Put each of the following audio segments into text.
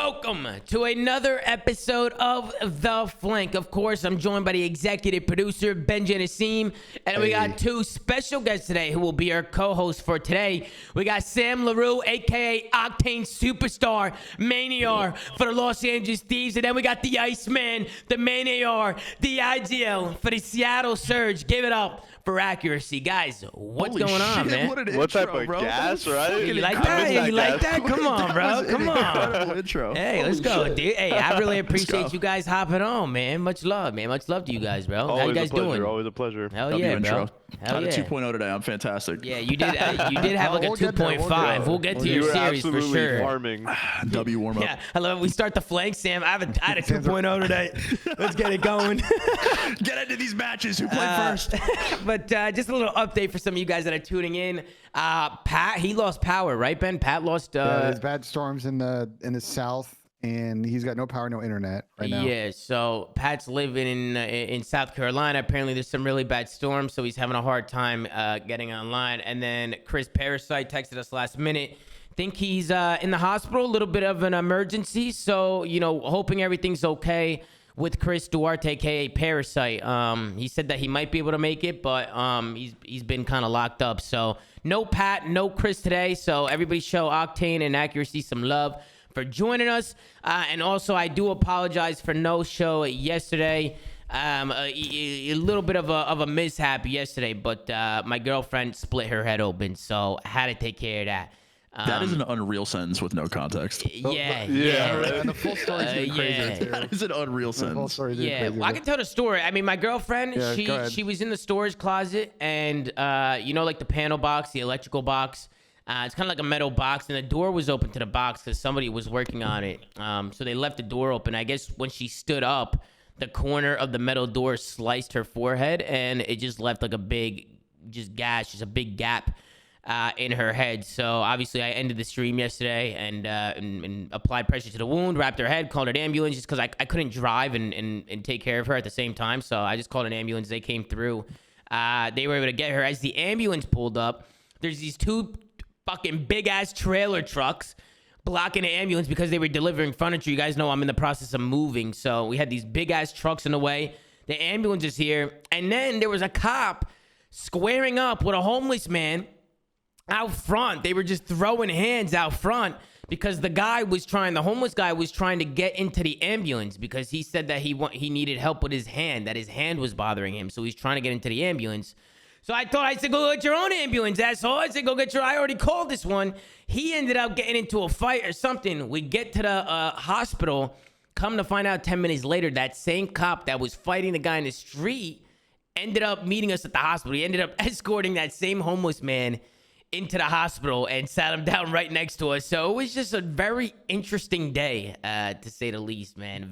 Welcome to another episode of The Flank. Of course, I'm joined by the executive producer, Benji Nassim, and we got two special guests today who will be our co-hosts for today. We got Sam LaRue, a.k.a. Octane Superstar, Maniar for the Los Angeles Thieves, and then we got the Iceman, the Maniar, the IGL for the Seattle Surge. Give it up for accuracy. Guys, what's going on, man? What type of gas, right? You like that? You like that? Come on, bro. Come on. Intro. Hey, let's go, dude. Hey, I really appreciate you guys hopping on, man. Much love, man. Much love to you guys, bro. How you guys doing? Always a pleasure. Hell yeah, bro. Hell Got yeah. a 2.0 today. I'm fantastic. Yeah, you did. You did have like a 2.5. We'll get to your series for sure. Farming. W warm up. Yeah, I love it. We start the flank, Sam. I had a 2.0 today. Let's get it going. Get into these matches. Who played first? But just a little update for some of you guys that are tuning in. Pat, he lost power, right, Ben? Pat lost. There's bad storms in the south, and he's got no power, no internet right now. Yeah, so Pat's living in South Carolina. Apparently, there's some really bad storms, so he's having a hard time getting online. And then Chris Parasite texted us last minute. Think he's in the hospital, a little bit of an emergency. So, you know, hoping everything's okay with Chris Duarte, aka Parasite. He said that he might be able to make it, but he's been kind of locked up. So no Pat, no Chris today. So everybody show Octane and Accuracy some love for joining us. And also, I do apologize for no show yesterday. A little bit of a mishap yesterday, but my girlfriend split her head open, so I had to take care of that. That is an unreal sentence with no context. Yeah. And the full story's getting crazy too. That is an unreal The full sentence. story's getting Yeah, crazy. well, I can tell the story. I mean, my girlfriend, Yeah, go ahead. she was in the storage closet, and you know, like the panel box, the electrical box. It's kind of like a metal box, and the door was open to the box because somebody was working on it. So they left the door open. I guess when she stood up, the corner of the metal door sliced her forehead, and it just left like a big, gash, just a big gap in her head. So obviously I ended the stream yesterday and applied pressure to the wound, wrapped her head, called an ambulance just because I couldn't drive and take care of her at the same time. So I just called an ambulance. They came through. They were able to get her. As the ambulance pulled up, there's these two fucking big ass trailer trucks blocking the ambulance because they were delivering furniture. You guys know I'm in the process of moving. So we had these big ass trucks in the way. The ambulance is here. And then there was a cop squaring up with a homeless man out front. They were just throwing hands out front because the homeless guy was trying to get into the ambulance because he said that he needed help with his hand, that his hand was bothering him. So he's trying to get into the ambulance. So I said, go get your own ambulance, asshole. I said, I already called this one. He ended up getting into a fight or something. We get to the hospital. Come to find out 10 minutes later, that same cop that was fighting the guy in the street ended up meeting us at the hospital. He ended up escorting that same homeless man into the hospital and sat him down right next to us. So it was just a very interesting day, to say the least, man.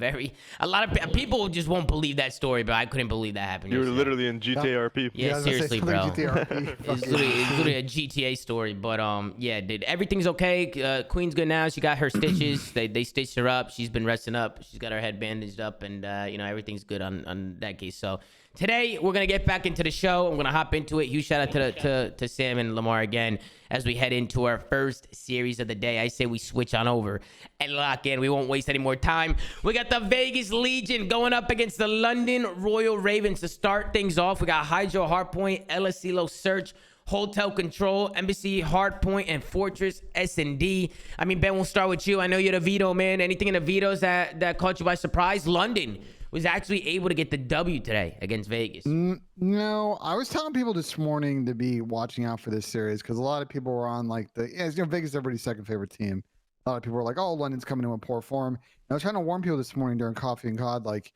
A lot of people just won't believe that story, but I couldn't believe that happened. You were literally in GTRP. Yeah, seriously, bro. It's GTRP. literally a GTA story, but yeah, everything's okay. Queen's good now. She got her stitches. They stitched her up. She's been resting up. She's got her head bandaged up, and you know, everything's good on that case. So today we're gonna get back into the show. I'm gonna hop into it. Huge shout out to Sam and Lamar again as we head into our first series of the day. I say we switch on over and lock in. We won't waste any more time. We got the Vegas Legion going up against the London Royal Ravens to start things off. We got Hydro Hardpoint, El Asilo Search, Hotel Control, Embassy Hardpoint, and Fortress S&D. I mean, Ben, we'll start with you. I know you're the veto man. Anything in the vetoes that caught you by surprise? London was actually able to get the W today against Vegas. No, I was telling people this morning to be watching out for this series because a lot of people were on like Vegas is everybody's second favorite team. A lot of people were like, "Oh, London's coming in poor form." And I was trying to warn people this morning during Coffee and Cod, like,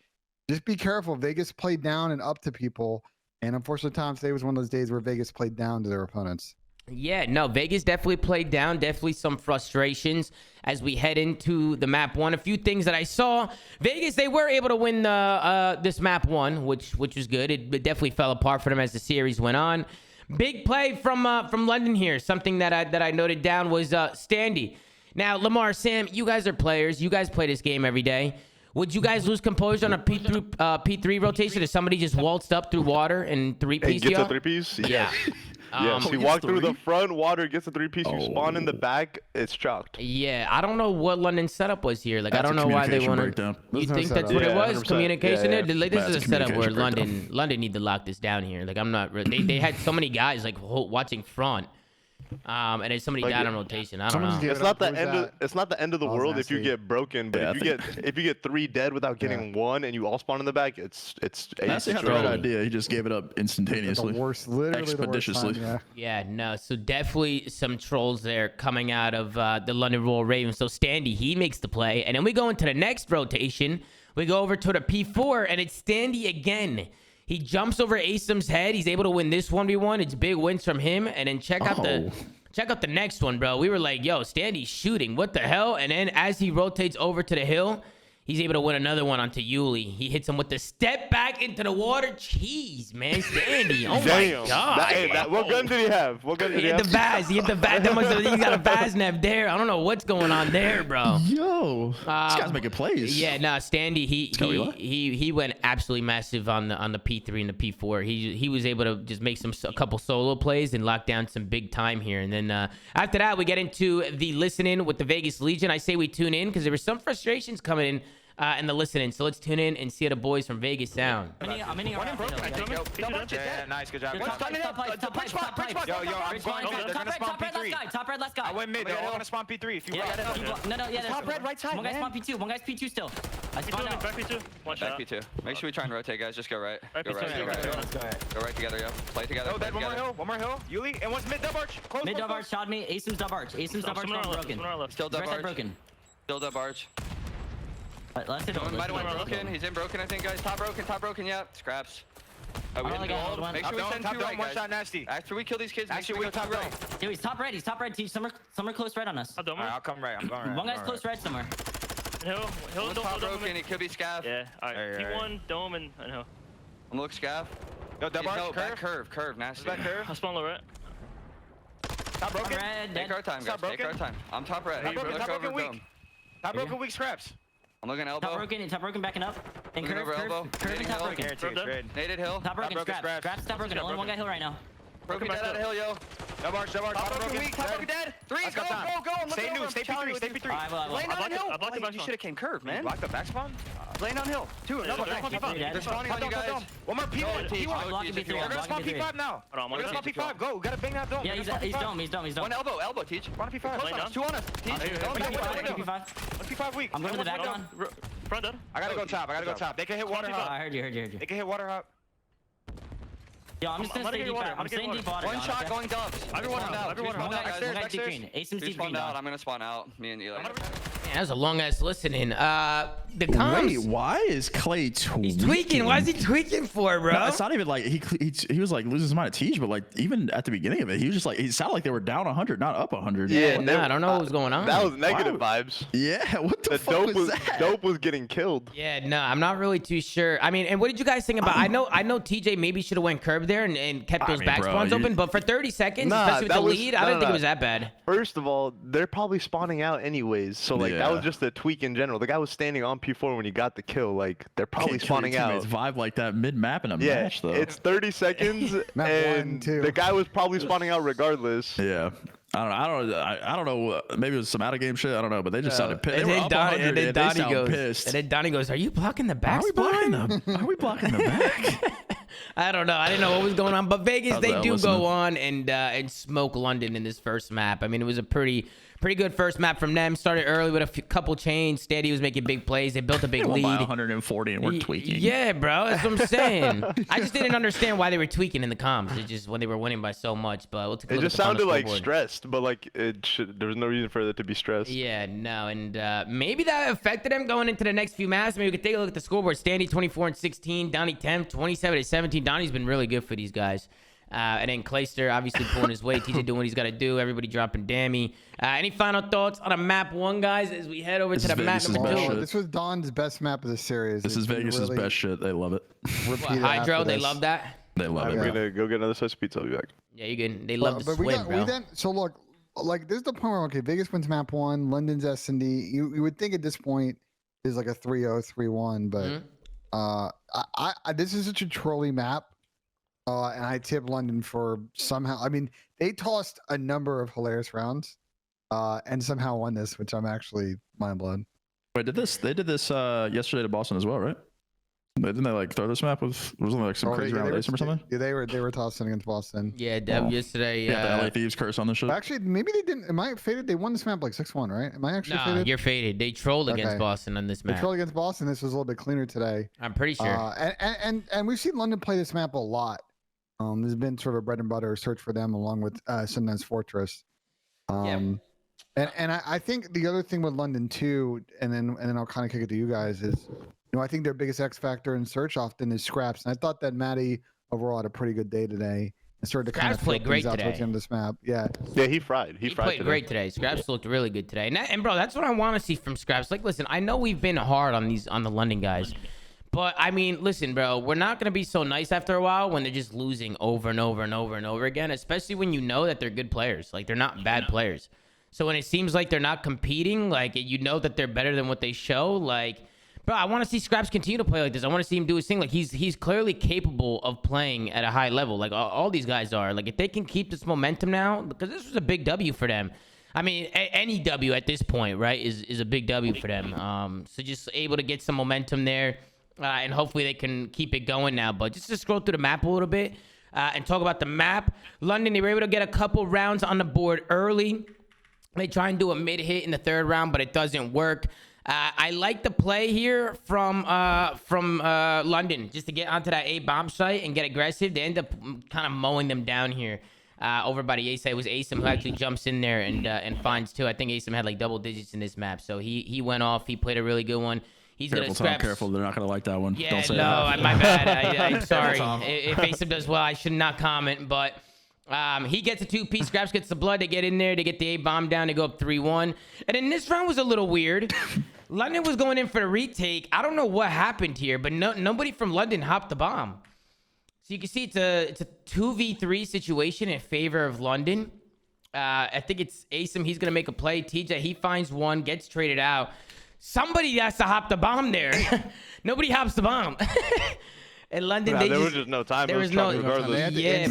just be careful. Vegas played down and up to people, and unfortunately, today was one of those days where Vegas played down to their opponents. Yeah, no, Vegas definitely played down. Definitely some frustrations as we head into the map one. A few things that I saw. Vegas, they were able to win this map one, which was good. It definitely fell apart for them as the series went on. Big play from London here. Something that I noted down was Standy. Now, Lamar, Sam, you guys are players. You guys play this game every day. Would you guys lose composure on a P3 rotation if somebody just waltzed up through water and three-piece Hey, you? get the three-piece? Yeah. Yes, he you gets walk through the three? front, water gets a 3-piece, you spawn in the Oh. back, it's chalked. Yeah, I don't know what London's setup was here. Like, I That's don't a know why they communication want breakdown. You There's no think that's setup. what it Yeah, was? 100%. Communication? Yeah, Like, this That's is a setup where communication London need to lock this down here. Like, I'm not. They had so many guys like watching front, and then somebody Like, died on rotation. I don't someone know. just gave It's it not up. the Who's end of that? it's not the end of the Oh, world if you nasty. get broken, but Yeah, if you get 3 dead without getting 1 and you all spawn in the back, it's Nasty had the trolling. right idea. He just gave it up The instantaneously. worst, literally the worst Expeditiously. time, yeah. Yeah, no. So definitely some trolls there coming out of the London Royal Ravens. So Standy, he makes the play, and then we go into the next rotation. We go over to the P4, and it's Standy again. He jumps over Asim's head. He's able to win this 1v1. It's big wins from him. And then check out the next one, bro. We were like, yo, Standy's shooting. What the hell? And then as he rotates over to the hill, he's able to win another one onto Yuli. He hits him with the step back into the water. Jeez, man. Standy. Oh, Damn. my God. What gun did he have? What gun did He he hit have? the Vaz. He hit the Vaz. He got a Vazneb there. I don't know what's going on there, bro. Yo, this guy's making plays. Yeah, no, Standy, Scully, he went absolutely massive on the P3 and the P4. He was able to just make a couple solo plays and lock down some big time here. And then after that, we get into the listening with the Vegas Legion. I say we tune in because there were some frustrations coming in the listening. So let's tune in and see how the boys from Vegas sound. I'm in here. Yeah, nice, good job. Top red, top red, let's go. I went mid, they're all gonna spawn P3 if you Yeah, want. top red, right side. One guy's spawn P2, one guy's P2 still. I spawned out. Back P2. One Back shot. P2. Make sure we try and rotate, guys. Just go right. Go right. P2, Go right. Let's go. Go right together, yo. Play together. Oh, Play dead, one more together. hill, one more hill. Yuli, and one's mid dub arch. Close, Mid close, dub close. arch shot me. Asim's dub arch. Asim's dub arch Someone on our left. broken. Someone on our left. Still dub Right side arch. broken. Still dub arch. Let's hit Someone him. might have went broken. He's in broken, I think, guys. Top broken. Yeah. Scraps. We only hit got gold. one. Make Top sure we dome, send top two dome, right, one shot guys. nasty. After we kill these kids, make Actually, sure we we go top two right. right. Yo, he's top red. Teach somewhere close red on us. I'll dome Alright, him. I'll come right, I'm going right. One guy's I'm close going red somewhere. Hill, One's dome, top dome, broken. He could be scav. Yeah, alright. Alright, P1, dome, and hill. I'm gonna look scav. Yo, dub He's arch, no, back curve. curve. Nasty. Back curve. I'll spawn low right. Top broken. Red, Take dead. our time, guys. Top Take our broken. time. I'm top red. Top broken, Look top over broken, weak. dome. Top broken, weak scraps. I'm looking elbow. Top broken backing up. And Looking over elbow. curve and Nading top hill. broken. Guarantee it's red. Naded hill. Top broken, broken, scraps. Scraps, top broken. Only one guy hill right now. Broken dead out of hill, yo. Dub arch, Top bottom broken weak. Top broken dead. Three. Let's Go. go, time. I'm looking Stay over. new, stay P3, stay P3. Alright, well, Lane on hill. I blocked the back You spawn. should have came curve, Man, man. block the back spawn. Lane on hill. Two. No, No, they're no, P5. dead. They're spawning on you Top guys. dome. One more P1, Go, teach. P1. Go, Blocking teach. P3, We're I'm gonna spawn blocking P5 now. Hold on, We're gonna spawn P5. Go, we gotta bang that dome. Yeah, We're he's gonna spawn P5. dome. He's dome. One elbow, teach. Spawn P5. Lane down. Two on us. Teach. Here, here. Go, Window, go, window, go. window. P5. One P5 weak. I'm going to the back on. Front dead. I gotta go top. They can hit water I hop. heard you. They can hit water hop. Yo, I'm just I'm gonna gonna stay get deep. water. I'm I'm staying gonna deep get water. One John, shot okay? going dubs. Everyone Spawned out, out. everyone Two One spawned guy, out, one guys. guy's deep green. Asim's Two deep green spawned out. now. I'm gonna spawn out. Me and Eli. Man, that was a long ass listening. The comms. Wait, why is Clay tweaking? He's tweaking. Why is he tweaking for, bro? No, it's not even like he was like losing his mind at Teach, but like even at the beginning of it, he was just like he sounded like they were down 100, not up 100. nah, I don't know what was going on. That was negative vibes. Yeah, what the The fuck dope was was that? dope was getting killed. Yeah, no, I'm not really too sure. I mean, and what did you guys think about? I know TJ maybe should have went curb there and kept those mean, back bro, spawns you- open, but for 30 seconds, Nah, especially with that the was- lead, I no, don't no, think it no. was that bad. First of all, they're probably spawning out anyways. So like that Yeah. was just a tweak in general. The guy was standing on P4 when he got the kill. Like they're probably Can't kill your spawning out. teammates vibe like that mid map in a Yeah, match though. it's 30 seconds, Map and 1, 2. the guy was probably spawning out regardless. Yeah. I don't know. Maybe it was some out of game shit. I don't know, but they just sounded pissed. They And were then, up Donnie, 100 and then and they Donnie sound goes, pissed. and then Donnie goes, "Are you blocking the back Are we spawn?" blocking them? Are we blocking the back? I don't know. I didn't know what was going on, but Vegas How's they that do listening? go on and smoke London in this first map. I mean, it was a pretty good first map from them. Started early with a couple chains. Steady was making big plays. They built a big They won by lead. 140 and we're tweaking. Yeah, bro. That's what I'm saying. I just didn't understand why they were tweaking in the comms. It just when they were winning by so much. But we'll take a It look just up on the sounded like scoreboard. stressed, but like there was no reason for it to be stressed. Yeah, no, and maybe that affected them going into the next few maps. Maybe we could take a look at the scoreboard. Standy 24 and 16, Donnie 10, 27 and 17. Donnie's been really good for these guys. And then Clayster obviously pulling his weight. TJ doing what he's got to do. Everybody dropping Dammy. Any final thoughts on a map one, guys, as we head over This to is the map Vegas' number best two? shit. This was Don's best map of the series. This is Vegas' best shit. They love it. What, Hydro, they love that. that. They love I'm it. Yeah. gonna go get another slice of pizza. I'll be back. Yeah, you can. They love the we swim, got, bro. we then, so look, like this is the point where okay, Vegas wins map 1, London's S&D. You would think at this point is like a 3-0, 3-1, but Mhm. I this is such a trolly map. And I tip London for somehow. I mean, they tossed a number of hilarious rounds, and somehow won this, which I'm actually mind blown. Wait, they did this yesterday to Boston as well, right? Didn't they like throw this map with wasn't there like some crazy round with Asim or something? Yeah, they were tossing against Boston. Yeah, Dev yesterday. Yeah, the LA Thieves curse on this shit. But actually, maybe they didn't. Am I faded? They won this map like 6-1, right? Am I actually Nah, faded? you're faded. They trolled against Okay. Boston on this They map. trolled against Boston. This was a little bit cleaner today. I'm pretty sure. And we've seen London play this map a lot. There's been sort of bread and butter search for them along with sometimes Fortress. And I think the other thing with London too, and then I'll kind of kick it to you guys is, I think their biggest X factor in search often is scraps. And I thought that Maddie overall had a pretty good day today and started to kind of Scraps played great out towards today. the end of this map. Yeah. Yeah, he fried. He fried played today. great today. Scraps looked really good today. And bro, that's what I want to see from Scraps. Like, listen, I know we've been hard on the London guys. But I mean, listen, bro, we're not gonna be so nice after a while when they're just losing over and over and over and over again, especially when you know that they're good players. Like, they're not bad players. So when it seems like they're not competing, like, you know that they're better than what they show, like, bro, I want to see Scraps continue to play like this. I want to see him do his thing. Like, he's clearly capable of playing at a high level. Like, all these guys are. Like, if they can keep this momentum now, because this was a big W for them. I mean, any W at this point, right, is a big W for them. So just able to get some momentum there, and hopefully they can keep it going now. But just to scroll through the map a little bit and talk about the map. London, they were able to get a couple rounds on the board early. They try and do a mid hit in the third round, but it doesn't work. I like the play here from London, just to get onto that A bomb site and get aggressive. They end up kind of mowing them down here over by the A site. It was Asim who actually jumps in there and finds two. I think Asim had like double digits in this map, so he went off. He played a really good one. He's Careful, gonna Tom, scrap. careful. They're not gonna like that one. Yeah, Don't say no, that. my bad. I'm sorry. Tom. If Asim does well, I should not comment, but. He gets a 2-piece. Scraps gets the blood. They get in there. They get the A bomb down. They go up 3-1. And then this round was a little weird. London was going in for the retake. I don't know what happened here, but nobody from London hopped the bomb. So you can see it's a 2v3 situation in favor of London. I think it's Asim. He's gonna make a play. TJ, he finds one, gets traded out. Somebody has to hop the bomb there. Nobody hops the bomb. In London, Nah, they there just, was just no time. there It was was no, Trump regardless. yeah,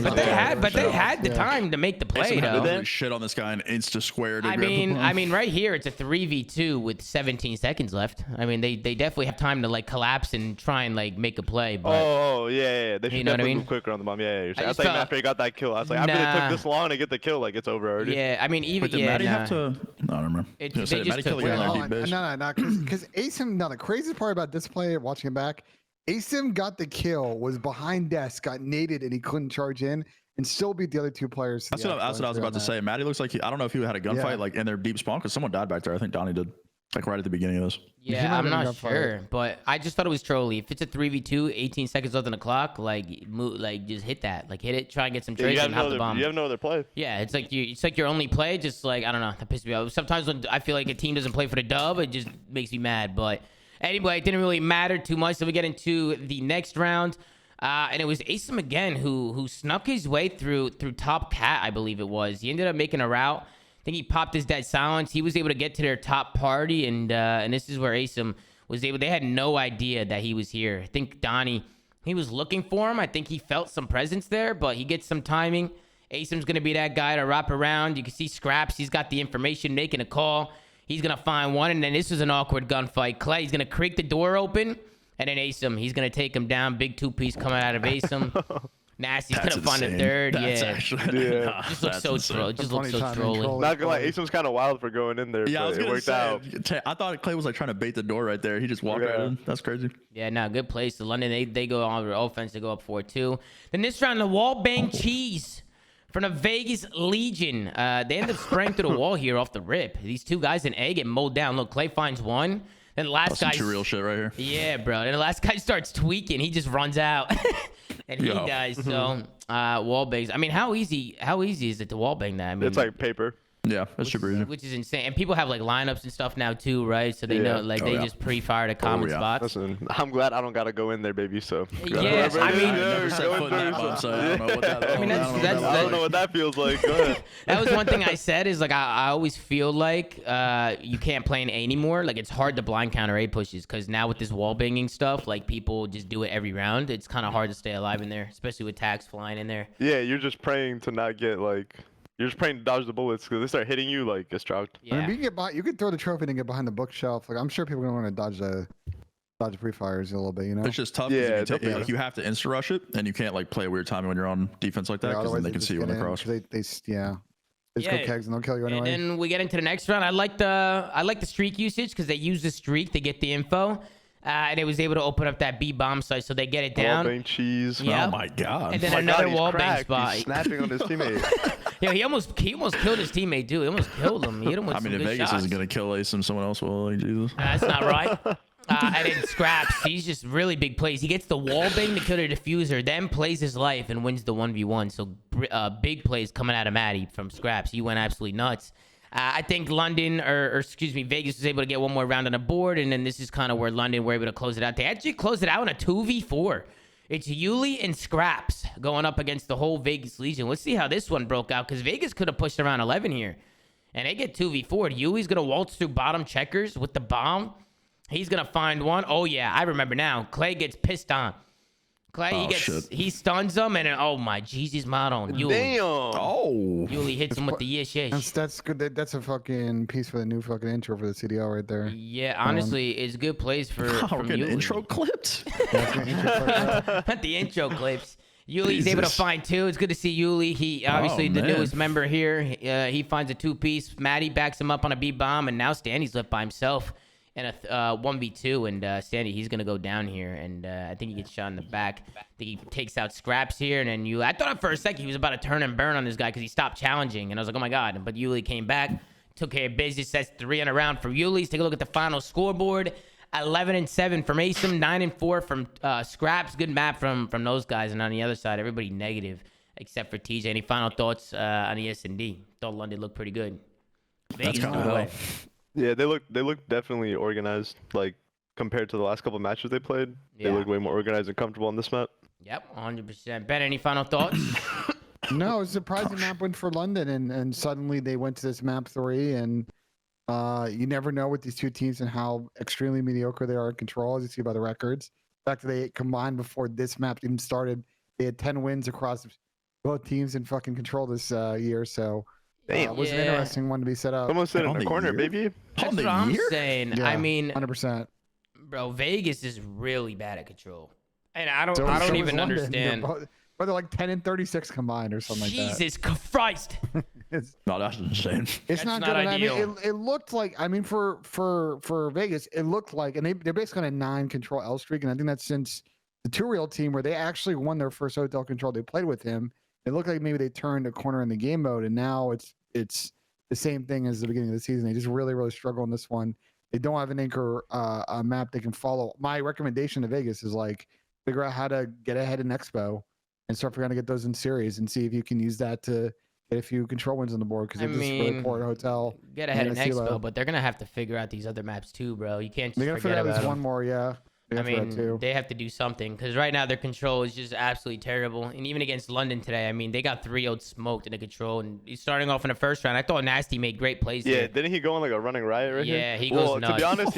but they had the time to make the play Asim had though. to do shit on this guy and insta square to I grab the mean, bomb. right here it's a 3v2 with 17 seconds left. I mean, they definitely have time to like collapse and try and like make a play. But Oh, yeah. They should You know what I definitely mean? move quicker on the bomb. Yeah, you're saying. I was just like, felt- after he got that kill, I was like, after they Nah. took this long to get the kill, like, it's over already. yeah, I mean, even Wait, did yeah, Maddie nah. have to? No, I don't remember. It- I was gonna they say, just Maddie killed took the guy way on long. deep base. No, because Asim. Now the craziest part about this play, watching it back, Asim got the kill, was behind desk, got naded, and he couldn't charge in, and still beat the other two players. to That's the what I was about to say. Maddie looks like I don't know if he had a gunfight Yeah. like in their deep spawn because someone died back there. I think Donnie did, like right at the beginning of this. He might Yeah, have I'm been not gunfight. sure, but I just thought it was trolly. If it's a 3v2, 18 seconds left on the clock, like just hit that, like hit it, try and get some Yeah, trades you have and no hop the other, bomb. you have no other play. Yeah, it's like your only play. Just like, I don't know, that pisses me off. Sometimes when I feel like a team doesn't play for the dub, it just makes me mad. But anyway, it didn't really matter too much. So we get into the next round, and it was Asim again who snuck his way through top cat, I believe it was. He ended up making a route. I think he popped his dead silence. He was able to get to their top party, and this is where Asim was able. They had no idea that he was here. I think Donnie, he was looking for him. I think he felt some presence there, but he gets some timing. Asim's going to be that guy to wrap around. You can see Scraps. He's got the information, making a call. He's going to find one, and then this was an awkward gunfight. Clay, he's going to creak the door open, and then Asim, he's going to take him down. Big 2-piece coming out of Asim. Nasty's going to find a third. That's Yeah. actually, Yeah. nah, Just looks that's so insane. troll. Just looks so Funny timing, trolly. troll. Not gonna lie, Asim's kind of wild for going in there, Yeah, I but was it gonna worked say. out. I thought Clay was like trying to bait the door right there. He just walked right Yeah. in. That's crazy. Yeah, no, good place. So London, they go on their offense. They go up 4-2. Then this round, the wall bang cheese from the Vegas Legion. They end up spraying through the wall here off the rip. These two guys in A get mowed down. Look, Clay finds one. Then the last That's some guy. true real shit right here. Yeah, bro. And the last guy starts tweaking. He just runs out. And he Yo. dies. So wall bangs. I mean, how easy is it to wall bang that? I mean, It's like paper. Yeah, that's super easy. which is insane. And people have like lineups and stuff now too, right? So they know Yeah. like Oh, they yeah. just pre-fire the common yeah. spots. Listen, I'm glad I don't gotta go in there, baby. So Yeah, I mean- Never set foot in that bomb site. I don't know what that. I mean, that's- I don't know what that feels like. Go ahead. That was one thing I said is like I always feel like you can't play in A anymore. Like it's hard to blind counter A pushes because now with this wall banging stuff, like people just do it every round. It's kind of hard to stay alive in there, especially with tags flying in there. Yeah, you're just praying to not get like. You're just praying to dodge the bullets because they start hitting you like it's dropped. I mean, Yeah. you can get behind, you can throw the trophy and get behind the bookshelf. Like I'm sure people are gonna want to dodge the pre-fires a little bit, you know. It's just tough. Yeah, Yeah, definitely. like you have to insta rush it, and you can't like play a weird timing when you're on defense like that because then they can see you on the cross. They just go kegs and they'll kill you And anyway. then we get into the next round. I like the streak usage because they use the streak to get the info, and it was able to open up that B bomb site so they get it down. Wallbang cheese. Yeah. Oh my god. And then Oh my another God, he's wall bang cracked. spot. He's snapping on his teammate. Yeah, he almost killed his teammate, dude. He almost killed him. He hit him with I mean, some if good Vegas shots. isn't gonna kill Ace and someone else will, like Jesus. That's not right. And then Scraps, he's just really big plays. He gets the wall bang to kill the diffuser, then plays his life and wins the 1v1. So big plays coming out of Matty from Scraps. He went absolutely nuts. I think London, or excuse me, Vegas was able to get one more round on the board, and then this is kind of where London were able to close it out. They actually closed it out in a 2v4. It's Yuli and Scraps going up against the whole Vegas Legion. Let's see how this one broke out, because Vegas could have pushed around 11 here. And they get 2v4. Yuli's going to waltz through bottom checkers with the bomb. He's going to find one. Oh, yeah, I remember now. Clay gets pissed on. Clay, he stuns him, and then, oh, my Jesus, model. Yuli. Damn. Oh. Yuli hits him with the yes. That's good. That's a fucking piece for the new fucking intro for the CDL right there. Yeah, honestly, it's good plays for Oh, we're from getting Yuli. intro clipped. Not the intro clips. Yuli's able to Jesus. find two. It's good to see Yuli. He obviously the man. newest member here. He finds a two-piece. Maddie backs him up on a B bomb, and now Stanley's left by himself in a 1v2. And Stanley, he's gonna go down here, and I think he gets shot in the back. I think he takes out Scraps here, and then Yuli. I thought for a second he was about to turn and burn on this guy because he stopped challenging, and I was like, oh my god. But Yuli came back, took care of business. That's 3 in a round for Yuli. Let's take a look at the final scoreboard. 11-7 from Asim, 9-4 from Scraps. Good map from those guys, and on the other side, everybody negative except for TJ. Any final thoughts on the S&D? Thought London looked pretty good. That's Vegas kind moved of away. Yeah, they look definitely organized. Like compared to the last couple of matches they played, Yeah. they look way more organized and comfortable on this map. Yep, 100%. Ben, any final thoughts? No, it's a surprising map win for London, and suddenly they went to this map 3, and you never know with these two teams and how extremely mediocre they are in control, as you see by the records. The fact that they combined before this map even started, they had 10 wins across both teams in fucking control this year. So Damn. it was an Yeah. interesting one to be set up. Someone sit in On the the corner, year? baby. That's On the what I'm year? saying. Yeah, I mean, 100%. bro, Vegas is really bad at control. And I don't So even is London. understand. But they're like 10 and 36 combined or something like that. Jesus Christ. No, that's insane. It's That's not not good. And I ideal. mean, it looked like, I mean, for Vegas, it looked like, and they're basically on a 9 control L streak. And I think that's since the 2-Real team where they actually won their first hotel control. They played with him. It looked like maybe they turned a corner in the game mode. And now it's the same thing as the beginning of the season. They just really, really struggle in this one. They don't have an anchor a map they can follow. My recommendation to Vegas is like figure out how to get ahead in Expo and start figuring out to get those in series and see if you can use that to get a few control wins on the board because I they're just really mean, poor at hotel. Get ahead in and Silo. Expo, but they're going to have to figure out these other maps too, bro. You can't just They're gonna figure forget out at about least them. one more, yeah. I They have mean, that too. they have to do something because right now their control is just absolutely terrible. And even against London today, I mean, they got 3-0 smoked in the control. And he's starting off in the first round. I thought Nasty made great plays Yeah, there. didn't he go on like a running riot right here? Yeah, he well, goes to be nuts. honest,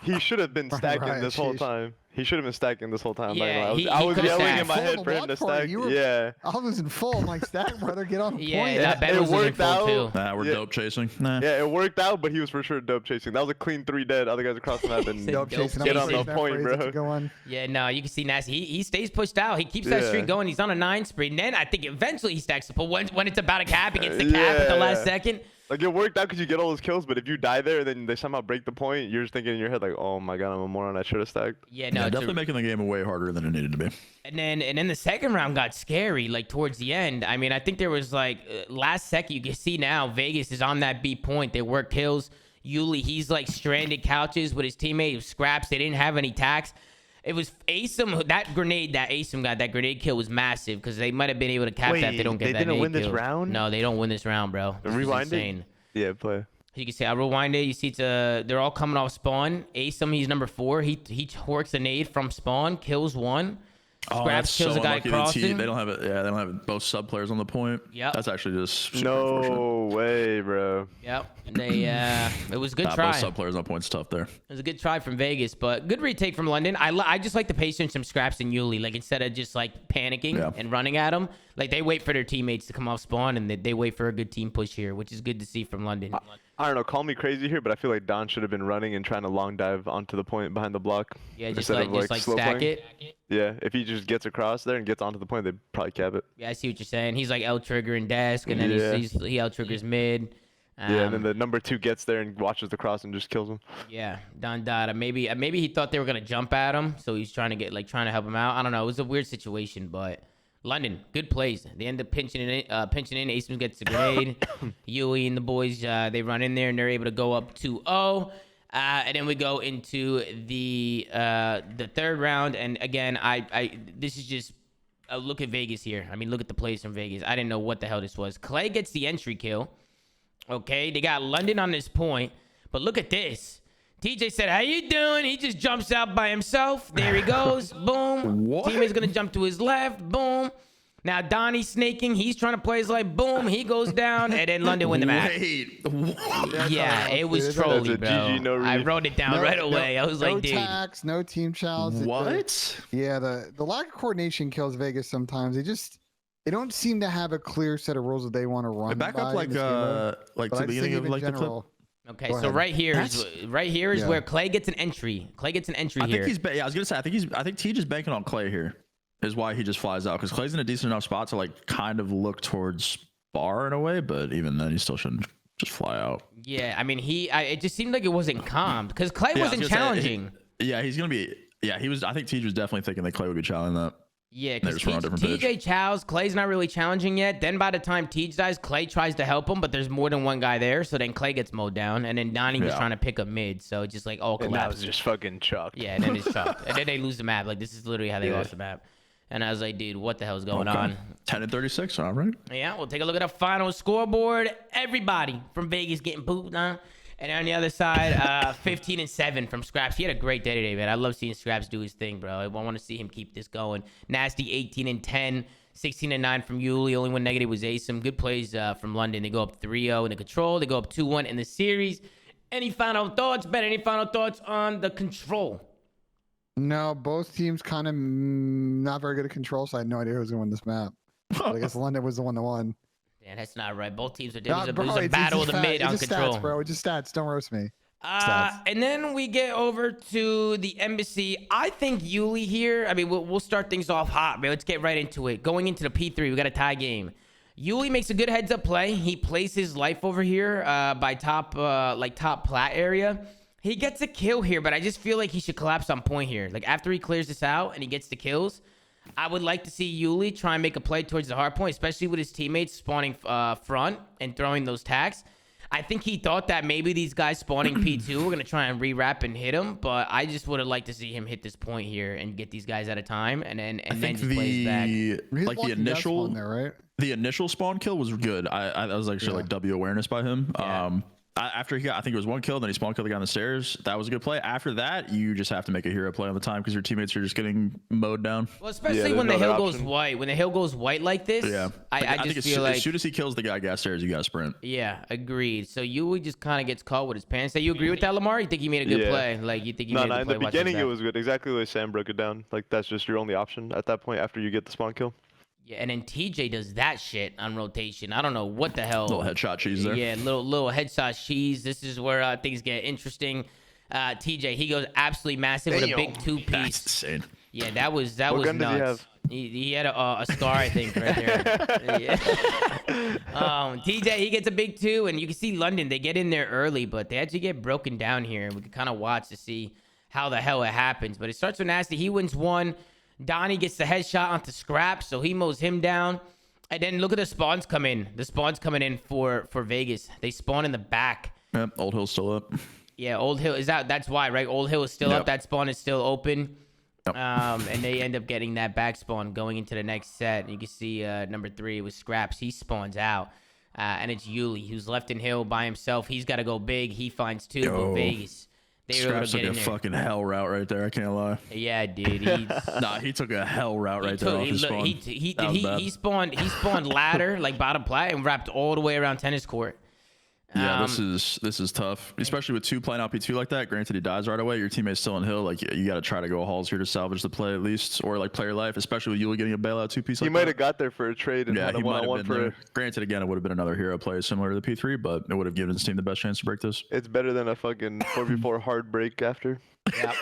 he should have been stacking Riot, this whole sheesh. time. He should have been stacking this whole time. Yeah, I was could've yelling stacked. in my Full head of for him blood to for it. stack. You were- Yeah. I was in full. I'm like, stack, brother, get on Yeah, point. nah, Ben It was in worked full out. too. Nah, we're Yeah. dope chasing. Nah. Yeah, it worked out, but he was for sure dope chasing. That was a clean 3 dead. Other guys across the map and Dope chasing. Get I'm on afraid the that point, phrase bro. that you go on. Yeah, no, you can see Nasty. He stays pushed out. He keeps that Yeah. streak going. He's on a 9 spree. And then I think eventually he stacks the pull. When it's about a cap, he gets the cap at the last second. Like it worked out because you get all those kills, but if you die there and then they somehow break the point, you're just thinking in your head like, "Oh my god, I'm a moron. I should have stacked." Yeah, no, Yeah, it's a- definitely making the game way harder than it needed to be. And then the second round got scary, like towards the end. I mean, I think there was like last second, you can see now Vegas is on that B point. They work kills. Yuli, he's like stranded couches with his teammate Scraps. They didn't have any tacks. It was Asim. That grenade that Asim got, that grenade kill was massive because they might have been able to cap that if they don't get they that didn't nade win this kill. round? No, they don't win this round, bro. This was Rewind it? insane. Yeah, play. You can see I rewind it. You see they're all coming off spawn. Asim, he's number 4. He horks a nade from spawn, kills one. Scraps kills a guy crossing. They don't have it. Yeah, they don't have both sub players on the point. Yep. That's actually just super unfortunate. No way, bro. Yep. They it was a good Both try. sub players on point's tough there. It was a good try from Vegas, but good retake from London. I just like the patience from Scraps and Yuli. Like instead of just like panicking and running at them, like they wait for their teammates to come off spawn and they wait for a good team push here, which is good to see from London. I don't know. Call me crazy here, but I feel like Don should have been running and trying to long dive onto the point behind the block. Yeah, just instead like of, slow stack playing. it. Yeah, if he just gets across there and gets onto the point, they'd probably cap it. Yeah, I see what you're saying. He's like L trigger and desk, and then he L triggers mid. Yeah, and then the number 2 gets there and watches the cross and just kills him. Yeah, Don Dada. Maybe he thought they were gonna jump at him, so he's trying to help him out. I don't know. It was a weird situation, but London, good plays. They end up pinching in. Asim gets the grenade. Yui and the boys, they run in there and they're able to go up 2-0. And then we go into the third round. And again, this is just a look at Vegas here. I mean, look at the plays from Vegas. I didn't know what the hell this was. Clay gets the entry kill. Okay, they got London on this point, but look at this. TJ said, "How you doing?" He just jumps out by himself. There he goes. Boom. What? Teammate's gonna jump to his left. Boom. Now Donnie's snaking. He's trying to play his life. Boom. He goes down, and then London win the match. Wait, what? Yeah, it was That's a trolly, GG, bro. no I read. wrote it down right away. I was like, dude. No tax, no team challenge. What? Yeah, the lack of coordination kills Vegas sometimes. They don't seem to have a clear set of rules that they want to run. Back by up in like this game mode. to But the I'd say beginning of even like the clip. general, Okay, Go so ahead. right here is Yeah. where Clay gets an entry. Clay gets an entry I here. think he's. Yeah, I was gonna say. I think Teej is banking on Clay here. Is why he just flies out because Clay's in a decent enough spot to like kind of look towards bar in a way, but even then he still shouldn't just fly out. Yeah, I mean it just seemed like it wasn't calm because Clay Yeah, I was wasn't gonna say, challenging. Yeah, he's gonna be. Yeah, he was. I think Teej was definitely thinking that Clay would be challenging that. Yeah, They because just run a different pitch. TJ chows, Clay's not really challenging yet. Then by the time Tej dies, Clay tries to help him, but there's more than one guy there. So then Clay gets mowed down, and then Donnie was Yeah. trying to pick up mid. So it just like all And that was collapses. just fucking chalked. Yeah, and then it's chopped. And then they lose the map. Like this is literally how they lost the map. And I was like, dude, what the hell's going on? 10-36. All right. Yeah, we'll take a look at the final scoreboard. Everybody from Vegas getting booed on. And on the other side, 15-7 from Scraps. He had a great day today, man. I love seeing Scraps do his thing, bro. I want to see him keep this going. Nasty 18-10, 16-9 from Yuli. Only one negative was Asim. Good plays from London. They go up 3-0 in the control. They go up 2-1 in the series. Any final thoughts, Ben? Any final thoughts on the control? No, both teams kind of not very good at control, so I had no idea who was going to win this map. But I guess London was the one that won. Yeah, that's not right. Both teams are Nah, it was bro, a it's battle of just the mid it's on just control. Stats, bro. It's just stats. Don't roast me. Stats. And then we get over to the embassy. I think Yuli here. I mean, we'll start things off hot, man. Let's get right into it. Going into the P3, we got a tie game. Yuli makes a good heads-up play. He plays his life over here by top plat area. He gets a kill here, but I just feel like he should collapse on point here. Like after he clears this out and he gets the kills, I would like to see Yuli try and make a play towards the hard point, especially with his teammates spawning front and throwing those tacks. I think he thought that maybe these guys spawning P2 were going to try and re-wrap and hit him, but I just would have liked to see him hit this point here and get these guys at a time and then just plays back. He's Like the walking down initial spawn there, right? The initial spawn kill was good. I was actually like W awareness by him. Yeah. After he got, I think it was one kill, then he spawn killed the guy on the stairs. That was a good play. After that, you just have to make a hero play on the time because your teammates are just getting mowed down. Well, especially there's when the no hill other goes option. white. When the hill goes white like this, Yeah, I think just feel like as soon as he kills the guy gas stairs, you got to sprint. yeah, agreed. So Yuli just kind of gets caught with his pants. Do you agree with that, Lamar? You think he made a good Yeah. play? Like you think he No, made a no, good in play? the watching beginning back? it was good. Exactly the way Sam broke it down. Like that's just your only option at that point after you get the spawn kill. Yeah, and then TJ does that shit on rotation. I don't know what the hell. Little headshot cheese there. Yeah, little headshot cheese. This is where things get interesting. TJ, he goes absolutely massive with a big That's two-piece. insane. Yeah, that was What gun does he nuts. have? He had a scar, I think, right there. Yeah. TJ, he gets a big 2, and you can see London. They get in there early, but they actually get broken down here. We can kind of watch to see how the hell it happens. But it starts with Nasty. He wins 1. Donnie gets the headshot onto Scraps, so he mows him down. And then look at the spawns come in. The spawns coming in for Vegas. They spawn in the back. Yep, Old Hill's still up. Yeah, Old Hill is out. That's why, right? Old Hill is still up. Yep. That spawn is still open. Yep. And they end up getting that back spawn going into the next set. You can see number 3 with Scraps. He spawns out. And it's Yuli who's left in Hill by himself. He's got to go big. He finds 2, but Vegas. They were able to Scraps get took in a there. fucking hell route right there. I can't lie. Yeah, dude. He's, Nah, he took a hell route right there off his spawn. He spawned ladder like bottom plat and wrapped all the way around tennis court. Yeah, this is tough, especially with 2 playing out P2 like that. Granted, he dies right away. Your teammate's still in Hill. Like you got to try to go halls here to salvage the play at least, or like player life, especially with Yuli getting a bailout 2-piece. He Like might have got there for a trade and yeah, had a he might have one-on-one been for. there. Granted, again, it would have been another hero play similar to the P3, but it would have given his team the best chance to break this. It's better than a fucking 4v4 hard break after. Yep.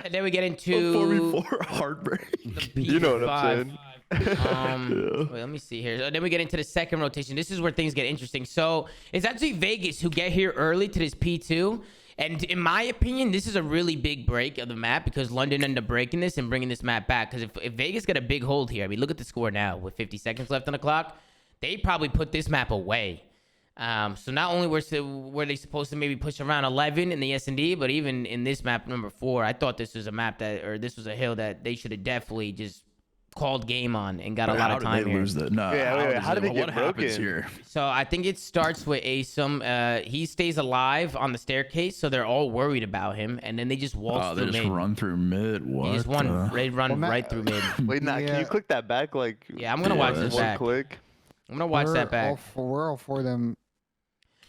And then we get into 4v4 heartbreak. You know what I'm saying. Wait, let me see here. Then we get into the second rotation. This is where things get interesting. So it's actually Vegas who get here early to this P2. And in my opinion, this is a really big break of the map because London ended up breaking this and bringing this map back. Because if Vegas got a big hold here, I mean, look at the score now with 50 seconds left on the clock. They probably put this map away. So not only were they supposed to maybe push around 11 in the S&D, but even in this map number 4, I thought this was a map that, or this was a hill that they should have definitely just called game on and got a lot of time How did they here. lose that? No. Yeah, how did they get what happens broken? here? So I think it starts with Asum. He stays alive on the staircase, so they're all worried about him, and then they just waltz Oh, through they just mid. run through mid. What? They just run right through mid. Wait, nah, can Yeah. you click that back like? Yeah, I'm gonna watch this one back. click. I'm gonna watch that back. We're all for them.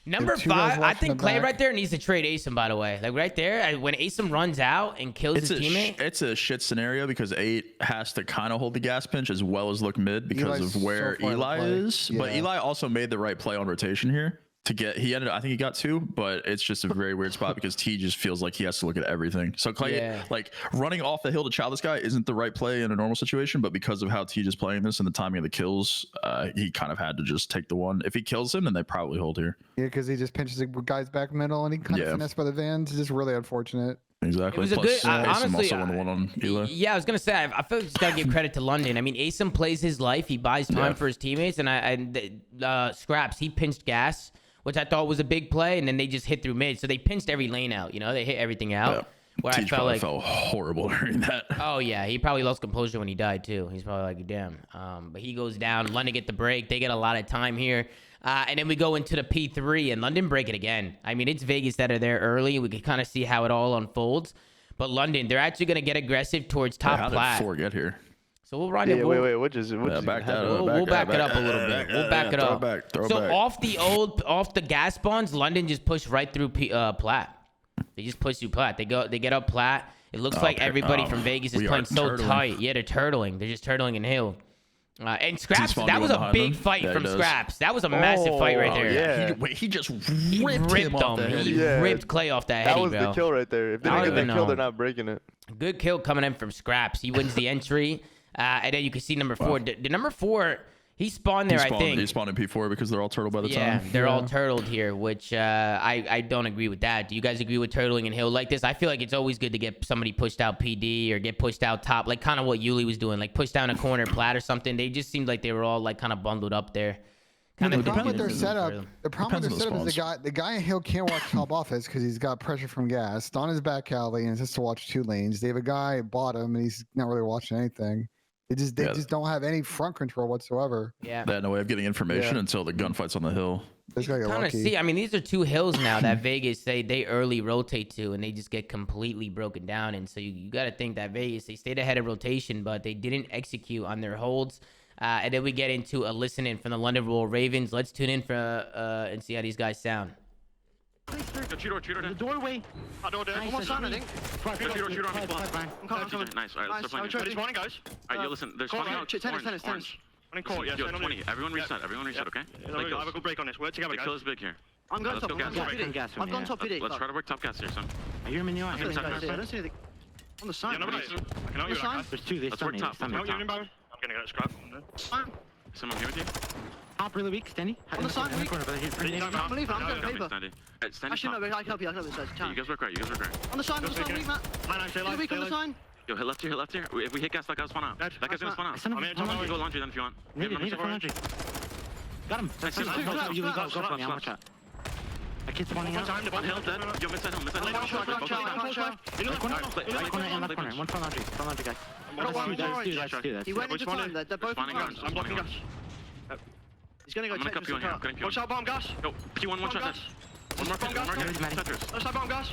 Number two guys 5, I watching think the Clay back. right there needs to trade Asum, by the way. Like right there, when Asum runs out and kills his teammate. It's a shit scenario because 8 has to kind of hold the gas pinch as well as look mid because Eli's of where so far to Eli play. is. But Yeah. Eli also made the right play on rotation here to get. I think he got 2, but it's just a very weird spot because T just feels like he has to look at everything. So Clay, Yeah. like running off the hill to chow this guy isn't the right play in a normal situation, but because of how T is playing this and the timing of the kills, he kind of had to just take the one. If he kills him, then they probably hold here. Yeah, because he just pinches the guys back middle and he kind of Yeah. finessed by the vans. It's just really unfortunate. Exactly. It was a Plus, good- Asum honestly, also won the one on Eli. Yeah, I was gonna say I feel like just gotta give credit to London. I mean, Asum plays his life. He buys time Yeah. for his teammates, and Scraps he pinched gas, which I thought was a big play, and then they just hit through mid. So they pinched every lane out. You know, they hit everything out. Yeah. Where I Teach felt probably like, felt horrible during that. oh yeah, he probably lost composure when he died too. He's probably like, damn. But he goes down. London get the break. They get a lot of time here. And then we go into the P3, and London break it again. I mean, it's Vegas that are there early. We can kind of see how it all unfolds. But London, they're actually going to get aggressive towards top How plat. did 4 get here? So we'll run Yeah, it. wait, what just Yeah, back that up. We'll back it up a little bit. We'll back it throw up. back, throw So back. off the gas spawns, London just pushed right through plat. They just push through plat. They get up plat. It looks like Okay. everybody from Vegas is We are playing so turtling. tight. Yeah, they're turtling. They're just turtling in hill. And Scraps, spawn that was going a behind big them? fight Yeah, he from does. Scraps. That was a massive fight right there. yeah. He just He ripped him off the head. He Yeah. ripped Clay off that That heady, was bro. the kill right there. If they I don't don't get even the kill, know. they're not breaking it. Good kill coming in from Scraps. He wins the entry. And then you can see number 4. The number 4, he spawned there, I think. He spawned in P4 because they're all turtle by the Yeah, time. they're all turtled here, which I don't agree with that. Do you guys agree with turtling in hill like this? I feel like it's always good to get somebody pushed out PD or get pushed out top, like kind of what Yuli was doing, like pushed down a corner plat or something. They just seemed like they were all like kind of bundled up there. Kind The problem with their setup, the problem with Depends their on the setup is the guy in Hill can't watch top office because he's got pressure from gas. Don is back alley and has to watch 2 lanes. They have a guy bottom and he's not really watching anything. They just don't have any front control whatsoever. Yeah. They had no way of getting information Yeah. until the gunfights on the hill. This guy got Kind of lucky. see. I mean, these are 2 hills now that Vegas they early rotate to, and they just get completely broken down. And so you got to think that Vegas they stayed ahead of rotation, but they didn't execute on their holds. And then we get into a listening from the London Royal Ravens. Let's tune in for and see how these guys sound. The doorway. I don't know. Nice, Almost that's done, I me. think. Shoot on me, I'm coming. Nice, alright, let's start playing. There's one, guys. Alright, yo, listen, there's Court, one right? out. Tennis. One in court, yeah. Yo, stand on 20. me. Everyone Yeah. reset, okay? Yeah, I have a good break on this. Work together, Big guys. kill is big here. I'm going Let's top. go I'm gas. going Let's I've gone top PD. Let's try to work top gas here, son. I hear him in the eye. I Let's don't go, see anything. On the side. Yeah, no, right? I can help On you the with that, side. guys. There's 2. They Let's work top. Can I help you in, Barry? I'm gonna get a scrap. Someone here with you? Top really weak. Standing. On the side. Weak. I'm leaving. I'm going paper. Standing. Standing Actually, top. no. I can help you. I can help you. You guys work right. On the side. Weak, Matt. Stay Weak on the side. Yo, hit left here. If we hit gas, that guy's spawn out. That guy's gonna spawn out. I'm in top. You can go laundry then if you want. Need it for laundry. Got him. Nice, You got watch out. That kid's spawning out. Time, the On hill, dead. Yo, midside hill, midside hill. One shot, Focus. Right corner and left corner. One front laundry. Front laundry guy. Let's do that. He went into time. They're both Spawning front. gas, I'm blocking spawning gas. He's gonna go I'm gonna take cup you in here. I'm gonna Watch out, bomb gas. Yo, P1, one shot dead. One more Bomb gas. Tetris. Let's have bomb gas.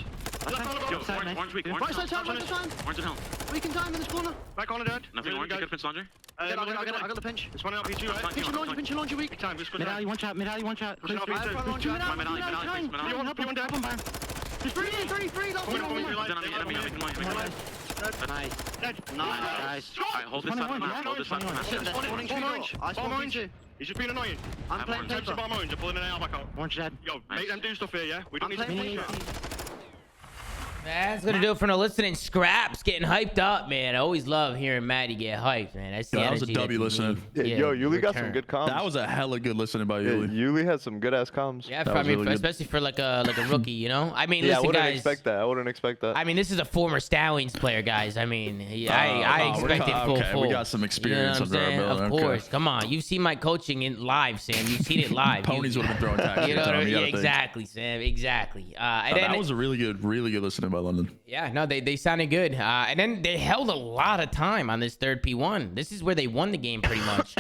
Yo, orange weak, Right side time, right side time. orange and hill. We can time in this corner. Right corner dead. Nothing orange, you get a pinch laundry. I got the pinch. It's running out P2, right? Pinch and launch, weak. Time, just Mid alley, one shot. Mid alley, one shot. Clear three. My medallion, please, medallion. P1 dead. There's three. That's Dead on me, enemy, I'm making mine. Nice. Nice. Alright, hold this side of the map, hold this side of the map. Bomb orange. Bomb orange. He's just being annoying. I'm playing orange. paper. Bomb orange. I'm pulling an AR back out. Orange dead. Yo, make them do stuff here, yeah? We don't I'm need to playing push paper. it. That's gonna do it for no listening. Scraps getting hyped up, man. I always love hearing Maddie get hyped, man. That's the Yo, that was a energy W you listening. need. Yeah, yo, Yuli got some return. good comms. That was a hella good listening by Yeah, Yuli. Yuli had some good ass comms. Yeah, That I was mean, really good. especially for like a rookie, you know. I mean, Yeah, I listen, wouldn't guys. expect that. I wouldn't expect that. I mean, this is a former Stallions player, guys. I mean, I expected full. We got some experience You know what I'm under our saying? belt. Of Okay. course. Come on. You've seen my coaching in live, Sam. You've seen it live. Ponies would have been throwing tactics. You know what I mean? You Yeah, gotta think. exactly, Sam. Exactly. And then That was a really good listening by London. yeah, no, they sounded good. And then they held a lot of time on this third P1. This is where they won the game pretty much.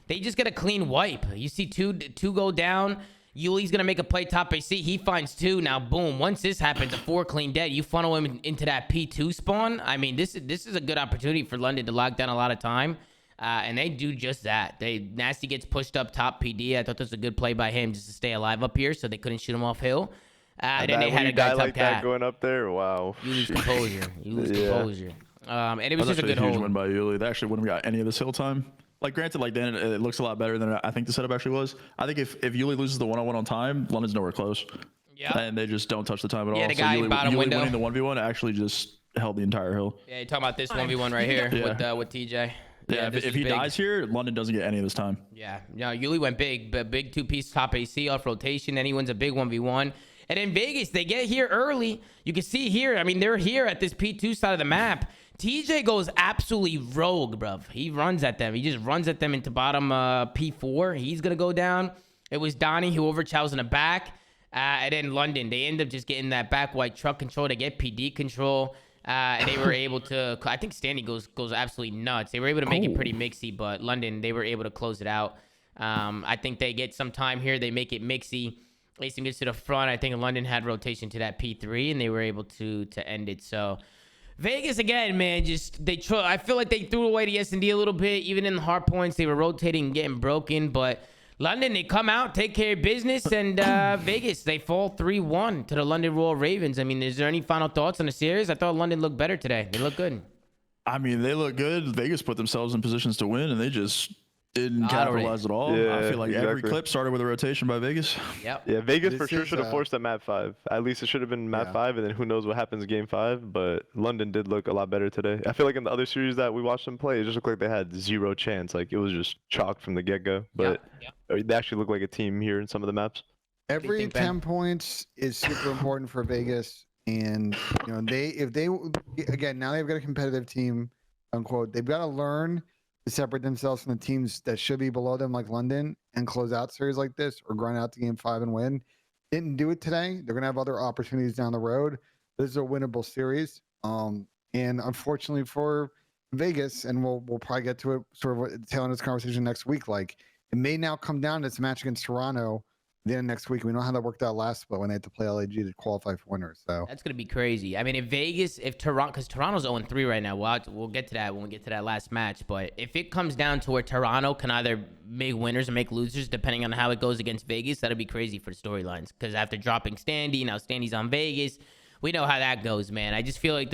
They just get a clean wipe. You see two go down. Yuli's going to make a play top AC. He finds two. Now, boom. Once this happens, a 4 clean dead. You funnel him into that P2 spawn. I mean, this is a good opportunity for London to lock down a lot of time. And they do just that. Nasty gets pushed up top PD. I thought this was a good play by him just to stay alive up here so they couldn't shoot him off hill. And then they had a guy top like that cat. going up there. Wow. You lose composure. You lose Yeah. composure. And it was That's just a actually good huge hold. win by Yuli. They actually wouldn't have got any of this hill time. Like, granted, like then it looks a lot better than I think the setup actually was. I think if Yuli loses the 1-on-1 on time, London's nowhere close. Yeah. And they just don't touch the time at Yeah, all. the guy Yuli, bottom Yuli window. winning the 1v1 actually just held the entire hill. Yeah, you're talking about this 1v1 right here Yeah. with TJ. Yeah, this if is he big. dies here, London doesn't get any of this time. Yeah, Yuli went big, but big 2-piece top AC off rotation. Then he wins a big 1v1. And in Vegas, they get here early. You can see here, I mean, they're here at this P2 side of the map. TJ goes absolutely rogue, bruv. He runs at them. He just runs at them into bottom P4. He's going to go down. It was Donnie who overchows in the back. And then London, they end up just getting that back white truck control. They get PD control. And they were able to, I think Standy goes absolutely nuts. They were able to make it pretty mixy, but London, they were able to close it out. I think they get some time here. They make it mixy. Lacing gets to the front. I think London had rotation to that P3, and they were able to end it. So Vegas again, man. Just I feel like they threw away the S&D a little bit. Even in the hard points, they were rotating and getting broken. But London, they come out, take care of business, and Vegas, they fall 3-1 to the London Royal Ravens. I mean, is there any final thoughts on the series? I thought London looked better today. They look good. I mean, they look good. Vegas put themselves in positions to win, and they just didn't capitalize at all. Yeah, I feel like every exactly. clip started with a rotation by Vegas. Yep. Yeah, Vegas for This sure is, should have forced that map 5. At least it should have been map 5, and then who knows what happens in game 5. But London did look a lot better today. I feel like in the other series that we watched them play, it just looked like they had zero chance. Like it was just chalk from the get-go. But they actually look like a team here in some of the maps. Every think, Ben? 10 points is super important for Vegas, and you know if they again now they've got a competitive team, unquote. They've got to learn to separate themselves from the teams that should be below them, like London, and close out series like this or grind out to game 5 and win. Didn't do it today. They're gonna have other opportunities down the road. This is a winnable series, and unfortunately for Vegas, and we'll probably get to it sort of at the tail end of this conversation next week. Like it may now come down to this match against Toronto. Then next week, we know how that worked out last split when they had to play LAG to qualify for winners. So That's gonna be crazy. I mean, if Toronto, because Toronto's 0-3 right now. We'll get to that when we get to that last match. But if it comes down to where Toronto can either make winners or make losers, depending on how it goes against Vegas, that'd be crazy for the storylines. Because after dropping Standy, now Standy's on Vegas. We know how that goes, man. I just feel like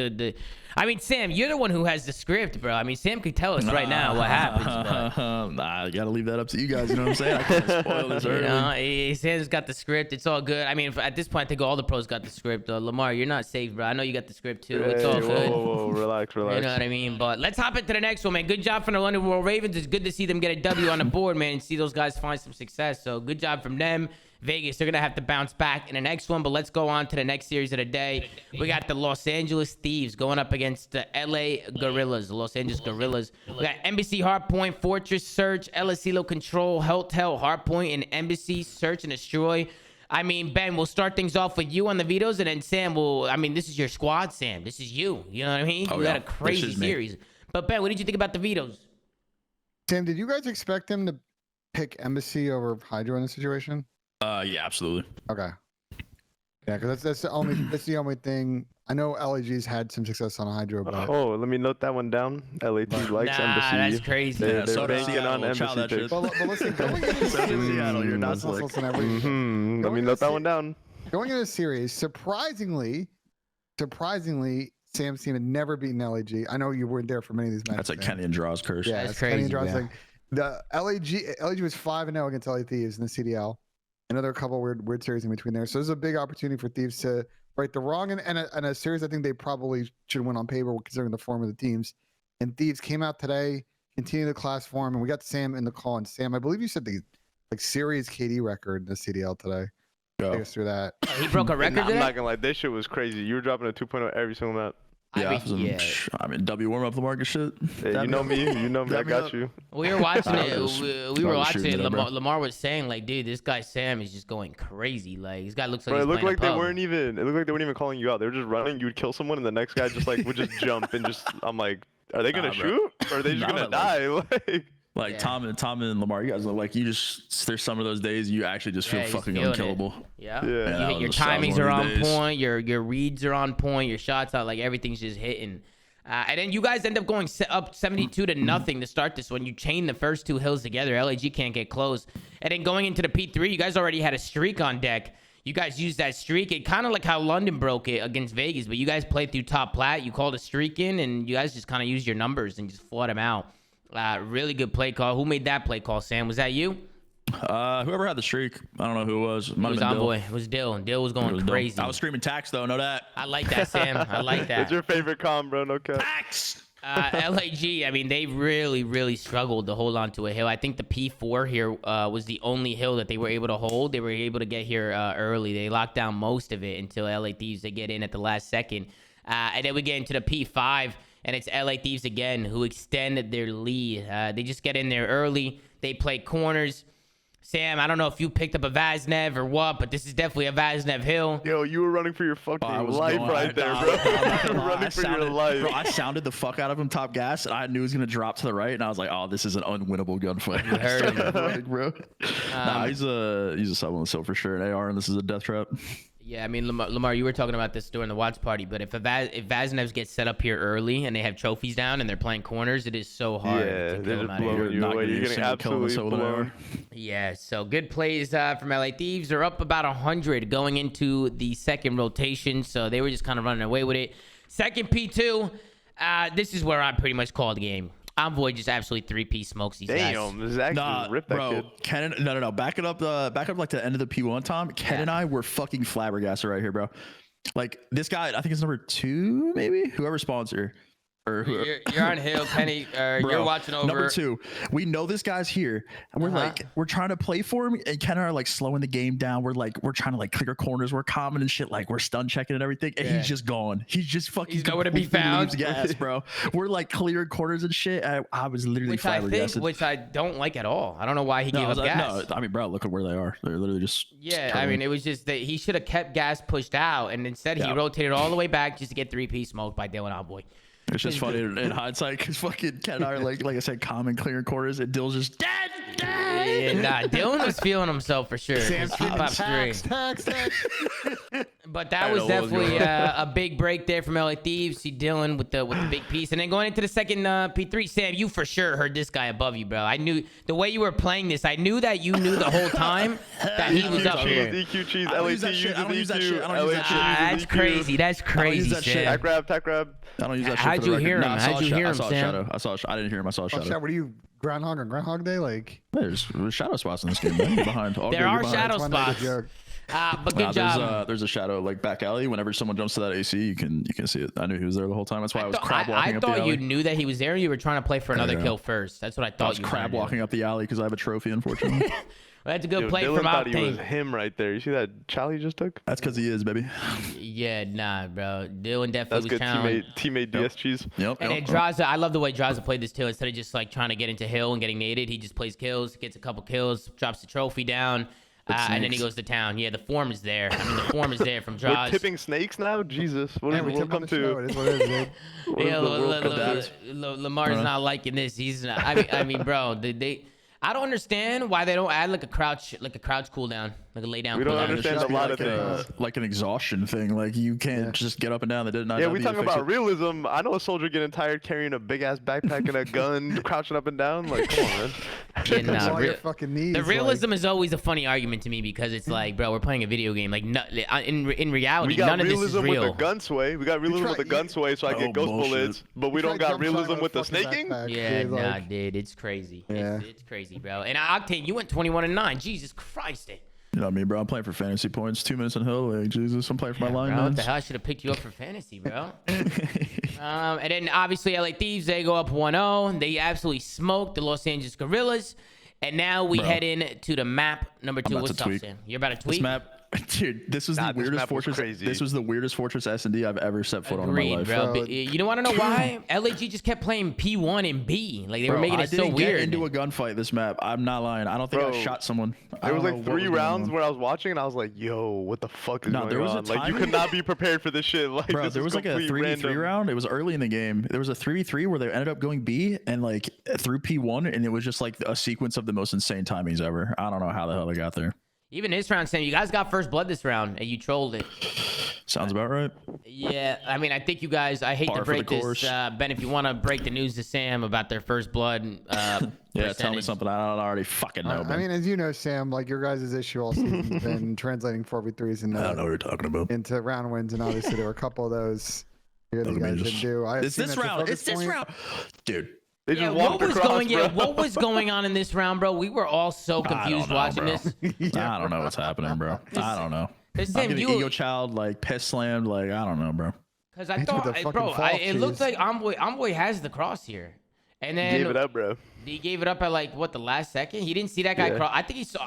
I mean, Sam, you're the one who has the script, bro. I mean, Sam could tell us right now what happens, bro. Nah, I gotta leave that up to you guys. You know what I'm saying? I can't spoil this early. Sam's got the script. It's all good. I mean, at this point, I think all the pros got the script. Lamar, you're not safe, bro. I know you got the script too. It's all Hey, good. whoa, relax. You know what I mean? But let's hop into the next one, man. Good job from the London Royal Ravens. It's good to see them get a W on the board, man, and see those guys find some success. So good job from them. Vegas, they're going to have to bounce back in the next one, but let's go on to the next series of the day. We got the Los Angeles Thieves going up against the LA Gorillas, the Los Angeles Gorillas. We got Embassy, Hardpoint, Fortress, Search, LSilo Control, Hotel, Hardpoint, and Embassy, Search and Destroy. I mean, Ben, we'll start things off with you on the vetoes, and then Sam will. I mean, this is your squad, Sam. This is you. You know what I mean? Oh, You yeah. had a crazy This is me. series. But Ben, what did you think about the vetoes? Sam, did you guys expect him to pick Embassy over Hydro in this situation? Yeah, absolutely. Okay. Yeah, because that's the only thing. I know LAG's had some success on Hydro, but Oh, let me note that one down. LAT likes Nah, Embassy. that's crazy. They're, Yeah, so they're does banking on Seattle. Child Embassy that picks. shit. but listen, going into the So does Seattle. You're not listen, slick. listen, everybody. Let me Going note into that one down. Going into the series, surprisingly, Sam's team had never beaten LAG. I know you weren't there for many of these matches. That's like Sam. Kenny and Draw's curse. Yeah, That's it's Kenny and crazy, Draw's yeah. thing. The LAG was 5-0 against LA Thieves in the CDL. Another couple weird series in between there. So this is a big opportunity for Thieves to right the wrong and a series I think they probably should win on paper considering the form of the teams. And Thieves came out today, continued the class form, and we got Sam in the call. And Sam, I believe you said the series KD record in the CDL today. Go. Take us through that. He broke a record I'm today? not gonna lie, this shit was crazy. You were dropping a 2.0 every single map. I mean, W warm up the market shit. Yeah, you know me. You know me. I Dab me got up. you. We were watching I it. was- We I were was watching shooting it. it up, bro. Lamar was saying, like, dude, this guy Sam is just going crazy. Like, this guy looks like Bro, it he's looked playing like they a pub. weren't even. It looked like they weren't even calling you out. They were just running. You would kill someone, and the next guy just like would just jump and just. I'm like, are they gonna Nah, bro. shoot? Or are they just Nah, gonna like- die? Like, Like Yeah. Tom and Lamar, you guys look like you just. There's some of those days you actually just feel Yeah, he's fucking feeling it. unkillable. Yeah. Yeah. You that hit- your was- that was timings one are of on these days. point. Your reads are on point. Your shots out, like everything's just hitting. And then you guys end up going up 72 to nothing to start this one. You chain the first two hills together. LAG can't get close. And then going into the P3, you guys already had a streak on deck. You guys used that streak. It kind of like how London broke it against Vegas, but you guys played through top plat. You called a streak in, and you guys just kind of used your numbers and just fought them out. Really good play call. Who made that play call, Sam? Was that you? Whoever had the streak, I don't know who it was. It was Envoy. It was Dill. And Dill was going crazy. I was screaming tax though. Know that. I like that, Sam. I like that. it's your favorite com, bro. No cap. Tax. LAG, I mean, they really struggled to hold on to a hill. I think the P4 here was the only hill that they were able to hold. They were able to get here early. They locked down most of it until LA Thieves, they get in at the last second. And then we get into the P5, and it's LA Thieves again who extended their lead. They just get in there early. They play corners. Sam, I don't know if you picked up a Vaznev or what, but this is definitely a Vaznev hill. Yo, you were running for your fucking life right there, bro. You were running for your life. Bro, I sounded the fuck out of him top gas, and I knew he was gonna drop to the right, and I was like, "Oh, this is an unwinnable gunfight." You heard him. running, bro. Nah, he's a sub on the sill for sure. An AR, and this is a death trap. Yeah, I mean, Lamar, you were talking about this during the watch party, but if Vaznevs get set up here early and they have trophies down and they're playing corners, it is so hard Yeah, to they're kill just them out of blowing here. you Not away. getting You're a getting single kill on the absolutely solo blown. Yeah, so good plays from LA Thieves. They're up about 100 going into the second rotation, so they were just kind of running away with it. Second P2, this is where I pretty much called the game. Envoy just absolutely 3P smokes these guys. Damn, Zach just ripped that bro. kid. Ken, no. Back it up like to the end of the P1 time. Ken and I were fucking flabbergasted right here, bro. Like this guy, I think it's number 2, maybe. Whoever sponsor. Or who, You're on hill, Penny. Bro, You're watching over. Number 2, we know this guy's here, and we're trying to play for him, and Ken and I are like slowing the game down. We're trying to like clear corners, we're common and shit, like we're stun checking and everything, and he's just gone. He's just fucking. He's nowhere to be completely found. leaves gas, bro. We're like clearing corners and shit. I was literally flabbergasted. Which I don't like at all. I don't know why he gave up gas. No, I mean, bro, look at where they are. They're literally just. Yeah, I mean, it was just that he should have kept gas pushed out, and instead he rotated all the way back just to get 3P smoked by Dylan Envoy. It's just funny in hindsight because fucking Ken and I are like I said, common clearing corners, and Dill's just dead. Yeah, nah, Dylan was feeling himself for sure. Sam's He popped tax. But that was definitely a big break there from LA Thieves. See Dylan with the big piece, and then going into the second P3. Sam, you for sure heard this guy above you, bro. I knew the way you were playing this. I knew that you knew the whole time that he was up here. EQ cheese, I don't LAT use that shit. I don't use that shit. I don't use that shit. That's crazy. That's crazy, that shit. Sam. Tag grab. I don't use that shit. How'd for the you record. hear him? Nah, I saw How'd a you shot- hear I him, saw a Sam? shadow. I didn't hear him. I saw a Oh, shadow. shit, what are you, Groundhog on Groundhog Day? Like, There's shadow spots in this game, man. You're behind. All There good, are you're behind. shadow that's why I made a spots. joke. But good job. There's a shadow like back alley. Whenever someone jumps to that AC, you can see it. I knew he was there the whole time. That's why I was crab walking I up the thought alley. you knew that he was there. You were trying to play for another Yeah. kill first. That's what I I thought was you were crab trying to do. walking up the alley because I have a trophy, unfortunately. Well, that's a good Yo, play Dylan from thought he was Octane. him right there. You see that Charlie just took? That's because he is, baby. Yeah, nah, bro. Dylan That's definitely good was challenged. teammate DS cheese. Yep. And then Draza, I love the way Draza played this too. Instead of just like trying to get into hill and getting naded, he just plays kills, gets a couple kills, drops the trophy down. and then he snakes. goes to town. Yeah, the form is there. I mean, the form is there from We're Jaws. tipping snakes now. Jesus, what Yeah, is we the world tip on come the show. to? It is what it is, dude. What Yeah, is the world come to? Lamar's not liking this. He's not. I mean, bro, they. I don't understand why they don't add like a crouch cooldown, like a lay down. We don't cooldown. understand It should a be lot like of things. like an exhaustion thing. Like you can't just get up and down. They did not. Yeah, we talking about realism. I know a soldier getting tired carrying a big ass backpack and a gun, crouching up and down. Like, come on, man. Yeah, nah, It's on your fucking knees. The like- realism is always a funny argument to me because it's like, bro, we're playing a video game. Like, in reality, We got none of this is realism with real. the gun sway. We got realism with the gun sway, so I get ghost bullshit. bullets. But we don't tried got jump shot realism on a with the fucking snaking. backpack, Yeah, dude, nah, like- dude, it's crazy. Yeah. It's crazy, bro. And Octane, you went 21-9. Jesus Christ, You know what I mean, bro? I'm playing for fantasy points. 2 minutes in hell. Like Jesus, I'm playing for my line. bro. What the hell? I should have picked you up for fantasy, bro. And then obviously LA Thieves, they go up 1-0. They absolutely smoked the Los Angeles Gorillas. And now we Bro. head in to the map number 2. about What's to up, tweet. Sam? You're about to This tweet? map, dude. This was Nah, the this weirdest map was fortress. crazy. This was the weirdest fortress S&D I've ever set foot on in Agreed, my life. bro. Bro. But, you don't want to know why? LAG just kept playing P1 and B. Like, they were Bro, making I it so didn't weird. get into a gunfight this map. I'm not lying. I don't think Bro, I shot someone. I There was don't know like what 3 was going rounds on. where I was watching and I was like, yo, what the fuck is No, going there was a on? Like, you time- could not be prepared for this shit. Like, Bro, this there is was like a complete 3v3 random. round. It was early in the game. There was a 3v3 where they ended up going B and like through P1, and it was just like a sequence of the most insane timings ever. I don't know how the hell they got there. Even this round, Sam, you guys got first blood this round, and you trolled it. Sounds about right. Yeah, I mean, I think you guys, I hate Par to for the break this, course. Ben, if you want to break the news to Sam about their first blood Yeah, tell me percentage. something I don't already fucking know. I mean, as you know, Sam, like your guys' issue all season has been translating 4v3s I don't know what you're talking about. into round wins, and obviously there were a couple of those here that you Look at me, guys just- didn't do. I It's assume this that's a round. focus It's this point. round, dude. They Yeah, just what walked was across, going? bro. Yeah, what was going on in this round, bro? We were all so confused know, watching bro. this. I don't know what's happening, bro. I don't know. Cause I'm Sam, getting you, ego child, like piss slammed, like I don't know, bro. because I He took thought, the fucking bro, fall, it looked jeez. like Envoy has the cross here, and then Gave it up, bro. he gave it up at like what the last second. He didn't see that guy Yeah. cross. I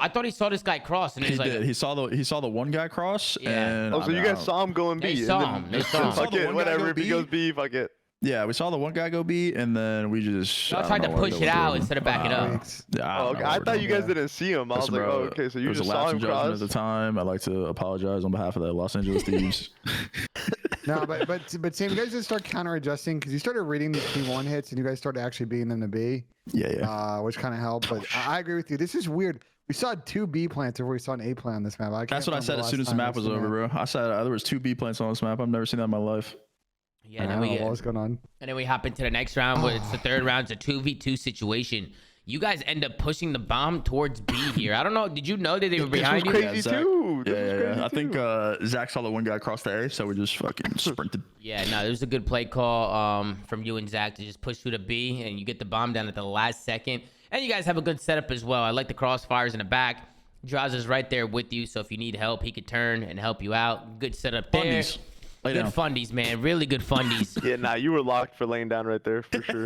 thought he saw this guy cross, and He he's like, did. He saw the one guy cross, Yeah. and Oh, so I you mean, I guys don't- saw him going B. They and saw then him. They just saw him. Fuck Saw the it, one guy whatever. go If he B. goes B, fuck it. Yeah, we saw the one guy go B, and then we just y'all I tried to don't know what push they it were out doing. instead of back it up. Yeah, I Oh, don't okay. know I what thought we're you doing. guys didn't see him. I was Listen, like, bro, oh, okay, so it you was just a saw lapse him in judgment cross. at the time. I'd like to apologize on behalf of the Los Angeles Thieves. No, but Sam, you guys just start counter adjusting because you started reading these P1 hits and you guys started actually beating them to B, Yeah. which kind of helped. But I agree with you. This is weird. We saw 2 B plants before we saw an A plant on this map. That's what I said as soon as the map was over, bro. I said there was 2 B plants on this map. I've never seen that in my life. Yeah, I and then don't we know what was going on. and then we hop into the next round where it's the third round. It's a 2v2 situation. You guys end up pushing the bomb towards B here. I don't know. Did you know that they were behind you? crazy Zach. too. Yeah, This was crazy I think too. Zach saw the one guy cross the A, so we just fucking sprinted. Yeah, no, it was a good play call from you and Zach to just push through the B, and you get the bomb down at the last second. And you guys have a good setup as well. I like the crossfires in the back. Draws is right there with you, so if you need help, he could turn and help you out. Good setup there. Fundies. Lay Good down. fundies, man. Really good fundies. Yeah, nah, you were locked for laying down right there for sure.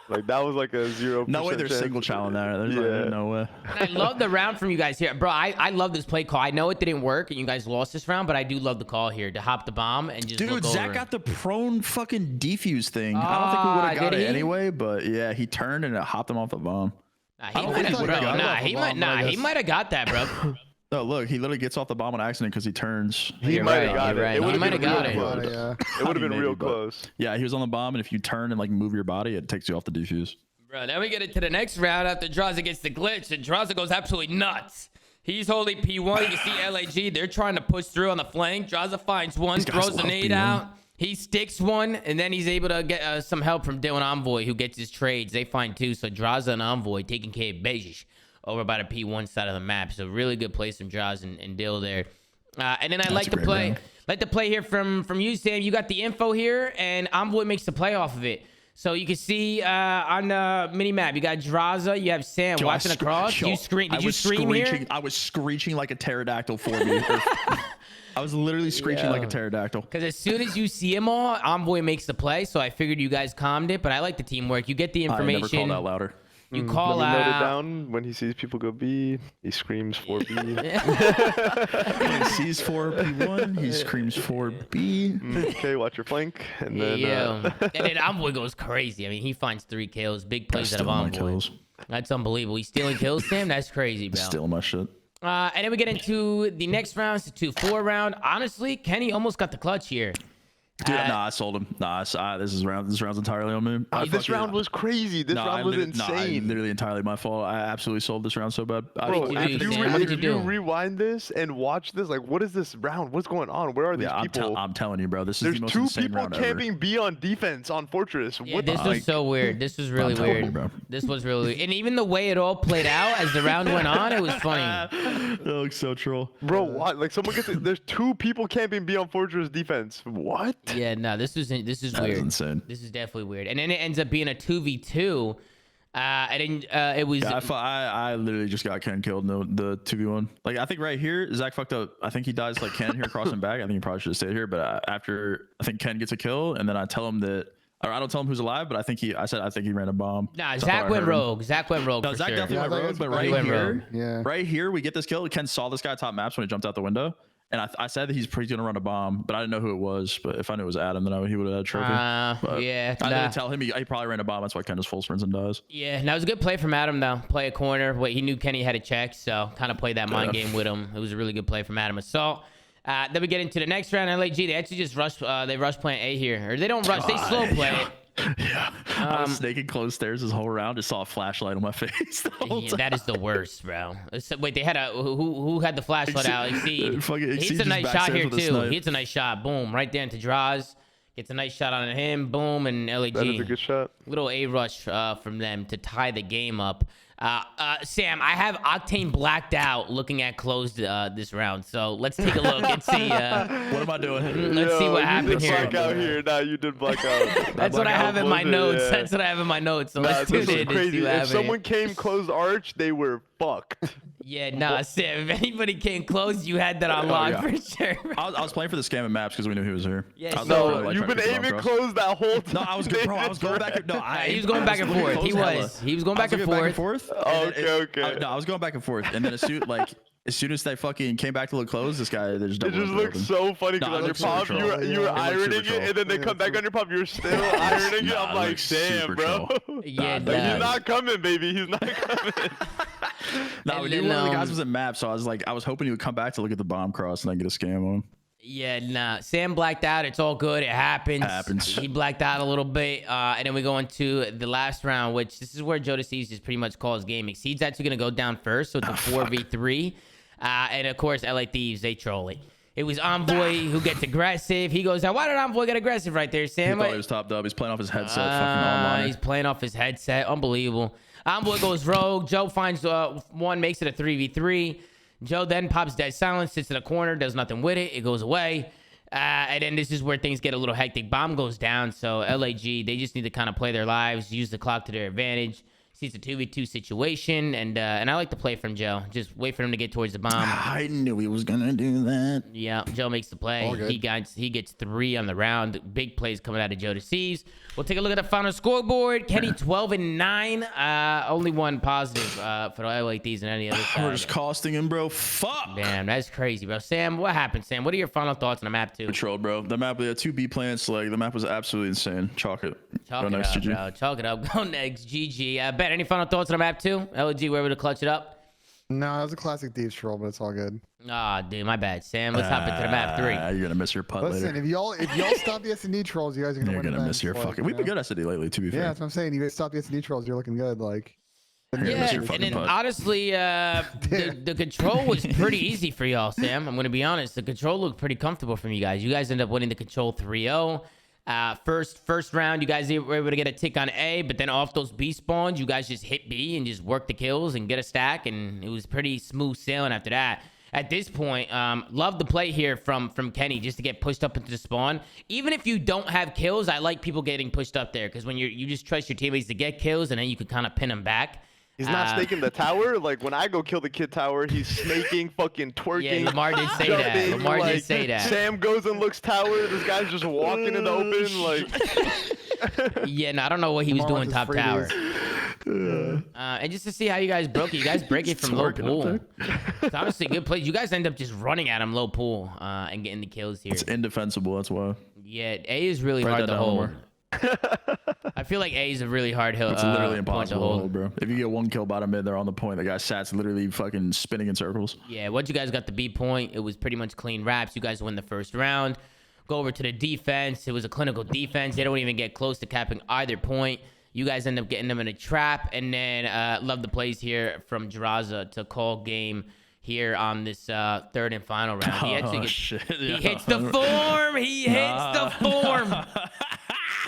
Like that was like a 0%. No way there's chance. single challenge there. There's Yeah. like, no way. And I love the round from you guys here. Bro, I love this play call. I know it didn't work and you guys lost this round, but I do love the call here to hop the bomb and just Dude, look Zach over. got the prone fucking defuse thing. I don't think we would have got did it he? anyway, but yeah, he turned and it hopped him off the bomb. Nah, I he don't might think have, he bro. would've got Nah, it he off might, the bomb, I he guess. might have got that, bro. No, look, he literally gets off the bomb on accident because he turns. He You're might right, have got you're it. right. It He would have might been have real got it. close. Yeah. It would have been Maybe, real but- close. Yeah, he was on the bomb, and if you turn and like move your body, it takes you off the defuse. Bro, then we get into the next round after Draza gets the glitch, and Draza goes absolutely nuts. He's holding P1. You can see LAG. They're trying to push through on the flank. Draza finds one, These guys throws a love nade P1. out. He sticks one, and then he's able to get some help from Dylan Envoy, who gets his trades. They find two. So Draza and Envoy taking care of Bejic over by the P1 side of the map. So really good place from Draza and Dill there. And then I like a to great play. round. Like to play here from you, Sam. You got the info here, and Envoy makes the play off of it. So you can see on the mini map, you got Draza, you have Sam Yo, I watching sc- across. yo, You scream. Did I you was scream here? screeching- I was screeching like a pterodactyl for me. I was literally screeching like a pterodactyl. Because as soon as you see them all, Envoy makes the play. So I figured you guys calmed it, but I like the teamwork. You get the I never information. called out louder. You call Let me note it out. down. When he sees people go B, he screams for B. When he sees 4P1, he screams 4B. Okay, watch your flank, and then Yeah. And then Envoy goes crazy. I mean, he finds 3 kills. Big plays out of Stealing my Envoy. kills. That's unbelievable. He's stealing kills, Sam? That's crazy, bro. Stealing my shit. And then we get into the next round, it's a 2-4 round. Honestly, Kenny almost got the clutch here. Dude, nah, I sold him. Nah, this round's entirely on me. This round was crazy. This round was insane. Literally entirely my fault. I absolutely sold this round so bad. Bro, What did you do, Sam? What did you if you do? rewind this and watch this, like, what is this round? What's going on? Where are these people? I'm telling you, bro. This is There's the most two insane people round camping ever. B on defense on Fortress. Yeah, What this the was so weird. This was really telling weird. you, bro. This was really weird. And even the way it all played out as the round went on, it was funny. That looks so troll. Bro, what? Like, someone gets there's two people camping B on Fortress defense. What? Yeah, no, this is That weird. is insane. This is definitely weird. And then it ends up being a 2v2. And then it was. Yeah, I literally just got Ken killed in the 2v1. Like, I think right here, Zach fucked up. I think he dies like Ken here crossing back. I think he probably should have stayed here. But after, I think Ken gets a kill, and then I tell him that, or I don't tell him who's alive, but I think he ran a bomb. Nah, So I Zach thought I went heard him. rogue. Zach went rogue No, for Zach sure. definitely Yeah, went I rogue, think but it's- right he went here, rogue. Yeah. right here, we get this kill. Ken saw this guy top maps when he jumped out the window. And I said that he's gonna run a bomb, but I didn't know who it was. But if I knew it was Adam, then he would have had a trophy. But Yeah. I nah. didn't tell him he probably ran a bomb. That's why Ken just full sprints and dies. Yeah, that was a good play from Adam though. Play a corner. Wait, he knew Kenny had a check, so kind of played that mind game with him. It was a really good play from Adam Assault. Then we get into the next round. LAG, they actually just rush. They rush plant A here, or they don't rush. They slow play it. Yeah, I was snaking close stairs this whole round. Just saw a flashlight on my face the whole Yeah, time. that is the worst, bro. Wait, they had a who had the flashlight out? Exceed. Fucking He hits Exceed a just nice shot backstairs here with a too. snipe. He hits a nice shot. Boom, right there into draws. Gets a nice shot on him. Boom, and LAG. That is a good shot. Little A rush from them to tie the game up. Sam, I have Octane blacked out looking at closed this round. So let's take a look and see. What am I doing? Let's see what happened You did here. black out here. Nah, you did black out. That's what I have in my Bullshit, notes. yeah. That's what I have in my notes. So Nah, let's tune this was in and see crazy. what If happened. someone came closed arch, they were fucked. Yeah, nah, Sam. If anybody came close, you had that on lock yeah. for sure. I was playing for the scam and maps because we knew he was here. Yeah, I was so- trying to, You've try to been kick him aiming across. closed that whole time. No, I was going back. No, He was going back and literally forth. He close hella. was. He was going back and forth. and then Okay. no, I was going back and forth, and then as soon as they fucking came back to look close, this guy they just It doubled just up looks open. so funny because No, it on your looks super pop, troll. you were It looks ironing super it, and then they troll. come back on your pop, you're still ironing it. Nah, I'm it like, looks damn, super bro. troll. Yeah, Like, nah. he's not coming, baby. He's not coming. No, And we then, knew one of the guys was at map, so I was hoping he would come back to look at the bomb cross and then get a scam on him. Yeah, nah. Sam blacked out. It's all good. It happens. He blacked out a little bit. And then we go into the last round, which this is where Joe Thieves just pretty much calls game. Exceed's actually going to go down first, so it's a 4v3. And, of course, LA Thieves, they troll it. It was Envoy who gets aggressive. He goes, why did Envoy get aggressive right there, He Sam? thought he was topped up. He's playing off his headset, fucking online. He's playing off his headset. Unbelievable. Envoy goes rogue. Joe finds one, makes it a 3v3. Joe then pops dead silence, sits in a corner, does nothing with it. It goes away. And then this is where things get a little hectic. Bomb goes down. So LAG, they just need to kind of play their lives, use the clock to their advantage. See, it's a 2v2 situation. And I like the play from Joe. Just wait for him to get towards the bomb. I knew he was gonna do that. Yeah, Joe makes the play. All good. He gets 3 on the round. Big plays coming out of Joe Thieves. We'll take a look at the final scoreboard. Kenny 12-9. Only one positive for the LA Thieves and any other We're side. just costing him, bro. Fuck. Damn, that's crazy, bro. Sam, what happened, Sam? What are your final thoughts on the map, too? Patrol, bro. The map, we had 2 B plants. Like, the map was absolutely insane. Chalk it. Chalk Go it next, up, GG. bro. Chalk it up. Go next, GG. Bet, any final thoughts on the map, too? LG, we were able to clutch it up? No, it was a classic Thieves troll, but it's all good. Ah, dude, my bad. Sam, let's hop into the map 3. You're gonna miss your putt Listen, later. if y'all stop the S&D trolls, you guys are gonna You're win. gonna miss events, your like, fucking. you We've been know? good SD lately, to be Yeah, fair. that's what I'm saying. You guys stop the S&D trolls, you're looking good. Like, Yeah, miss your and fucking then putt. honestly, the control was pretty easy for y'all, Sam. I'm going to be honest. The control looked pretty comfortable from you guys. You guys end up winning the control 3-0. First round, you guys were able to get a tick on A, but then off those B spawns, you guys just hit B and just work the kills and get a stack, and it was pretty smooth sailing after that. At this point, love the play here from Kenny just to get pushed up into the spawn. Even if you don't have kills, I like people getting pushed up there because when you just trust your teammates to get kills and then you can kind of pin them back. He's not snaking the tower. Like, when I go kill the kid tower, he's snaking, fucking twerking. Yeah, Lamar did say that. jumping, Lamar like, did say that. Sam goes and looks tower. This guy's just walking in the open, like. Yeah, no, I don't know what he was Lamar doing with top his tower. freebies. And just to see how you guys broke it, you guys break it from low Twerking up pool. It's honestly a good play. You guys end up just running at him low pool and getting the kills here. It's indefensible. That's why. Yeah, A is really Write hard that to down, hold. Lamar. I feel like A is a really hard hill. It's literally point to impossible to hold, bro. If you get one kill bottom mid, they're on the point. The guy sat's literally fucking spinning in circles. Yeah, once you guys got the B point, it was pretty much clean wraps. You guys win the first round. Go over to the defense. It was a clinical defense. They don't even get close to capping either point. You guys end up getting them in a trap. And then love the plays here from Draza to call game here on this third and final round. He actually hits the form. He hits the form.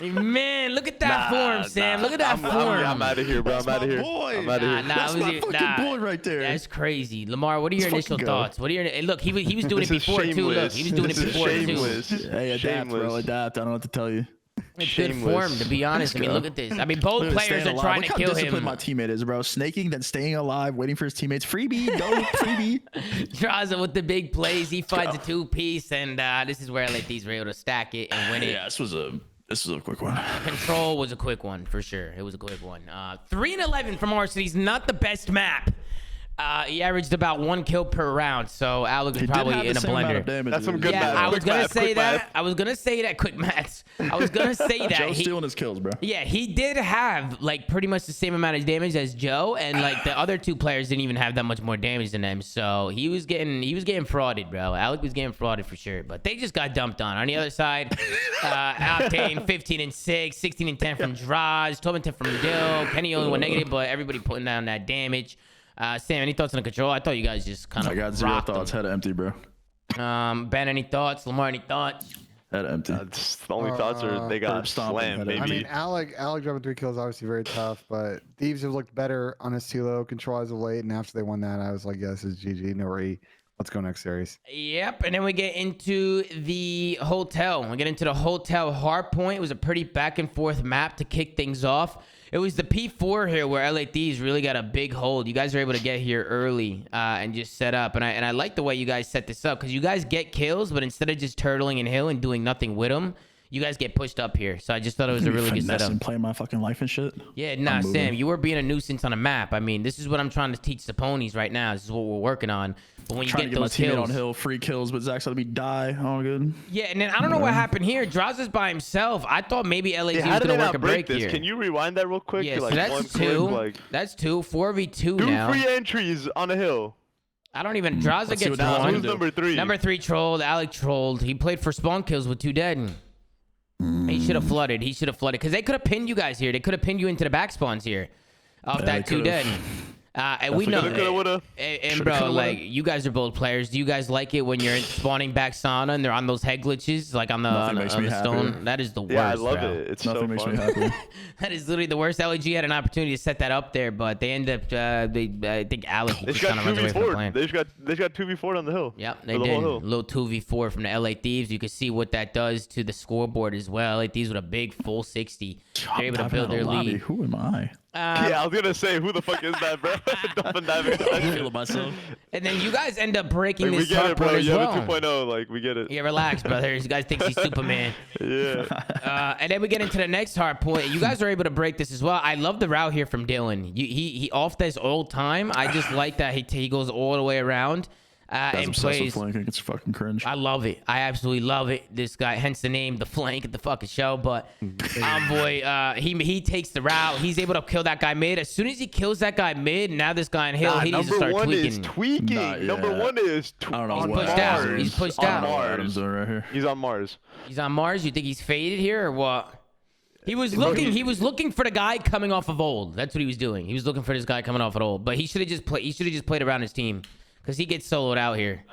Man, look at that form, Sam. Look at that form. I'm out of here, bro. I'm out of here. I'm out of here. That's my fucking boy right there. That's crazy. Lamar, what are your initial thoughts? What are your look? He was doing it before too. Look, he was doing it before too. Hey, adapt, bro. Adapt. I don't know what to tell you. It's good form, to be honest. I mean, look at this. I mean, both players are trying to kill him. My teammate is, bro. Snaking, then staying alive, waiting for his teammates. Freebie, go freebie. Draza with the big plays. He finds a two-piece, and this is where Thieves were able to stack it and win it. Yeah, this was a quick one. Control was a quick one for sure. It was a quick one. 3 and 11 from Arcedy's, not the best map. He averaged about 1 kill per round, so Alec was probably in a blender. That's some good math. I was gonna say that. I was gonna say that. Quick maths. I was gonna say that. Joe's stealing his kills, bro. Yeah, he did have like pretty much the same amount of damage as Joe, and like the other two players didn't even have that much more damage than them. So he was getting frauded, bro. Alec was getting frauded for sure, but they just got dumped on. On the other side, Octane 15 and 6, 16 and 10 from Draz, 12 and 10 from Dill. Kenny only went negative, but everybody putting down that damage. Sam, any thoughts on the control? I thought you guys just kind of. I got zero thoughts. Head empty, bro. Ben, any thoughts? Lamar, any thoughts? Head empty. The only thoughts are they got slammed, baby. I mean, Alec dropping 3 kills, obviously very tough, but Thieves have looked better on his Tilo control as of late, and after they won that, I was like, yeah, this is GG. No worry. Let's go next series. Yep, and then we get into the hotel. We get into the hotel hard point. It was a pretty back and forth map to kick things off. It was the P4 here where LA Thieves really got a big hold. You guys were able to get here early and just set up. And I like the way you guys set this up because you guys get kills, but instead of just turtling in hill and doing nothing with them, you guys get pushed up here. So I just thought it was a really good setup. And playing my fucking life and shit. Yeah, nah, Sam, you were being a nuisance on a map. I mean, this is what I'm trying to teach the ponies right now. This is what we're working on. But when you get those kills, on hill, free kills, but Zach's let me die. Oh, good. Yeah, and then I don't know what happened here. Draws is by himself. I thought maybe LAG was gonna work a break this? here. Can you rewind that real quick? Yeah, so like that's 2. That's 2. 4v2 now. 2 free entries on a hill. I don't even. Draza gets 1. Who's number 3? Number 3 trolled. Alec trolled. He played for spawn kills with 2 dead. He should have flooded. He should have flooded because they could have pinned you guys here. They could have pinned you into the back spawns here off that 2 dead. And we know, and bro, like you guys are both players. Do you guys like it when you're spawning back sauna and they're on those head glitches, like on the stone? That is the worst. Yeah, I love bro. it. It's nothing so makes fun. me happy. That is literally the worst. LAG had an opportunity to set that up there, but they end up. I think Alec just kind of runs away from the plan. They just got 2v4 on the hill. Yep, they did. A little 2v4 from the LA Thieves. You can see what that does to the scoreboard as well. LA Thieves with a big full 60. They're able to build their lead. Who am I? Yeah, I was gonna say, who the fuck is that, bro? Dolphin diving. I feel myself. And then you guys end up breaking like, this hardpoint as you well. have a 2.0, like we get it. Yeah, relax, brothers. You guys think he's Superman. Yeah. And then we get into the next hard point. You guys are able to break this as well. I love the route here from Dylan. He off this old time. I just like that he goes all the way around. And plays flanking. It's fucking cringe. I love it. I absolutely love it. This guy, hence the name, the flank at the fucking show. But Envoy, he takes the route. He's able to kill that guy mid. As soon as he kills that guy mid, now this guy in hill, he needs to start tweaking. Number one is I don't know. He's pushed out. He's pushed out. Adam's doing right here. He's on Mars. He's on Mars. You think he's faded here or what? He was looking. He was looking for the guy coming off of old. That's what he was doing. He was looking for this guy coming off of old. But he should have just played. He should have just played around his team. Because he gets soloed out here.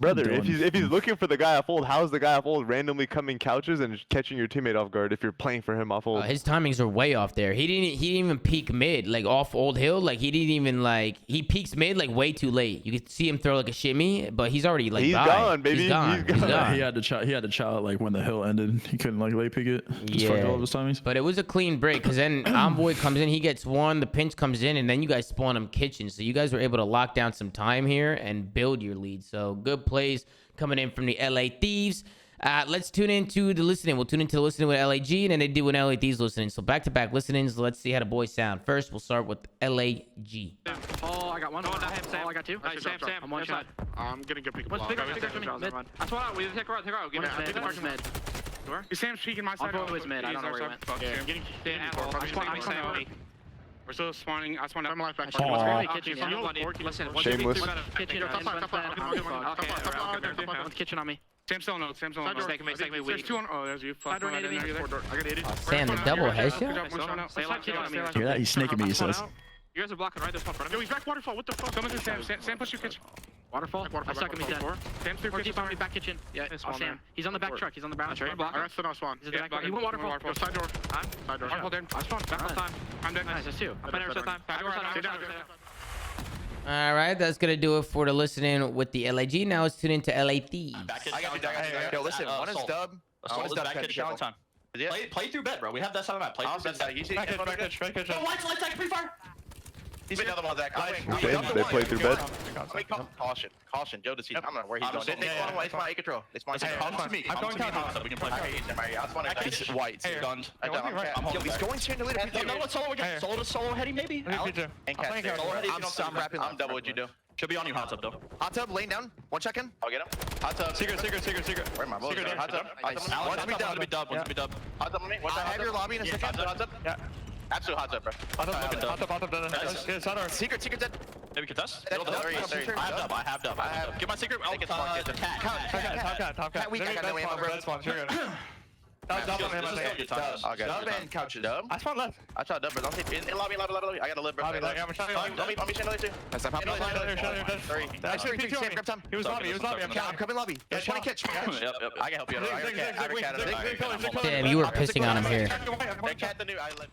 Brother, if he's looking for the guy off old, how's the guy off old randomly coming couches and catching your teammate off guard if you're playing for him off old? His timings are way off there. He didn't even peek mid, like off old hill. Like he didn't even he peeks mid like way too late. You could see him throw like a shimmy, but he's already like gone, baby. He's gone. He had to chow like when the hill ended. He couldn't like late peek it. Just fucked all of his timings. But it was a clean break because then Envoy comes in, he gets 1, the pinch comes in, and then you guys spawn him kitchen. So you guys were able to lock down some time here and build your lead. So good plays coming in from the LA Thieves. Let's tune into the listening. We'll tune into the listening with LAG, and then they do an LA Thieves listening. So back-to-back listenings. Let's see how the boys sound. First, we'll start with LAG. Oh, I got one. Oh, I got 2. Nice, Sam. I'm one shot. I'm gonna go pick a What's block. bigger? Bigger. That's what I. We take her out. Take her out. Give me. Mid. Door? Sam's peeking my side. Alpha was mid. I don't know where he went. Fuck, Yeah. I'm getting Stay at wall. I spawned out. We're still spawning. I spawned out. I'm alive back. Kitchen. Listen. Shameless. Kitchen. Kitchen on me. Sam's still no. Sam's still no. Mistake me There's weak. 2 on. Oh, there's you. Fuck. I got 80. Sam, the double headshot? Stay alive. Hear that? He's snaking me, he says. You guys are blocking right. There's one front Yo, of me. he's back waterfall. What the fuck? Someone to Sam. Sam push you kitchen. Waterfall. I stuck him. He's dead. Sam's through Or kitchen. keep on me back kitchen. Yeah, Sam. He's on the back truck. He's on the brown truck. I rest on spawn. He went waterfall. Go side door. Side door. Waterfall dead. I spawned. Back on time. I'm dead. Nice. That's two. I'm playing every time. All right, that's gonna do it for the listening with the LAG. Now it's tuned into LA Thieves. I got you. Yo, listen, one is dub. One is dub. Time. Play through bed, bro. We have that side map. Play through bed. He's like pre-fire. He's another one, Zach. They play through bed. Caution. Joe, I don't know where he's going. It's my A control. It's my Come to me. I'm going to we can play. He's white. He's gunned. I'm He's going chandelier. No, let's solo again. Solo to solo heady, maybe. I'm wrapping. I'm double what you do. Should be on you, hot tub, though. Hot tub, laying down. 1 second. I'll get him. Hot tub. Secret. Where am I? Hot tub. Wants to be dub. Hot tub on me. I have your lobby in a second. Hot tub. Yeah. Absolute hot tub, bro. Hot tub. Secret dead. Maybe contest. Dead. I have dub. Get my secret. I think it's one. Cat weak. I got no ammo, bro. Dub and couches. Dub? I spawned left. I saw dub, bro. Don't take in lobby. I got a live, bro. I'm chandelier too. Sam, grab time. He was lobby. I'm coming lobby. There's 20 catch. Yep. I can help you. I got cat. Damn, you were pissing on him here. Cat the new. I live.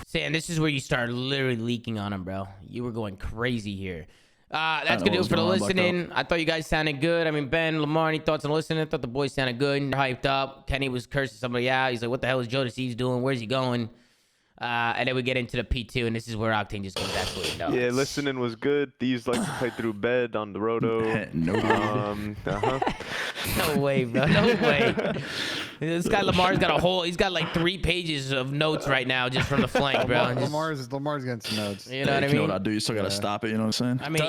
Sam, this is where you start literally leaking on him, bro. You were going crazy here. That's gonna do it for the listening. I thought you guys sounded good. I mean, Ben, Lamar, any thoughts on listening? I thought the boys sounded good and hyped up. Kenny was cursing somebody out. He's like, what the hell is Joe Thieves doing? Where's he going? And then we get into the P2, and this is where Octane just goes absolutely nuts. Yeah, listening was good. Thieves like to play through bed on the roto. No way, bro. No way. This guy Lamar's got he's got like 3 pages of notes right now just from the flank, bro. And Lamar's getting some notes. You know what I mean? You know what I do? You still gotta stop it. You know what I'm saying? I mean,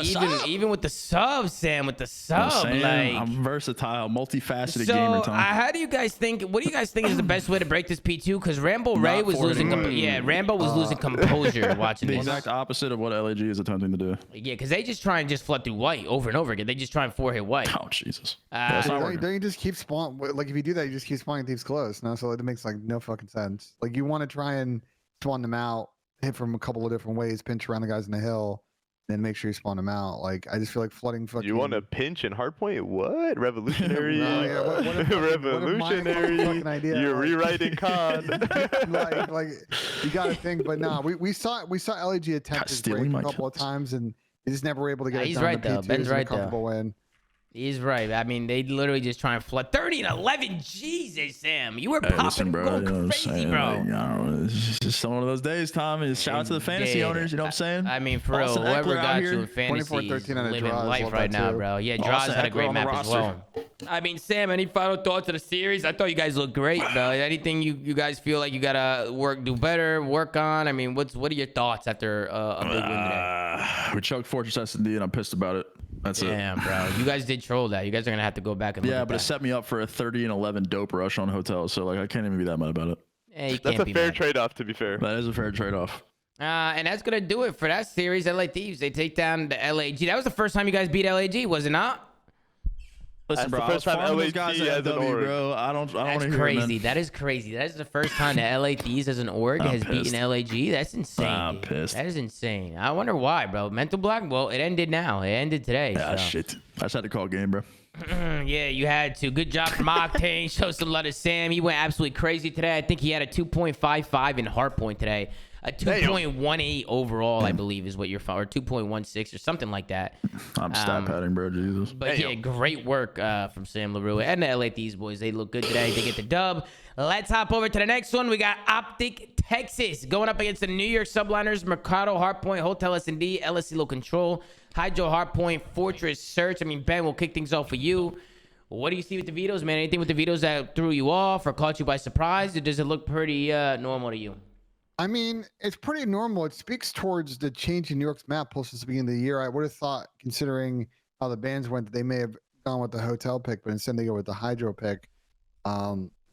even with the sub, Sam, with the sub, like I'm versatile, multifaceted so, gamer. Tom. How do you guys think? What do you guys think is the best way to break this P2? Because Rambo Ray was losing. Rambo was losing composure watching the this. exact opposite of what LAG is attempting to do. Yeah, because they just try and just flood through white over and over again. They just try and 4-hit white. Oh Jesus! Don't you just keep spawn? Like if you do that, you just keep spawning Thieves close. No, so it makes like no fucking sense. Like you want to try and spawn them out, hit from a couple of different ways, pinch around the guys in the hill, then make sure you spawn them out. Like I just feel like flooding fucking. You want to pinch in hardpoint? What? Revolutionary? Revolutionary. You're rewriting COD. like you got to think, but nah, we saw LAG attempt this break a couple of times and they just never were able to get it he's done. right though. Ben's right though. Win. He's right. I mean, they literally just try and flood 30 and 11. Jesus, Sam, you were popping, going crazy, bro. Like, I don't know, it's just one of those days, Tom. Shout out to the fantasy owners. You know what I'm saying? I mean, for real, whoever got you in fantasy is living life right now, bro. Yeah, Draws had a great map as well. I mean, Sam, any final thoughts of the series? I thought you guys looked great, bro. Anything you guys feel like you gotta do better, work on? I mean, what are your thoughts after a big win today? We choked Fortress S&D, and I'm pissed about it. That's it. Damn, bro. You guys did troll that. You guys are gonna have to go back and look at but it set me up for a 30 and 11 dope rush on hotels. So like, I can't even be that mad about it. Yeah, that's a fair trade-off, to be fair. That is a fair trade-off. And that's gonna do it for that series. LA Thieves, they take down the LAG. That was the first time you guys beat LAG, was it not? Listen, bro, the first time LAG as an org. Bro. I don't want to hear crazy. it, That is crazy. That is the first time that LA Thieves as an org has beaten LAG. That's insane. I'm pissed. That is insane. I wonder why, bro. Mental block? Well, it ended now. It ended today. Ah, so. shit. I just had to call game, bro. Yeah, you had to. Good job from Octane. Show some love to Sam. He went absolutely crazy today. I think he had a 2.55 in hardpoint today. A 2.18 overall, I believe, is what you're or 2.16 or something like that. I'm stat padding, bro. Jesus. But yeah, great work from Sam LaRue and the LA Thieves boys. They look good today. They get the dub. Let's hop over to the next one. We got Optic, Texas, going up against the New York Subliners, Mercado, Hardpoint, Hotel S&D, LSC Low Control, Hydro, Hardpoint, Fortress, Search. I mean, Ben, we'll kick things off for you. What do you see with the vetoes, man? Anything with the vetoes that threw you off or caught you by surprise? Or does it look pretty normal to you? I mean, it's pretty normal. It speaks towards the change in New York's map post at the beginning of the year. I would have thought, considering how the bans went, that they may have gone with the hotel pick, but instead they go with the hydro pick.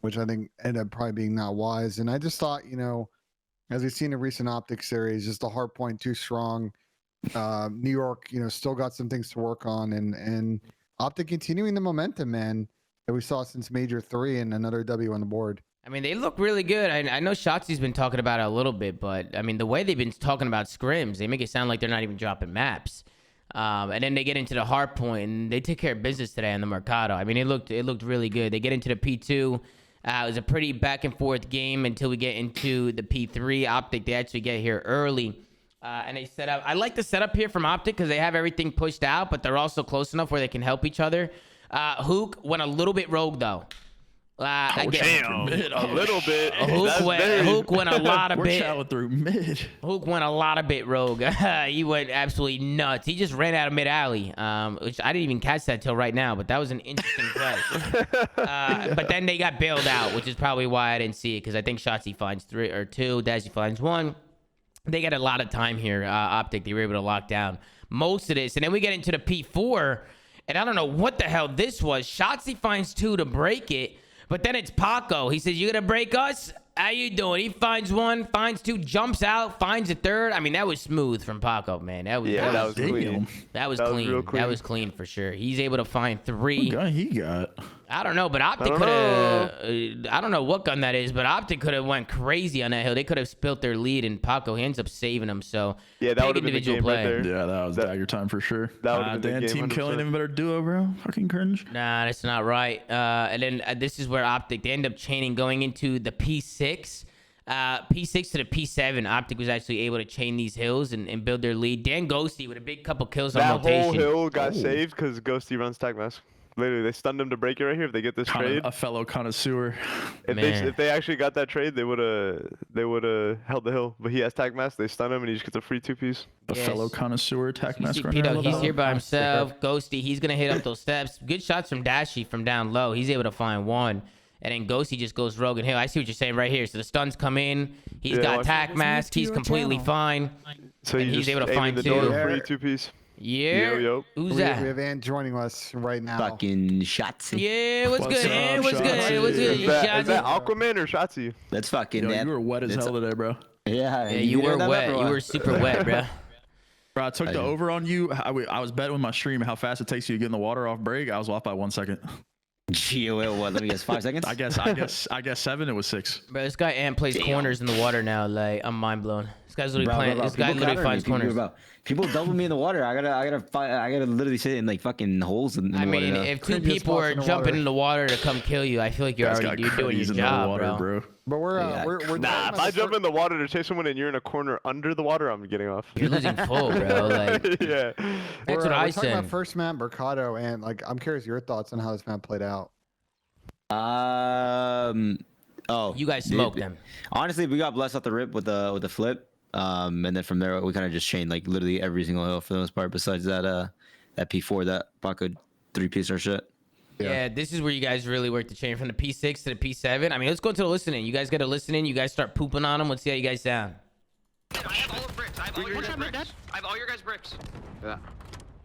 which I think ended up probably being not wise. And I just thought, as we've seen in recent Optic series, just the hard point too strong. New York, still got some things to work on, and Optic continuing the momentum, man, that we saw since Major 3 and another W on the board. I mean, they look really good. I know Shotzi's been talking about it a little bit, but I mean, the way they've been talking about scrims, they make it sound like they're not even dropping maps. And then they get into the hard point, and they took care of business today on the Mercado. I mean, it looked really good. They get into the P2. It was a pretty back and forth game until we get into the P3. Optic, they actually get here early. And they set up. I like the setup here from Optic because they have everything pushed out, but they're also close enough where they can help each other. Hook went a little bit rogue, though. A little bit. Hook went a lot of We're bit. shouting through mid. Hook went a lot of bit rogue. He went absolutely nuts. He just ran out of mid alley, which I didn't even catch that till right now. But that was an interesting play. But then they got bailed out, which is probably why I didn't see it because I think Shotzzy finds 3 or 2, Dazzy finds 1. They got a lot of time here. Optic, they were able to lock down most of this, and then we get into the P4, and I don't know what the hell this was. Shotzzy finds 2 to break it. But then it's Paco. He says, "You gonna break us? How you doing?" He finds 1, finds 2, jumps out, finds a 3rd. I mean, that was smooth from Paco, man. That was clean. That was real clean. clean. That was clean for sure. He's able to find 3. What gun he got? I don't know, but Optic could have. I don't know what gun that is, but Optic could have went crazy on that hill. They could have spilt their lead, and Paco he ends up saving them. So Yeah, that would have been the game right there. Yeah, that was dagger time for sure. That would've been the Dan, game, team 100%. killing even better duo, bro. Fucking cringe. Nah, that's not right. And then this is where Optic, they end up chaining going into the P6. P6 to the P7. Optic was actually able to chain these hills and build their lead. Dan Ghosty with a big couple kills on That rotation. whole hill got saved because Ghosty runs tag mask. Literally, they stunned him to break it right here. If they get this trade, A fellow connoisseur. if they actually got that trade, they would have held the hill. But he has tag mask. They stun him, and he just gets a free 2-piece. A fellow connoisseur attack You see mask. Pito, he's here by himself. Ghosty, he's gonna hit up those steps. Good shots from Dashy from down low. He's able to find 1. And then Ghosty just goes rogue and hill. I see what you're saying right here. So the stuns come in. He's got tack mask. He's completely fine. So And he's able to find the 2. door, free 2-piece. Yeah. Yo. Who's We that? have Ant joining us right now. Fucking Shotzzy. Yeah, what's good? up, Ant? What's good? Shotzzy? What's good? Is that Aquaman or Shotzzy? That's fucking. Yo, you were wet as hell today, bro. Yeah, Yeah, you were did that wet. for a You while. were super wet, bro. Bro, I took the over on you. I was betting with my stream how fast it takes you to get in the water off break. I was off by 1 second. Gee, what? Let me guess. 5 seconds. I guess 7. It was 6. Bro, this guy Ant plays corners in the water now. Like, I'm mind blown. This guy's literally playing. This guy people literally counter me. finds corners. People double me in the water. I gotta literally sit in like fucking holes in the I water. mean, now. if 2 Cringy people spots are in the jumping water. in the water to come kill you, I feel like you're Guys already got doing your crazies in the job, water, bro. But we're Yeah. we're Nah, talking if about I the jump fir- in the water to chase someone and you're in a corner under the water, I'm getting off. You're losing full, bro. Like, Yeah. that's we're, what I we're talking about said. first map Mercado, and like I'm curious your thoughts on how this map played out. Oh, You guys smoked them. Honestly, we got blessed off the rip with the flip. And then from there we kind of just chained like literally every single hill for the most part. Besides that P4, that Paco 3-piece or shit. Yeah, this is where you guys really work the chain from the P6 to the P7. I mean, let's go to the listening. You guys got to listen in. You guys start pooping on them. Let's see how you guys sound. I have all of bricks. I have all your guys' bricks. I have all your guys' bricks. Yeah.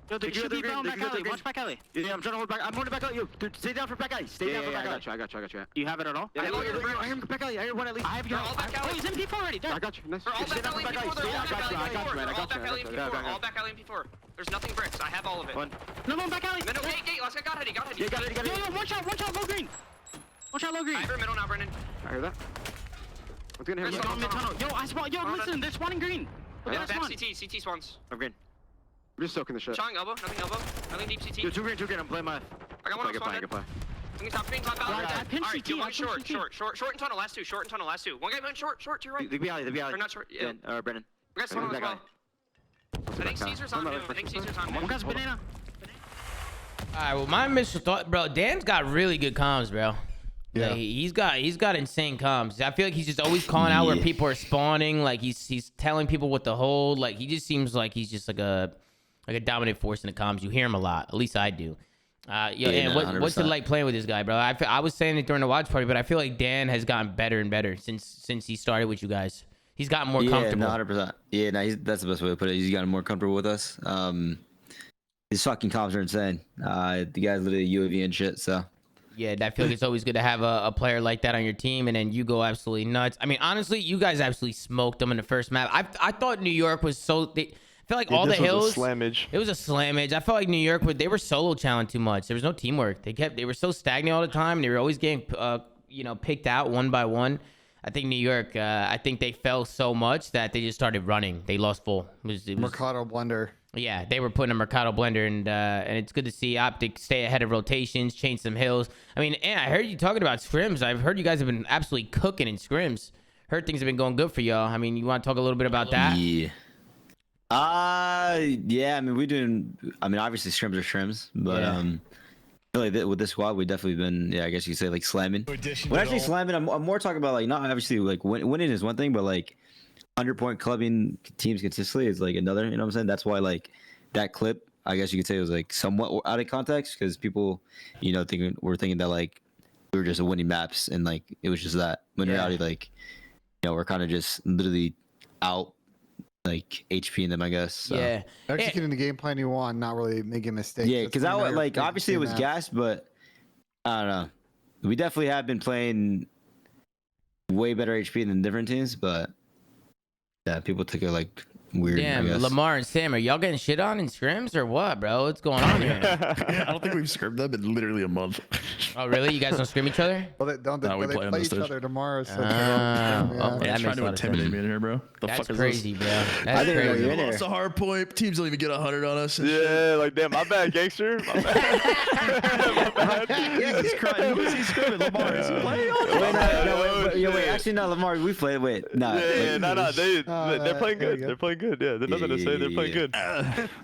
Yo, they should be bound back alley. Watch back alley. Yeah, I'm trying to hold back. I'm holding back alley. You, dude, stay down for back alley. Stay down for back alley. I got you. You have it at all? Yeah, I have all your bricks. I hear back alley. I hear one at least. I have your all back alley. Oh, he's in P4 already. I got you. Nice. They're all Stay back down alley for in back alley. P4. They're all back alley in P4. I got All back alley in you. Yeah, P4. All back alley in P4. There's nothing bricks. I have all of it. One. No, back alley. No, gate. Let's get got it. Yeah, got it. Yo, one shot, low green. One shot, low green. I have your middle now, Brennan. I hear that. What's gonna hit me? There's one mid-tunnel. Yo, I spawn. Yo, listen, they're spawning green. Yeah, Back CT spawns. I'm green. I'm just soaking the shit. Showing elbow. Nothing deep CT. Dude, two green. I'm playing my. I got one on spawn. Good play. Looking top green, top alley. I Alright, do one short and tunnel, last two. One guy went short to your right. The alley. Or not short, yeah. Brennan. We got someone as well. I think Caesar's on him. One guy's banana. All right, well, my initial thought, bro, Dan's got really good comms, bro. Yeah. Like, he's got insane comms. I feel like he's just always calling out where people are spawning. Like he's telling people what to hold. Like he just seems like he's just like a dominant force in the comms. You hear him a lot. At least I do. And what's it like playing with this guy, bro? I was saying it during the watch party, but I feel like Dan has gotten better and better since he started with you guys. He's gotten more comfortable. Yeah, 100%. Yeah, that's the best way to put it. He's gotten more comfortable with us. His fucking comms are insane. The guy's literally UAV and shit. So Yeah, I feel like it's always good to have a player like that on your team, and then you go absolutely nuts. I mean, honestly, you guys absolutely smoked them in the first map. I thought New York was so. I feel like all the hills. Was a slammage. It was a slammage. I felt like New York they were solo challenging too much. There was no teamwork. They were so stagnant all the time. They were always getting picked out one by one. I think New York. I think they fell so much that they just started running. They lost full. It was Mercado blender. Yeah, they were putting a Mercado blender, and it's good to see Optic stay ahead of rotations, change some hills. I mean, and I heard you talking about scrims. I've heard you guys have been absolutely cooking in scrims. Heard things have been going good for y'all. I mean, you want to talk a little bit about that? Yeah. Yeah. I mean, obviously scrims are scrims, but I feel like with this squad, we've definitely been, I guess you could say like slamming. When actually slamming, I'm more talking about like not obviously like winning is one thing, but like 100-point clubbing teams consistently is like another. You know what I'm saying? That's why like that clip, I guess you could say, was like somewhat out of context because people, were thinking that like we were just winning maps and like it was just that. When in reality, like we're kind of just literally out like HPing them, I guess. So. Yeah, Executing the game plan you want, not really making mistakes. Yeah, because obviously it was gas, but I don't know. We definitely have been playing way better HP than different teams, but yeah, people took it like weird. Damn, Lamar and Sam, are y'all getting shit on in scrims or what, bro? What's going on here? I don't think we've scrimmed them in literally a month. Oh, really? You guys don't scrim each other? Well, they play each other tomorrow. So yeah, trying to intimidate me in here, bro. That's crazy, bro. That's crazy. We lost a hard point. Teams don't even get 100 on us. Yeah, like damn, my bad, gangster. My bad. Jesus Christ, who is he scrimming? Lamar, is he playing? Wait, actually, no, Lamar, we played. Wait, no. No, they're playing good. They're playing good. Yeah, there's nothing to say. They're playing good.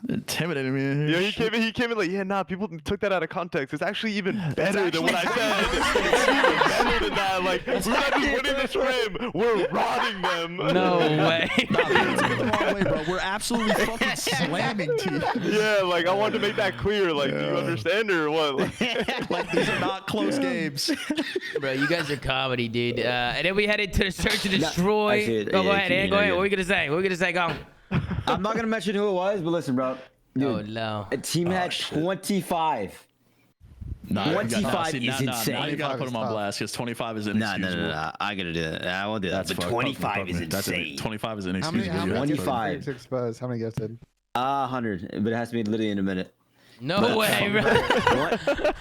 Intimidating me in here. Yeah, he came in like, people took that out of context. It's actually even better than what I said. It's even better than that. Like, we're not just winning this frame, we're rotting them. No way. Nah, we took it the wrong way, bro. We're absolutely fucking slamming teams. Yeah, like, I wanted to make that clear. Like, do you understand or what? Like, these are not close games. Bro, you guys are comedy, dude. And then we headed to the search and destroy. Go ahead, Ant. Go ahead. What are we going to say? Go. I'm not going to mention who it was, but listen, bro. Dude, oh, no. A team had 25. Nah, 25 is insane. Now you gotta put him on blast because 25 is inexcusable. No. I gotta do that. I won't do that. That's but 25 is insane. 25 is inexcusable. How many 25. Exposed? How many gifted? 100, but it has to be literally in a minute. No way, bro.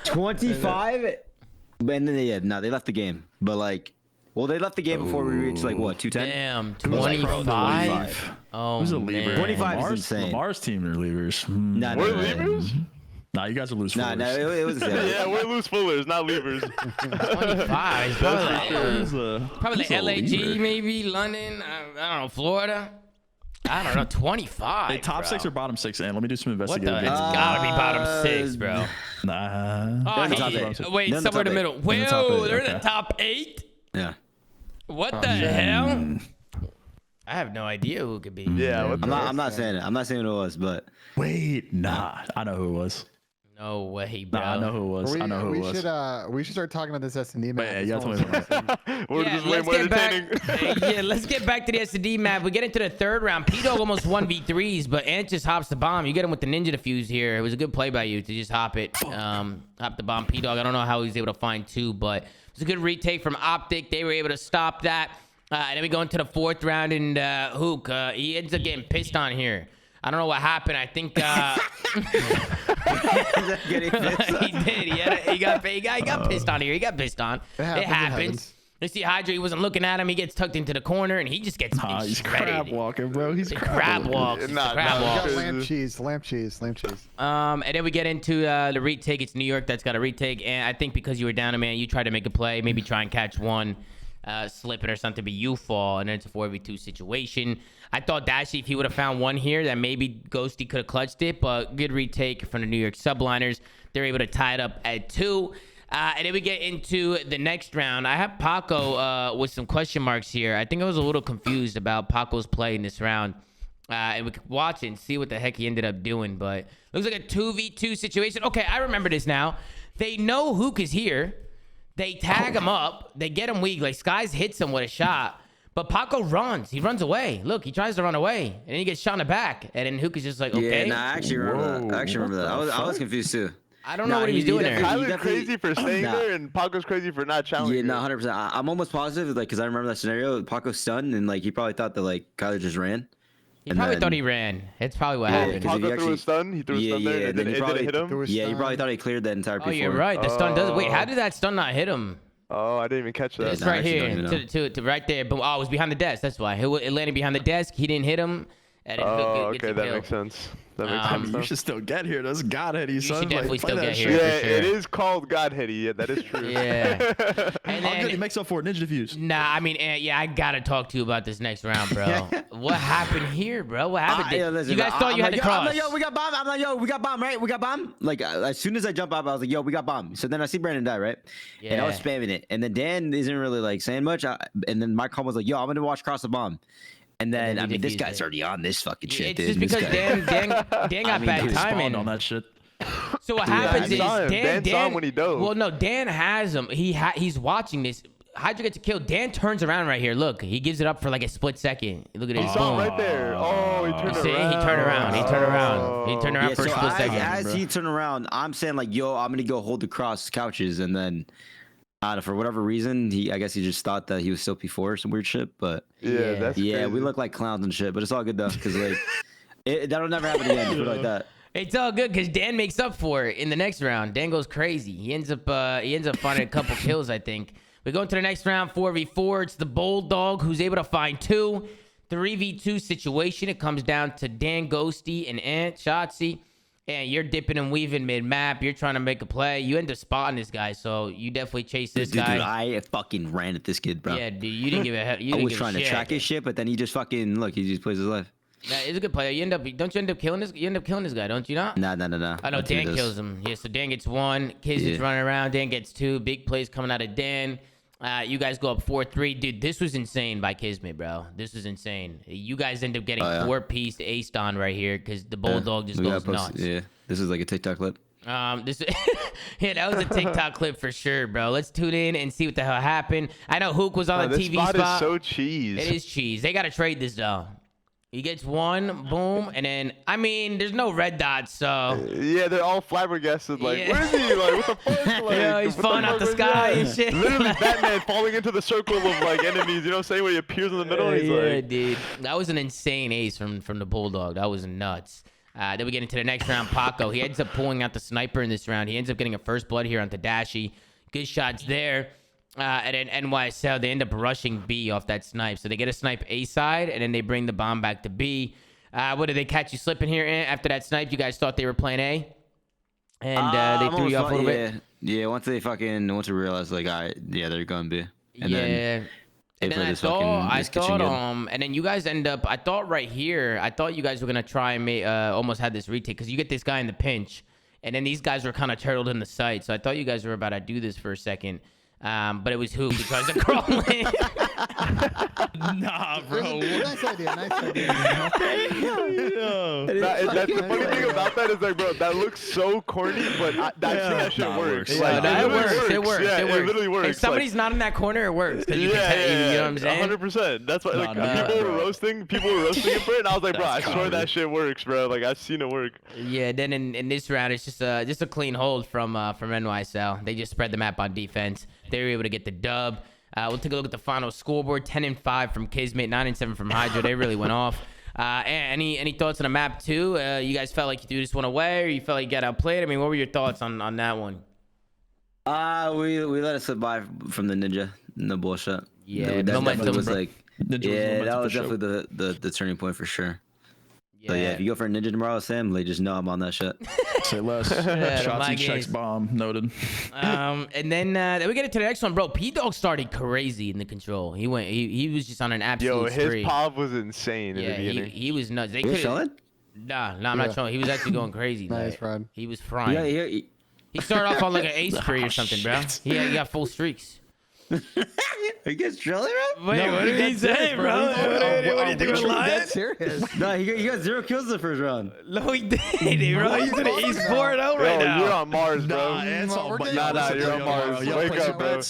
25, and then they left the game. But like, they left the game before we reached like what 210. Damn, 25. Oh, who's a lever? 25 is insane. Lamar's team are levers. We're levers? Nah, you guys are loose fullers. No, it was yeah, we're loose fullers, not levers. 25. Probably LAG, maybe London. I don't know, Florida. I don't know, 25. Hey, top 6 or bottom 6? And let me do some investigating. It's gotta be bottom 6, bro. Nah. Oh, wait, somewhere in the middle. Whoa, they're in the top 8. Yeah. What the hell? I have no idea who it could be. Yeah, I'm not saying it. I'm not saying who it was, but wait, nah, I know who it was. No way, bro. Nah, I know who it was. I know who it was. We should start talking about this S&D map. Yeah, you gotta tell me what We're just way more entertaining. Let's get back to the S&D map. We get into the third round. P-Dog almost 1v3s, but Ant just hops the bomb. You get him with the ninja defuse here. It was a good play by you to just hop it. Hop the bomb. P-Dog, I don't know how he was able to find 2, but it was a good retake from Optic. They were able to stop that. And then we go into the fourth round, and Hook, he ends up getting pissed on here. I don't know what happened. I think he did. He got pissed on here. He got pissed on. It happens. You see Hydra, he wasn't looking at him. He gets tucked into the corner, and he just gets he's crab walking, bro. He's crab walking. Lamp cheese. And then we get into the retake. It's New York that's got a retake, and I think because you were down a man, you tried to make a play, maybe try and catch one. Slipping or something, but you fall, and then it's a 4v2 situation. I thought Dashy, if he would have found one here, that maybe Ghosty could have clutched it, but good retake from the New York Subliners. They're able to tie it up at 2. And then we get into the next round. I have Paco with some question marks here. I think I was a little confused about Paco's play in this round. And we could watch it and see what the heck he ended up doing, but looks like a 2v2 situation. Okay, I remember this now. They know Hook is here. They tag him up. They get him weak. Like, Skies hits him with a shot. But Paco runs. He runs away. Look, he tries to run away. And he gets shot in the back. And then Hook is just like, okay. Yeah, I actually remember that. I was confused, too. I don't know what he was doing there. Kyler's crazy for staying there, and Paco's crazy for not challenging. Yeah, no, 100%. I'm almost positive, like, because I remember that scenario. Paco stunned, and like he probably thought that like Kyler just ran. He probably thought he ran. It's probably what happened. Paco threw a stun. He threw a stun there, and then it didn't hit him. Yeah, he probably thought he cleared that entire P4. Oh, you're right. The stun does. Wait, how did that stun not hit him? Oh, I didn't even catch that. It's right here, to right there. But oh, it was behind the desk. That's why it landed behind the desk. He didn't hit him. Okay, that makes sense. That makes sense. You should still get here. That's Godheady, son. You should definitely still get here. Yeah, it is called Godheady. Yeah, that is true. Yeah. And then he makes up for it. Ninja Diffuse. Nah, I mean, yeah, I gotta talk to you about this next round, bro. What happened here, bro? What happened? Listen, you guys thought you had to cross. I'm like, yo, we got bomb. I'm like, yo, we got bomb, right? We got bomb. Like, as soon as I jump up, I was like, yo, we got bomb. So then I see Brandon die, right? Yeah. And I was spamming it. And then Dan isn't really like saying much. And then my call was like, yo, I'm gonna watch cross the bomb. And then, I mean, this guy's already on this fucking shit, it's dude. just because Dan got bad timing on that shit. So what happens is Dan saw him when he dove. Well, no, Dan has him. He's watching this. Hydra gets a kill. Dan turns around right here. Look, he gives it up for like a split second. Look at it. He saw him right there. Oh, he turned around. He turned around. He turned around. He turned around for a split second. As he turned around, I'm saying like, yo, I'm gonna go hold the cross couches, and then. For whatever reason, I guess he just thought that he was still P4 or some weird shit. But yeah, that's crazy. We look like clowns and shit. But it's all good though, because like that'll never happen again. Put it like that. It's all good because Dan makes up for it in the next round. Dan goes crazy. He ends up finding a couple kills, I think. We go into the next round, 4v4. It's the Bulldog who's able to find 2. 3v2 situation. It comes down to Dan, Ghosty, and Ant, Shotzzy. And you're dipping and weaving mid-map. You're trying to make a play. You end up spotting this guy, so you definitely chase this guy. Dude, I fucking ran at this kid, bro. Yeah, dude, you didn't give a hell. I was trying to track his shit, but then he just fucking he just plays his life. Yeah, he's a good player. Don't you end up killing this? You end up killing this guy, don't you not? Nah. I know Dan kills him. Yeah, so Dan gets 1. Kids is running around. Dan gets 2. Big plays coming out of Dan. You guys go up 4-3. Dude, this was insane by Kismet, bro. This was insane. You guys end up getting 4-piece aced on right here because the Bulldog just goes nuts. Yeah, this is like a TikTok clip. Yeah, that was a TikTok clip for sure, bro. Let's tune in and see what the hell happened. I know Hook was on the TV spot. This spot is so cheese. It is cheese. They got to trade this, though. He gets 1, boom, and then, I mean, there's no red dots, so. Yeah, they're all flabbergasted, like, where is he? Like, what the fuck? Like, yeah, he's falling out the sky and shit. Literally Batman falling into the circle of, like, enemies, you know what I'm saying? Where he appears in the middle, he's like. Dude. That was an insane ace from the Bulldog. That was nuts. Then we get into the next round, Paco. He ends up pulling out the sniper in this round. He ends up getting a first blood here on Tadashi. Good shots there. And then NYSL, they end up rushing B off that snipe. So they get a snipe A side, and then they bring the bomb back to B. What did they catch you slipping here after that snipe? You guys thought they were playing A? And they threw you off a little bit? Yeah, once they realized, like, they're going B. And then I thought, and then you guys end up, I thought right here, I thought you guys were going to try and almost had this retake, because you get this guy in the pinch, and then these guys were kind of turtled in the sight. So I thought you guys were about to do this for a second. But it was who because of crawling. Nah, bro. Nice idea. The funny thing about that is like, bro, that looks so corny, but that shit works. Like, it works. Yeah, it literally works. If somebody's not in that corner, it works. You know what I'm saying? 100%. That's why people were roasting it for it, and I was like, bro, I swear that shit works, bro. Like, I've seen it work. Yeah. Then in this round, it's just a clean hold from NYSL. They just spread the map on defense. They were able to get the dub. We'll take a look at the final scoreboard. 10-5 from Kismet, 9-7 from Hydra. They really went off. Any thoughts on the map too? You guys felt like you threw this one away, or you felt like you got outplayed? I mean, what were your thoughts on that one? We let it slip by from the ninja. No bullshit. Yeah, that momentum was like. Ninja that was definitely the turning point for sure. Yeah. So yeah, if you go for a ninja tomorrow, Sam, like just know I'm on that shit. Say less. Shotzzy checks bomb. Noted. And then we get into the next one, bro. P-Dog started crazy in the control. He was just on an absolute spree. His pop was insane in the beginning. He was nuts. You showing? Nah, I'm not showing. He was actually going crazy. Nice, Fred. He was frying. He started off on like an ace spree or something, bro. He got full streaks. Are you guys trolling, bro? Wait, what did he say, bro? What do you think we're lying? That's serious. No, he got 0 kills in the first round. No, he didn't, bro. He's 4-0 right Yo, now. you're on Mars, bro. Nah, it's all but Nah, you're on Mars. Wake up, bro.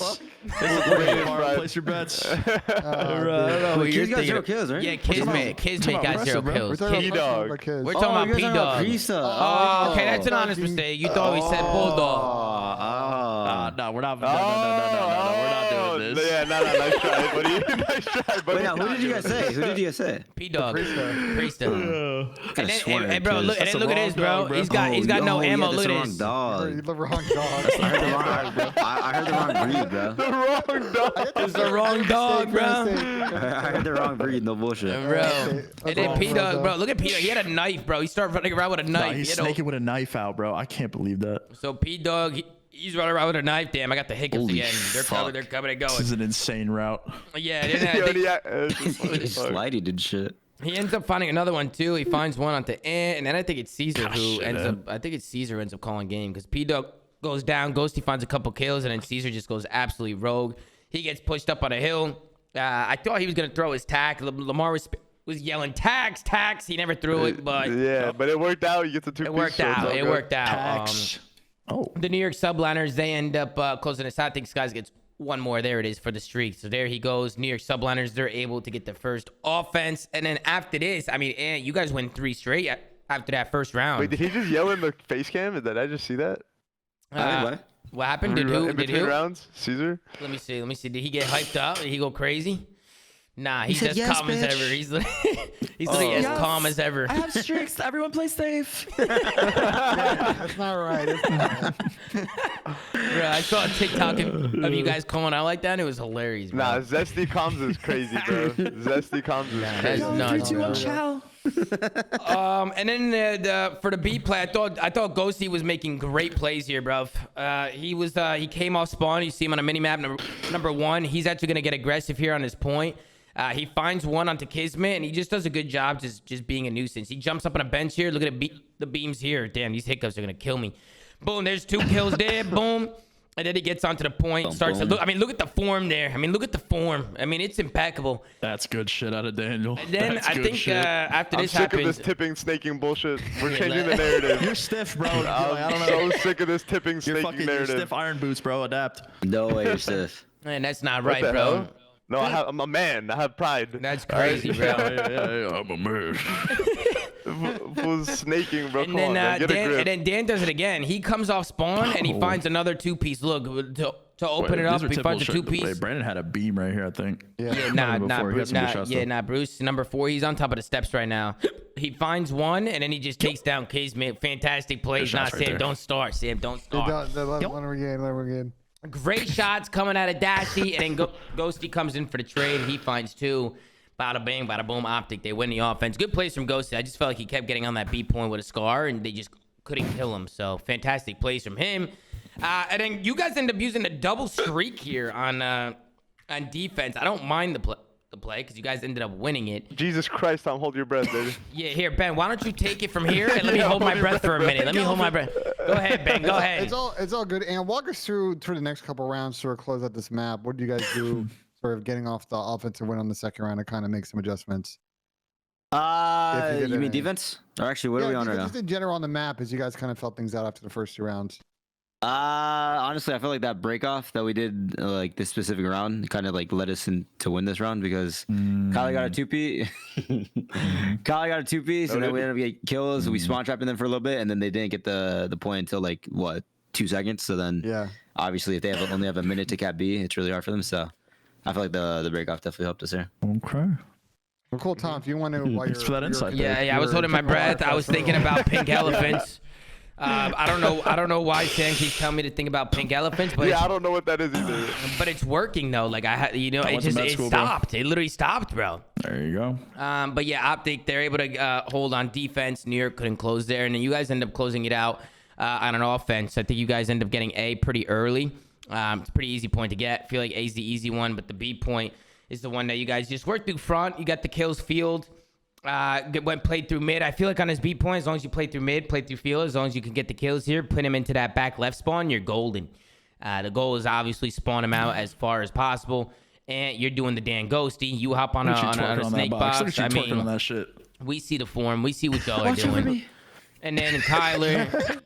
Place your bets. Bro, I don't know what you're Kids got thinking 0 of. kills, right? Yeah, Kismet got 0 We're kills. talking P about Dog. my kids. We're talking about P Dog. Oh, okay, that's an honest mistake. You thought we said Bulldog. No, we're not. No, we're not doing this. Yeah, no, nice try, buddy. Nice try, buddy. Wait, now, who did you guys say? Who did you guys say? P Dog. Priesta. And then, swear, hey, bro, look, and then look at this, bro. He's got no ammo. Look at this. You're the wrong dog. I heard the wrong breed, bro. The wrong dog. It's the wrong dog, bro. I heard the wrong breed. No bullshit. Bro. Okay. And then P Dog, bro. Look at P Dog. He had a knife, bro. He started running around with a knife. Nah, he's You know? snaking with a knife out, bro. I can't believe that. So P Dog, he's running around with a knife. Damn, I got the hiccups Holy again. They're fuck. coming and This is going. an insane route. Yeah, then I think Slidey did shit. he ends up finding another one too. He finds one on the end, and then I think it's Caesar who shit, ends man. up. I think it's Caesar who ends up calling game because P Dog goes down. Ghosty finds a couple kills, and then Caesar just goes absolutely rogue. He gets pushed up on a hill. I thought he was gonna throw his tack. Lamar was yelling tax. He never threw it, but Yeah, but it worked out. You get the 2 it worked out. It worked out. Tax. Oh. The New York subliners, they end up closing this out. I think Skies gets one more. There it is for the streak. So there he goes. New York subliners, they're able to get the first offense. And then after this, I mean, you guys win 3 straight after that first round. Wait, did he just yell in the face cam? Did I just see that? What happened? Did In who? between rounds? Caesar? Let me see. Did he get hyped up? Did he go crazy? Nah, he's said as yes, calm as bitch. ever. He's literally as calm as ever. I have streaks. Everyone play safe. That's not right. It's not. Bro, I saw a TikTok of you guys calling out like that. And it was hilarious, bro. Nah, Zesty Comms is crazy, bro. Zesty Comms is That's crazy. nuts, 3, 2, 1, bro. ciao. And then for the B play, I thought Ghosty was making great plays here, bro. He came off spawn. You see him on a mini map number 1. He's actually gonna get aggressive here on his point. He finds one onto Kismet, and he just does a good job just being a nuisance. He jumps up on a bench here. Look at the beams here. Damn, these hiccups are gonna kill me. Boom, there's 2 kills there. Boom. And then he gets onto the point, starts to look. I mean, look at the form there. I mean, look at the form. I mean, it's impeccable. That's good shit out of Daniel. And then That's I good think shit. after I'm this sick of happens, this tipping, snaking bullshit. We're Yeah, changing let- the narrative. You're stiff, bro. Like, I I'm don't know. so sick of this tipping, You're snaking fucking you're narrative. stiff iron boots, bro. Adapt. No way, you're stiff. man, that's not What right, the bro. hell? No, I'm a man. I have pride. That's crazy, bro. Yeah, I'm a man. Who's snaking, bro? And Come then, on, man. Get a Dan, grip. and then Dan does it again. He comes off spawn and he finds another 2-piece. Look, to open it up, he finds a 2-piece. Wait, Brandon had a beam right here, I think. Yeah, nah, Before, he had some good shots, though. Bruce. Number 4, he's on top of the steps right now. He finds one and then he just takes down Kismet. Fantastic plays. Good Nah, shots right Sam, there. don't start. Sam, don't start. Let her again. Great shots coming out of Dashy, and then Ghosty comes in for the trade. He finds 2. Bada bang, bada boom, Optic. They win the offense. Good plays from Ghosty. I just felt like he kept getting on that B point with a scar, and they just couldn't kill him. So fantastic plays from him. And then you guys end up using a double streak here on defense. I don't mind the play because you guys ended up winning it. Jesus Christ, Tom, hold your breath, baby. Yeah, here, Ben. Why don't you take it from here and let me hold my breath for a minute? Let me hold my breath. Go ahead, Ben. Go ahead. It's all good. And walk us through the next couple rounds to close out this map. What do you guys do? Sort of getting off the offensive win on the second round to kind of make some adjustments. You did mean anything. defense? Or actually, what are we on right now? Just in general on the map, as you guys kind of felt things out after the first 2 rounds. Honestly, I feel like that break off that we did, like this specific round, kind of like led us in to win this round because Kali got a 2P. Kali got a 2-piece, and then we ended up getting kills. We spawn trapping them for a little bit, and then they didn't get the point until like what 2 seconds. So then, obviously, if they only have a minute to cap B, it's really hard for them. So I feel like the break off definitely helped us here. Okay. Well, cool, Tom. If you want to, while Thanks for that insight. Yeah, I was holding my breath. I was thinking about pink elephants. I don't know why Sam keeps telling me to think about pink elephants, but I don't know what that is either. but it's working though. Like it school, bro. stopped. It literally stopped, bro. There you go. But yeah, Optic, they're able to hold on defense. New York couldn't close there, and then you guys end up closing it out on an offense. I think you guys end up getting A pretty early. It's a pretty easy point to get. I feel like A's the easy one, but the B point is the one that you guys just worked through front. You got the kills field. Played through mid. I feel like on his B point, as long as you play through mid, play through field, as long as you can get the kills here, put him into that back left spawn, you're golden. The goal is obviously spawn them out as far as possible. And you're doing the Dan Ghosty. You hop on a snake box. I mean, on that shit. we see the form. We see what y'all are doing. And then Kyler,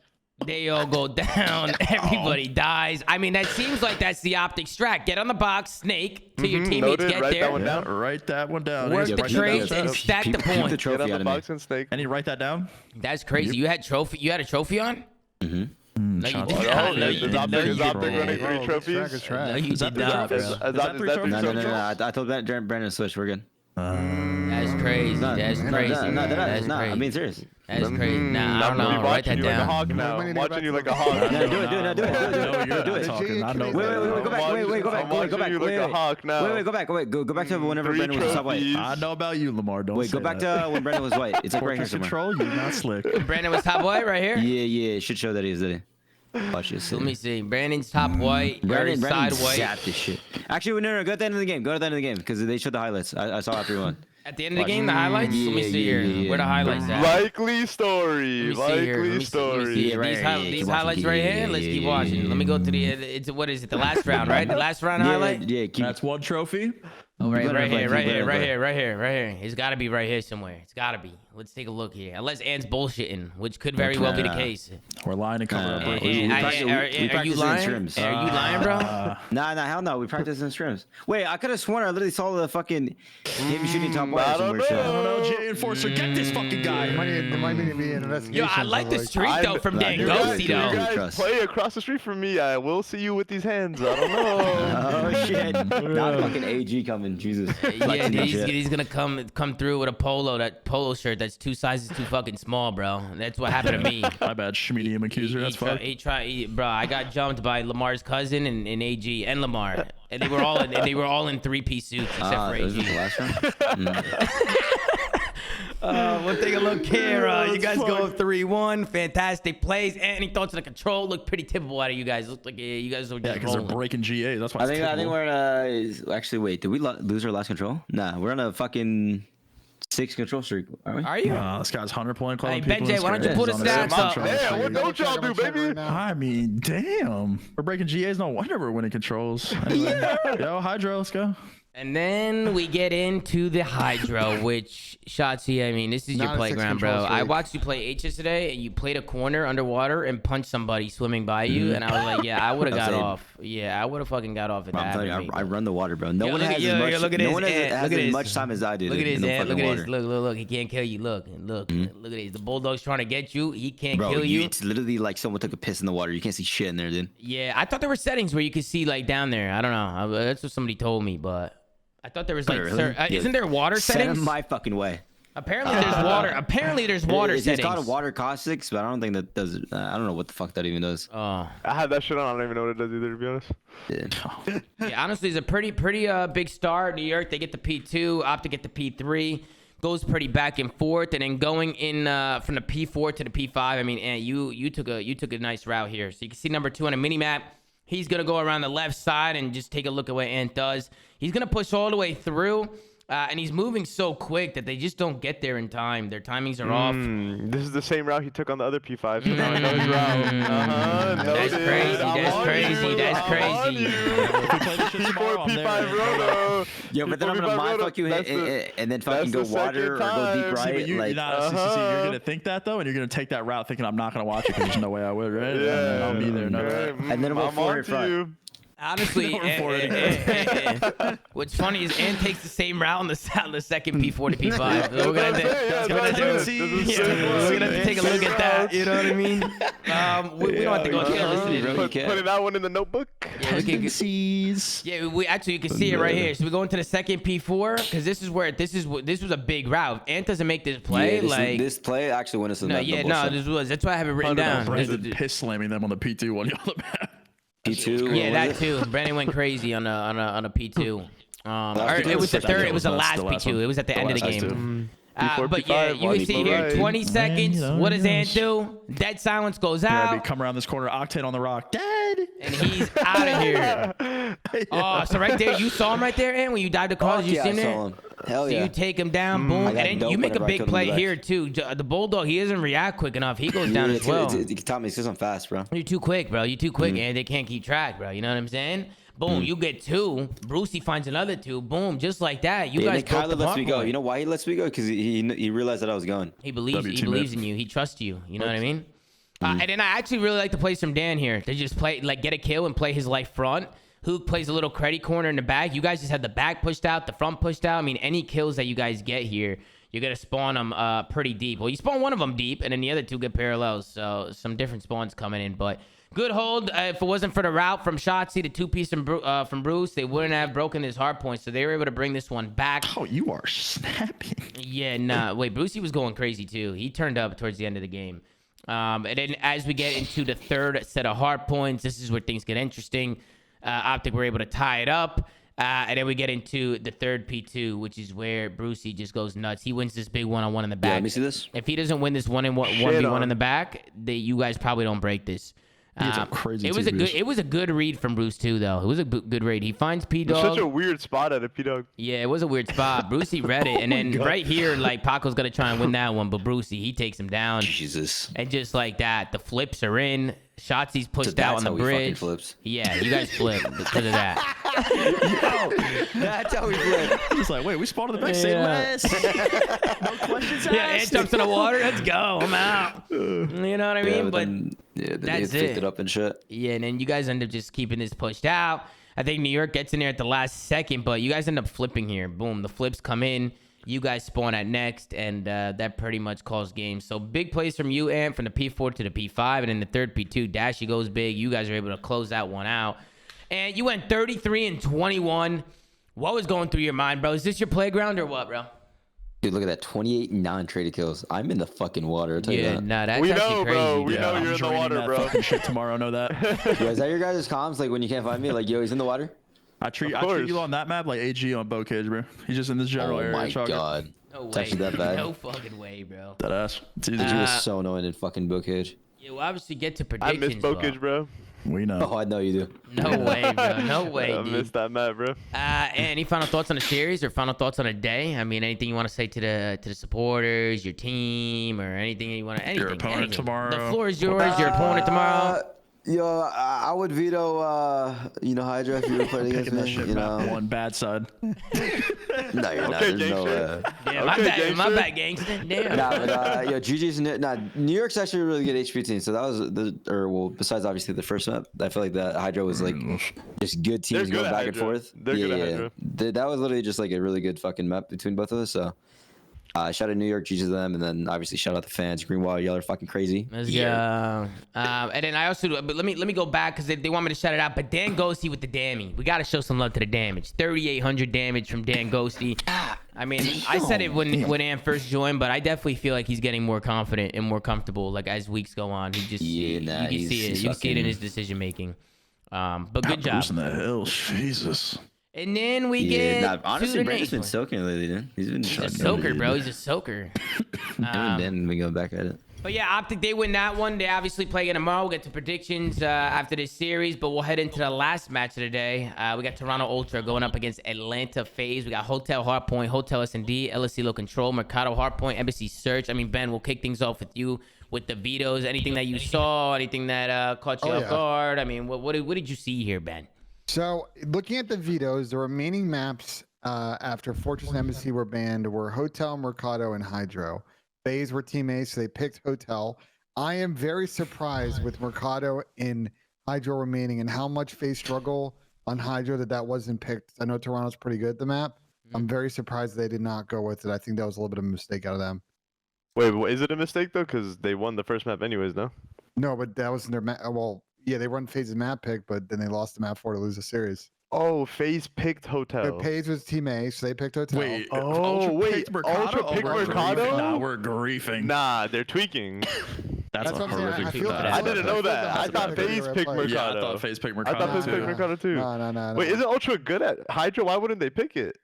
they all go down. Everybody dies. I mean, that seems like that's the Optic strat. Get on the box, snake, till your teammates Noted. get Write there. that one down. Write that one down. Work the Write that down. trades and stack the Keep points. the Get trophy on out the of me. box and snake. And you write that down? That's crazy. You had trophy on? No, you Shotzzy. did Oh, not. No, is you did Optic not. running 3 trophies? Track is trash. No, you Is that did three not, trophies? bro. Is that three trophies? No. I told Brandon switch. We're good. That's crazy. That's crazy. No, That's I'm crazy. being serious. That's crazy. Nah, I don't know. Write that You like a down. hog now. I'm watching you like a hog. No, do it. Do it. I know. Wait, go back. Wait, go back. I'm watching you like a hawk now. Wait, go back. Go back to whenever 3 Brandon was top white. trophies. I know about you, Lamar. Don't Wait, go say back that. to when Brandon was white. It's like right here Fortress somewhere. control. You're not slick. Brandon was top white right here? Yeah. It should show that he is it. Watch this. Let me see. Brandon's top white. Brandon side white. zapped this shit. Actually, no. Go at the end of the game. Go to the end of the game because they showed the highlights. I saw after he won. At the end of the game, the highlights? Let me see here. Where the highlights at? Likely story. Let me see here. Let Likely me story. see. Yeah, right These, here. Yeah, these keep highlights watching. right Yeah, here. Let's yeah, keep yeah, watching. yeah, Let me go to the. yeah. It's what is it? The last round, right? The last round highlight. Yeah. Keep. That's one trophy. Oh, right better here, play, right here, better right play. here, right here, right here. It's got to be right here somewhere. It's got to be. Let's take a look here. Unless Ant's bullshitting, which could very well be the case. We're lying and covering up. We Break. practice- Are you in lying? scrims. Are you lying, bro? Nah, hell no. We practice in scrims. Wait, I could have sworn I literally saw the fucking him shooting top wire I don't somewhere. know. shit. I don't know, J Enforcer. Get this fucking guy. There might need to be an investigation. Yo, I like the streak though from Dan You Ghosty You though. guys- guys play across the street from me. I will see you with these hands. I don't know. Oh shit! Not fucking AG coming. Jesus. Yeah, dude, he's gonna come through with a polo shirt that's 2 sizes too fucking small, bro. That's what happened to me. My bad. Schmedium accuser. That's fine. Bro, I got jumped by Lamar's cousin and AG and Lamar, and they were all in 3-piece suits except for Was AG. this the last round? We'll take a look here. You guys go 3-1. Fantastic plays. Any thoughts on the control? Look pretty typical out of you guys. Look like you guys are Yeah, just because they're rolling. breaking GA. That's why. I think we're actually wait. Did we lose our last control? Nah, we're on a fucking 6 control streak. Are we? Are you? This guy's 100-point club. Hey, Benjay, why don't you pull the stats up? Man, what don't y'all do, baby? I mean, damn. We're breaking GAs. No wonder we're winning controls. Anyway, yo, Hydro, let's go. And then we get into the Hydro, which, Shotzzy, I mean, this is your Not a playground, 6 bro. control I streak. watched you play H's today, and you played a corner underwater and punched somebody swimming by you, and I was like, yeah, I would have got That's it. off. Yeah, I would have fucking got off at I'm that. telling you, I run the water, bro. No Yo, one look has at- yo, as much. yo, look at no this one has ant. has Look at as this. much time as I do. Look at in this, the Ant. Look fucking at this. water. Look. He can't kill you. Look at this. The Bulldog's trying to get you. He can't Bro, kill you. it's literally like someone took a piss in the water. You can't see shit in there, dude. Yeah, I thought there were settings where you could see like down there. I don't know. That's what somebody told me, but I thought there was like, Really? Yeah. isn't there water Send settings? him my fucking way. Apparently there's water. Apparently there's water It's settings. called water caustics, but I don't think that does. I don't know what the fuck that even does. Oh. I had that shit on. I don't even know what it does either, to be honest. Yeah. Yeah, honestly, it's a pretty big start. New York, they get the P2. Optic get the P3. Goes pretty back and forth, and then going in from the P4 to the P5. I mean, and you took a nice route here. So you can see number 2 on a mini map. He's gonna go around the left side and just take a look at what Ant does. He's gonna push all the way through. And he's moving so quick that they just don't get there in time. Their timings are off. This is the same route he took on the other P5. So now I know his route. That's Noted. crazy. I'm That's on crazy. you. That's I'm crazy. on you. P4, P5 roto. Yo, but then I'm gonna mind fuck you and then fucking go that's the water or second go deep time. See, but right. you, Like, you're gonna think that though, and you're gonna take that route thinking I'm not gonna watch it because there's no way I would, right? Yeah. I'll be there. No, And then we'll I'm forward on to front. you. Honestly, what's funny is Ant takes the same route on the second P4 to P5. So we're gonna have to take a look at that. You know what I mean? We don't have to go through it. Putting that one in the notebook. Yeah, we actually you can see it right here. So we go into the second P4 because this was a big route. Ant doesn't make this play this play actually went us in that's why I have it written down. Brandon piss slamming them on the P2 one the other map. P2. Yeah, that too. Brandon went crazy on a P2. It was the third. It was the last P2. It was at the end of the game. But yeah, you can see here, 20 seconds. What does Ant do? Dead silence goes Yeah, we out, come around this corner. Octane on the rock. Dead. and he's out of here. Oh, so right there, you saw him right there, Ant, when you dived across. You Yeah, see him I there? saw him. Hell So yeah. you take him down, boom, I and got then dope you make a whenever I big killed him in play the back. here too. The Bulldog, he doesn't react quick enough. He goes down Yeah, as well. Tommy, it's because I'm fast, bro. You're too quick, bro. You're too quick, and they can't keep track, bro. You know what I'm saying? Boom, you get 2. Brucey finds another 2. Boom, just like that. You guys broke the Kyler lets hard me go. point. You know why he lets me go? Because he realized that I was going. He believes W he teammate. believes in you. He trusts you. You know what I mean? And then I actually really like the plays from Dan here. They just play like get a kill and play his life front. Hook plays a little credit corner in the back. You guys just had the back pushed out, the front pushed out. I mean, any kills that you guys get here, you're gonna spawn them pretty deep. Well, you spawn one of them deep, and then the other 2 get parallels. So some different spawns coming in, but good hold. If it wasn't for the route from Shotzzy, the 2-piece from Bruce, they wouldn't have broken his hard point. So they were able to bring this one back. Oh, you are snapping. Yeah, nah. Wait, Brucey was going crazy too. He turned up towards the end of the game. And then as we get into the third set of hard points, this is where things get interesting. Optic were able to tie it up. And then we get into the third P2, which is where Brucey just goes nuts. He wins this big one-on-one in the back. Yeah, let me see this. If he doesn't win this 1v1 in the back, you guys probably don't break this. It's a crazy It was a good read from Bruce too, though. It was a good read. He finds P It's Dog. such a weird spot at a P-Dog. Yeah, it was a weird spot. Brucey read it, and then right here, like Paco's gonna try and win that one, but Brucey he takes him down, Jesus. and just like that, the flips are in. Shotzi's pushed So out that's on the how we fucking bridge. flips. Yeah, you guys flip because of that. That's how we flip. He's like, wait, we spawned in the back. Say Yeah. less. No questions Yeah, it asked. jumps in the water. Let's go. I'm out. You know what I mean? But then they that's picked it. it up and shit. yeah, and then you guys end up just keeping this pushed out. I think New York gets in there at the last second, but you guys end up flipping here. Boom, the flips come in. You guys spawn at next, and that pretty much calls game. So big plays from you, Ant, from the P4 to the P5, and then the third P2, Dashy goes big. You guys are able to close that one out. And you went 33 and 21. What was going through your mind, bro? Is this your playground or what, bro? Dude, look at that. 28 non-traded kills. I'm in the fucking water. I'll tell you Yeah, that. nah, that's We actually know, crazy. bro. We dude. know I'm you're in the draining water, that bro. fucking shit tomorrow. Know that. Yo, is that your guys' comms? Like when you can't find me? Like, yo, he's in the water? I treat course. you on that map like AG on boat cage, bro. He's just in this general Oh area. my trucker. god. No It's way. actually that bad. No fucking way, bro. That ass. It's easy. Dude, you was so annoying in fucking book cage. Yeah, we'll obviously get to I predictions. miss Bokage, bro. We know. Oh, I know you do. No way, bro. No way, I miss dude. that map, bro. Any final thoughts on the series or final thoughts on a day? I mean, anything you want to say to the supporters, your team, or anything you want to anything? Your opponent anything. tomorrow. The floor is yours. Your opponent tomorrow. Yo, I would veto, Hydra if you were playing against Picking that me. shit You map know, one bad side. no, you're not. Okay, There's no gangster. Yeah, Okay, my gangster. bad, gangster. Damn. Nah, but yo, GG's New York's actually a really good HP team. So that was besides obviously the first map, I feel like that Hydra was like just good teams They're good going at back and Hydra. forth. They're good at Hydra. That was literally just like a really good fucking map between both of us. So shout out New York, GG to them, and then obviously shout out the fans. Green Wall, y'all are fucking crazy. Let's go. And then I also, but let me go back because they want me to shout it out. But Dan Ghosty with the damage. We got to show some love to the damage. 3,800 damage from Dan Ghosty. I mean, I said it when Ann first joined, but I definitely feel like he's getting more confident and more comfortable. Like as weeks go on, he just you can see it. You see it in his decision making. But good job. Bruce in the hills. Jesus. And then we Yeah, get honestly, to the Brandon's next been one. soaking lately, dude. He's been He's a soaker, bro. He's a soaker. Him and Dan been going back at it. But yeah, Optic, they win that one. They obviously play again tomorrow. We'll get to predictions after this series, but we'll head into the last match of the day. We got Toronto Ultra going up against Atlanta FaZe. We got Hotel Hardpoint, Hotel S&D, LSC Low Control, Mercado Hardpoint, Embassy Search. I mean, Ben, we'll kick things off with you with the vetoes. Anything that you saw, anything that caught you off guard? I mean, what did you see here, Ben? So, looking at the vetoes, the remaining maps after Fortress and Embassy were banned were Hotel, Mercado, and Hydro. FaZe were Team A, so they picked Hotel. I am very surprised with Mercado and Hydro remaining and how much FaZe struggle on Hydro that wasn't picked. I know Toronto's pretty good at the map. I'm very surprised they did not go with it. I think that was a little bit of a mistake out of them. Wait, is it a mistake though? Because they won the first map anyways, no? No, but that wasn't their map. Well, yeah, they won FaZe's map pick, but then they lost the map 4 to lose the series. Oh, FaZe picked Hotel. But FaZe was Team A, so they picked Hotel. Wait. Oh, Ultra wait, picked Mercado? Ultra Oh, picked we're Mercado? griefing. Nah, we're griefing. Nah, they're tweaking. That's a what I'm saying. horrific I pick. feel bad. I didn't know that. I That's thought a bad FaZe pick. picked Yeah, Mercado. Yeah, I thought FaZe picked I Mercado. thought FaZe too. picked Mercado too. No. Wait, isn't Ultra good at Hydra? Why wouldn't they pick it?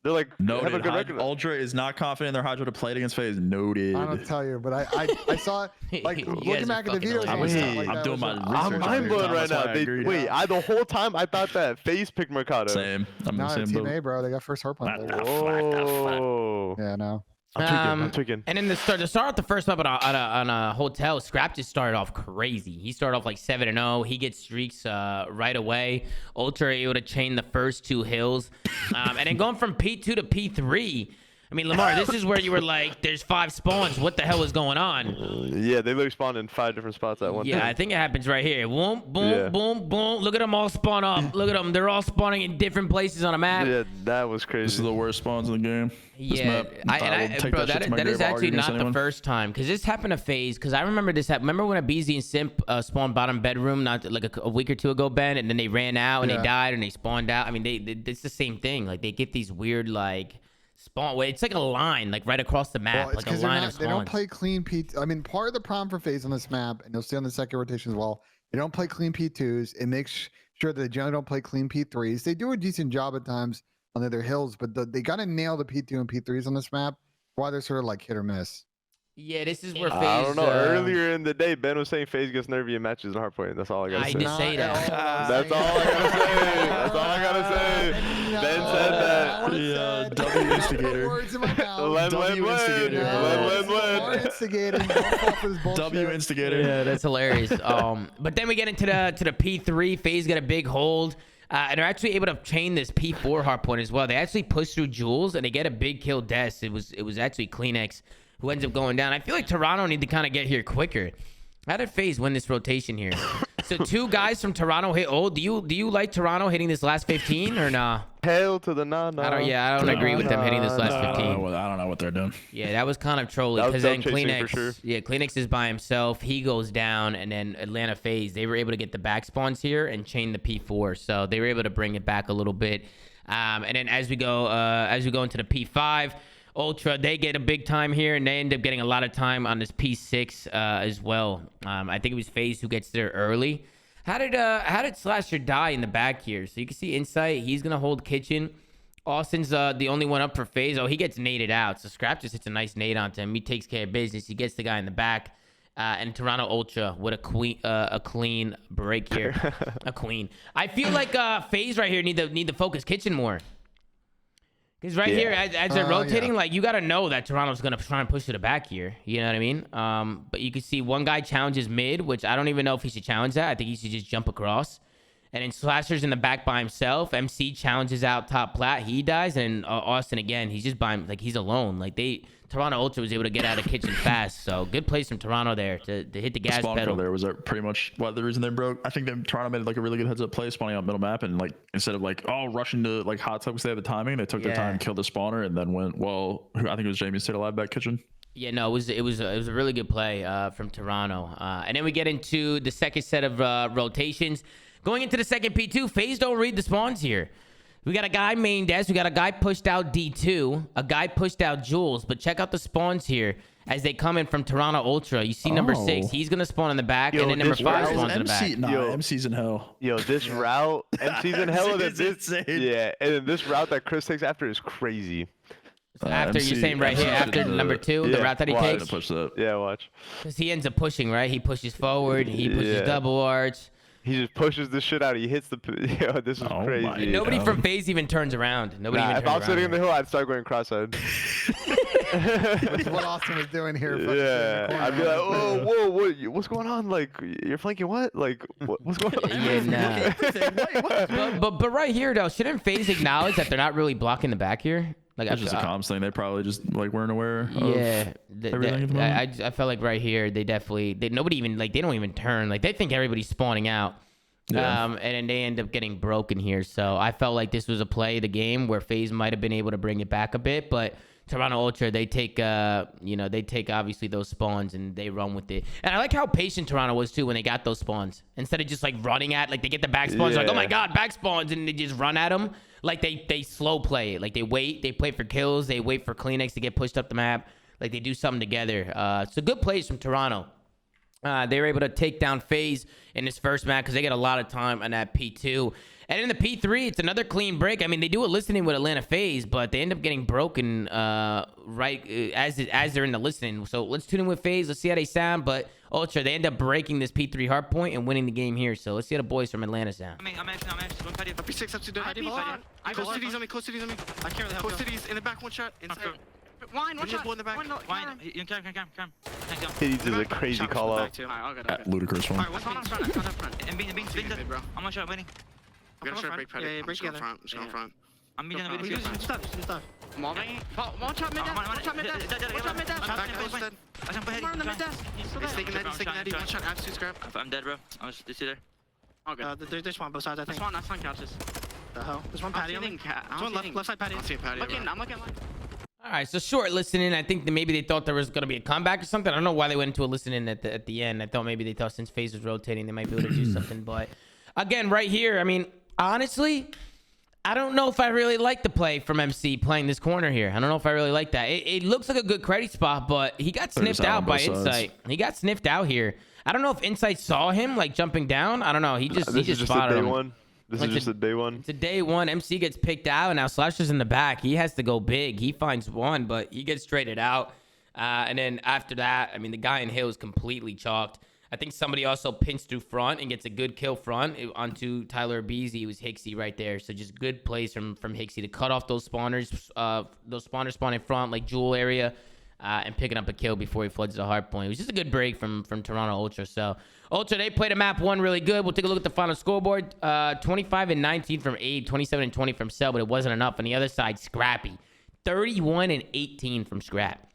They're like have a Noted. good record. Ultra is not confident in their Hydra to play it against FaZe. Noted. I don't tell you, but I saw it. Like You looking guys are back at the fucking videos, and hilarious. stuff like I'm that, doing it my was research. I'm on mind here, blown Tom, right that's why now. I agree. The whole time I thought that FaZe picked Mercado. Same. I'm No, the same Team boat. A, bro. They got first hard point. Nah, there. nah. Oh. Yeah, no. I'm tweaking. And then to start off the first map on a hotel, Scrap just started off crazy. He started off like 7-0. He gets streaks right away. Ultra able to chain the first 2 hills. And then going from P2 to P3. I mean, Lamar, this is where you were like, there's 5 spawns. What the hell is going on? Yeah, they literally spawned in 5 different spots at one time. Yeah, I think it happens right here. Boom, boom, boom, boom. Look at them all spawn up. Look at them. They're all spawning in different places on a map. Yeah, that was crazy. This is the worst spawns in the game. This Yeah, map, I will take bro, that shit to my that is grave. I'll actually argue against not the anyone. first time because this happened to FaZe. Because I remember this. Remember when a BZ and Simp spawned bottom bedroom not like a week or 2 ago, Ben, and then they ran out and they died and they spawned out. I mean, it's the same thing. Like they get these weird like spawn. It's like a line like right across the map, Well, like a line of spawns. they don't play clean P. I mean, part of the problem for FaZe on this map, and you'll see on the second rotation as well, they don't play clean P2s. It makes sure that they generally don't play clean P3s. They do a decent job at times on the other hills, but they got to nail the P2 and P3s on this map. Why they're sort of like hit or miss. Yeah, this is where FaZe. I don't know. Earlier in the day, Ben was saying FaZe gets nervy in matches in hardpoint. That's all I gotta I say. did say that. That's all I gotta say. That's all I gotta say. Ben said that. Yeah, W instigator. Words in my mouth. W instigator. More instigating. Don't fall for this bullshit. W instigator. Yeah, that's hilarious. But then we get into the P3. FaZe got a big hold. And they're actually able to chain this P4 hardpoint as well. They actually push through Jules and they get a big kill Des. It was actually Kleenex who ends up going down. I feel like Toronto need to kind of get here quicker. How did FaZe win this rotation here? So 2 guys from Toronto hit old. Do you like Toronto hitting this last 15 or nah? Hell to the nah. I don't agree with them hitting this last 15. I don't know what they're doing. Yeah, that was kind of trolly That was because then dumb chasing Kleenex, for sure. yeah, Kleenex is by himself. He goes down, and then Atlanta FaZe, they were able to get the back spawns here and chain the P4, so they were able to bring it back a little bit. And then as we go into the P5, Ultra, they get a big time here, and they end up getting a lot of time on this P6 as well. I think it was FaZe who gets there early. How did Slasher die in the back here? So you can see Insight, he's gonna hold Kitchen. Austin's the only one up for FaZe. Oh, he gets naded out. So Scrap just hits a nice nade onto him. He takes care of business. He gets the guy in the back. And Toronto Ultra with a clean break here. A queen. I feel like FaZe right here need to focus Kitchen more. Because here, as they're rotating, like you got to know that Toronto's going to try and push to the back here. You know what I mean? But you can see one guy challenges mid, which I don't even know if he should challenge that. I think he should just jump across. And then Slasher's in the back by himself. MC challenges out top plat. He dies. And Austin, again, he's just by him. Like, he's alone. Like, Toronto Ultra was able to get out of Kitchen fast. So, good plays from Toronto there to hit the gas pedal. There was pretty much the reason they broke. I think Toronto made like a really good heads-up play spawning out middle map. And, like, instead of, like, rushing to, like, hot tub because they had the timing, they took their time, killed the spawner, and then went, I think it was Jamie stayed alive back Kitchen. Yeah, no, it was a really good play from Toronto. And then we get into the second set of rotations. Going into the second P2, FaZe don't read the spawns here. We got a guy main desk. We got a guy pushed out D2. A guy pushed out Jules. But check out the spawns here as they come in from Toronto Ultra. You see number 6. He's going to spawn in the back. And then number 5 spawns in the back. MC's in hell. Yo, this route, MC's in hell. It's insane. Yeah, and then this route that Chris takes after is crazy. After you're saying right here, after number 2, the route that he takes. Push that. Yeah, watch. Because he ends up pushing, right? He pushes forward. He pushes double arch. He just pushes this shit out. He hits the. Yo, this is crazy. Nobody from FaZe even turns around. Nobody even turns if I was around. sitting in the hill, I'd start going cross-eyed. That's what Austin was doing here. Yeah, I'd be like, whoa, what's going on? Like, you're flanking what? Like, what's going on? Yeah, nah. but right here though, shouldn't FaZe acknowledge that they're not really blocking the back here? Like, It's just a comms thing. They probably just like weren't aware of everything at the moment. I felt like right here they nobody even they don't even turn. Like, they think everybody's spawning out. Yeah. And then they end up getting broken here. So I felt like this was a play of the game where FaZe might have been able to bring it back a bit, but Toronto Ultra, they take obviously those spawns and they run with it. And I like how patient Toronto was too when they got those spawns. Instead of just like running at, like they get the back spawns, like, oh my god, back spawns, and they just run at them. Like they slow play it. Like they wait, they play for kills, they wait for Kleenex to get pushed up the map. Like they do something together. So good plays from Toronto. They were able to take down FaZe in this first match because they get a lot of time on that P2. And in the P3, it's another clean break. I mean, they do a listening with Atlanta FaZe, but they end up getting broken as they're in the listening. So let's tune in with FaZe. Let's see how they sound. But Ultra, they end up breaking this P3 hard point and winning the game here. So let's see how the boys from Atlanta sound. I'm actually. P6 up to the Close cities on me. Close cities on me. I can't really help. Close cities in the back. One shot. Inside. Wine. One shot. In the back. Wine. You come. Thieves is a crazy call out. Ludicrous one. Alright, what's on front? And being bro. I'm one shot waiting. I'm gonna try break patty. Yeah, break together. Just go in front. I'm meeting the video. Stop. One shot mid dash. One shot mid dash. One on the mid dash. He's taking that. One shot absolute scrap. I'm dead, bro. I was just there. Okay. There's one both sides, I think. That's one couches. The hell? There's one patio. There's one left side patio. I'm looking. All right, so short listening. I think that maybe they thought there was going to be a comeback or something. I don't know why they went into a listening at the end. I thought maybe they thought since FaZe was rotating, they might be able to do something. But again, right here, I mean, honestly, I don't know if I really like the play from MC playing this corner here. I don't know if I really like that. It looks like a good credit spot, but he got sniffed out by Insight. He got sniffed out here. I don't know if Insight saw him like jumping down. I don't know. He just spotted him. This is just a day one. It's a day one. MC gets picked out, and now Slasher's in the back. He has to go big. He finds one, but he gets traded out. And then after that, I mean, the guy in Hill is completely chalked. I think somebody also pinched through front and gets a good kill front onto Tyler Beasy. It was Hicksy right there. So just good plays from Hicksy to cut off those spawners. Those spawners spawn in front, like Jewel area, and picking up a kill before he floods the hard point. It was just a good break from Toronto Ultra. So Ultra, they played a map one really good. We'll take a look at the final scoreboard. 25 and 19 from Abe, 27 and 20 from Cell, but it wasn't enough. On the other side, Scrappy, 31 and 18 from Scrap.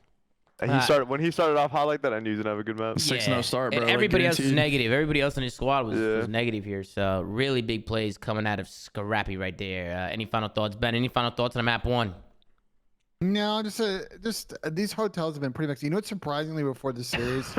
And when he started off hot like that, I knew he was gonna have a good map. 6-0 start, bro. And everybody else was negative. Everybody else in his squad was negative here. So really big plays coming out of Scrappy right there. Any final thoughts, Ben? Any final thoughts on the map one? No, just these hotels have been pretty much. You know what's surprisingly before the series,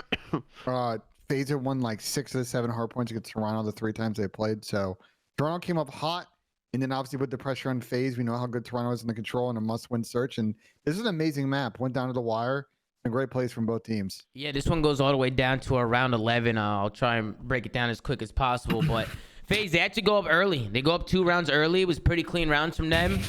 FaZe won like 6 of the 7 hard points against Toronto the 3 times they played. So Toronto came up hot, and then obviously with the pressure on FaZe, we know how good Toronto is in the control and a must-win search. And this is an amazing map. Went down to the wire. And great plays from both teams. Yeah, this one goes all the way down to around 11. I'll try and break it down as quick as possible. But FaZe, they actually go up early. They go up 2 rounds early. It was pretty clean rounds from them.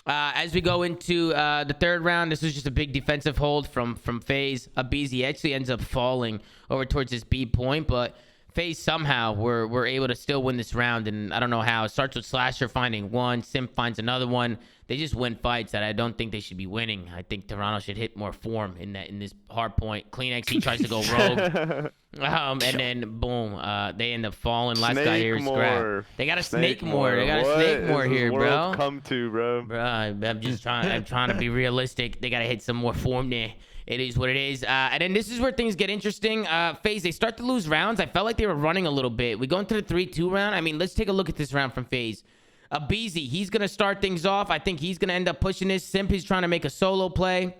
As we go into the 3rd round, this was just a big defensive hold from FaZe. Abizi actually ends up falling over towards this B point, but FaZe somehow were able to still win this round, and I don't know how. It starts with Slasher finding one, Simp finds another one. They just win fights that I don't think they should be winning. I think Toronto should hit more form in this hard point. CleanX, he tries to go rogue. And then boom, they end up falling. Last guy here is Scrap. They got to snake more. They got to snake more here, bro. Come to, bro. Bro, I'm just trying. I'm trying to be realistic. They got to hit some more form there. It is what it is. And then this is where things get interesting. FaZe, they start to lose rounds. I felt like they were running a little bit. We go into the 3-2 round. I mean, let's take a look at this round from FaZe. Abizi, he's going to start things off. I think he's going to end up pushing this. Simp, he's trying to make a solo play.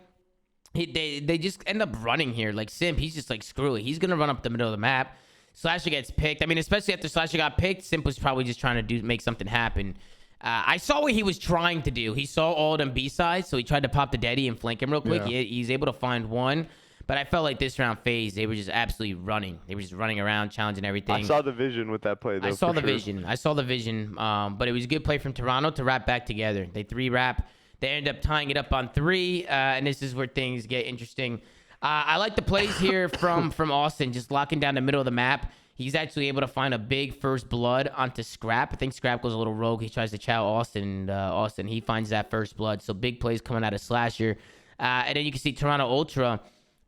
They just end up running here. Like Simp, he's just like, screw it. He's going to run up the middle of the map. Slasher gets picked. I mean, especially after Slasher got picked, Simp was probably just trying to make something happen. I saw what he was trying to do. He saw all them B-sides, so he tried to pop the Daddy and flank him real quick. Yeah. He's able to find one. But I felt like this round FaZe, they were just absolutely running. They were just running around, challenging everything. I saw the vision with that play, though. I saw the vision. But it was a good play from Toronto to wrap back together. They 3-wrap. They end up tying it up on 3. And this is where things get interesting. I like the plays here from Austin, just locking down the middle of the map. He's actually able to find a big first blood onto Scrap. I think Scrap goes a little rogue. He tries to chow Austin. Austin, he finds that first blood. So big plays coming out of Slasher. And then you can see Toronto Ultra.